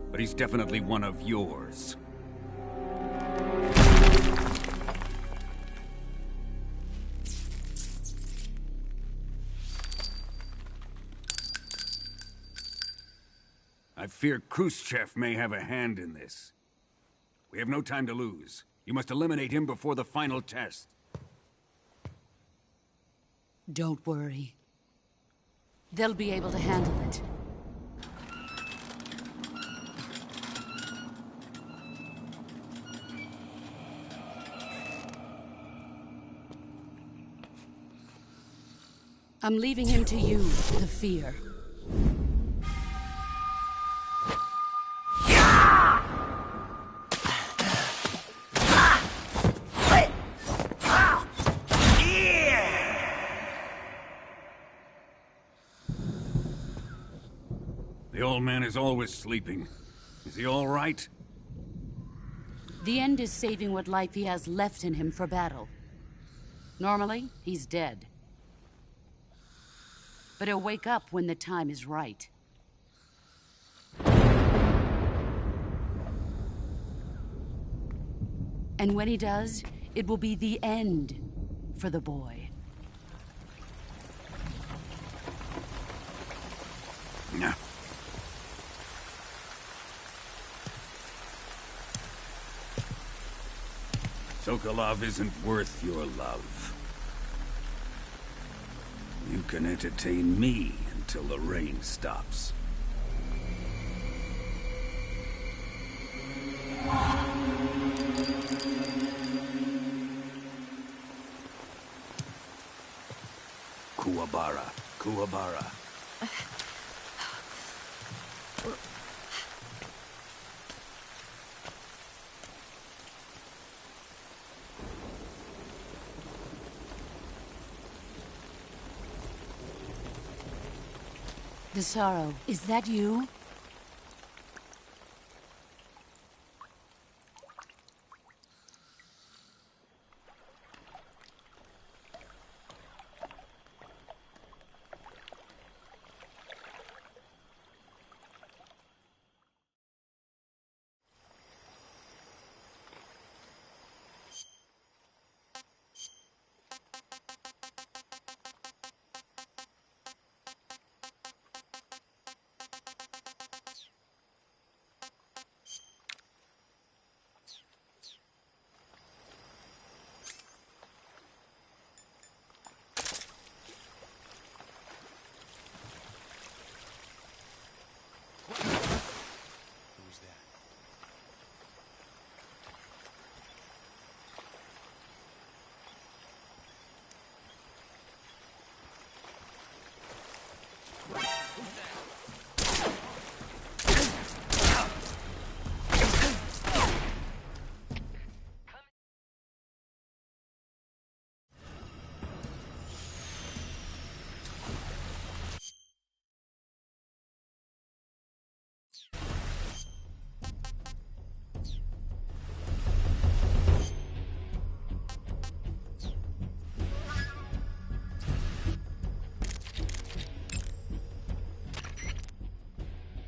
but he's definitely one of yours. I fear Khrushchev may have a hand in this. We have no time to lose. You must eliminate him before the final test. Don't worry. They'll be able to handle it. I'm leaving him to you, the fear. The old man is always sleeping. Is he all right? The end is saving what life he has left in him for battle. Normally, he's dead. But he'll wake up when the time is right. And when he does, it will be the end for the boy. No. Sokolov isn't worth your love. You can entertain me until the rain stops. Kuwabara, Kuwabara. The Sorrow, is that you?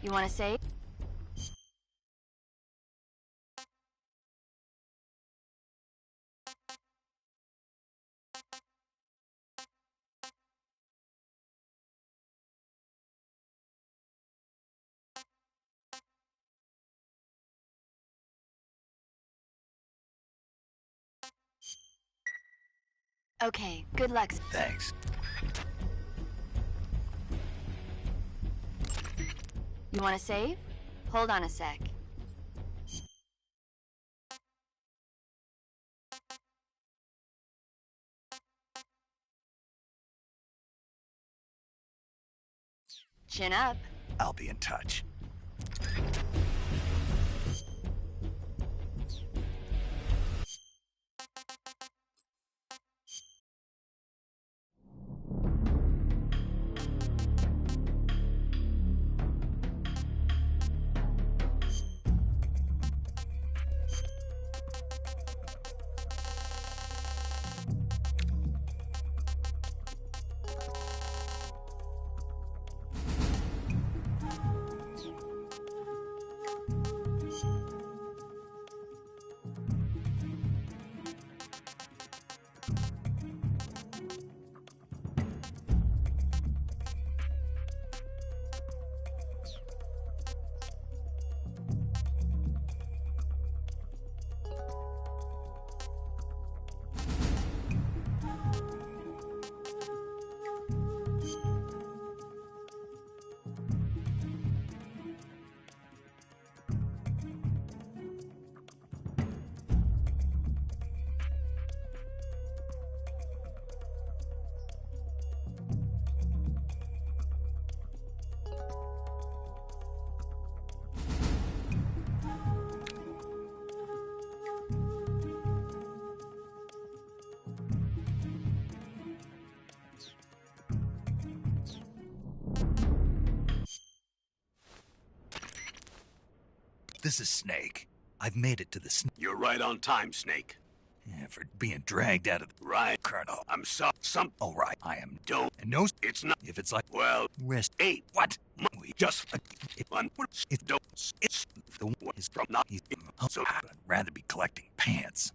You want to save? Okay, good luck. Thanks. You want to save? Hold on a sec. Chin up. I'll be in touch. This is Snake. I've made it to the You're right on time, Snake. Yeah, for being dragged out of the... Right. Colonel. I'm some... All right, I am... Don't... And no... It's not... If it's like... Well... Rest... Hey, What? we just... One... It don't... It's... The one is from not... So... Ah. I'd rather be collecting pants.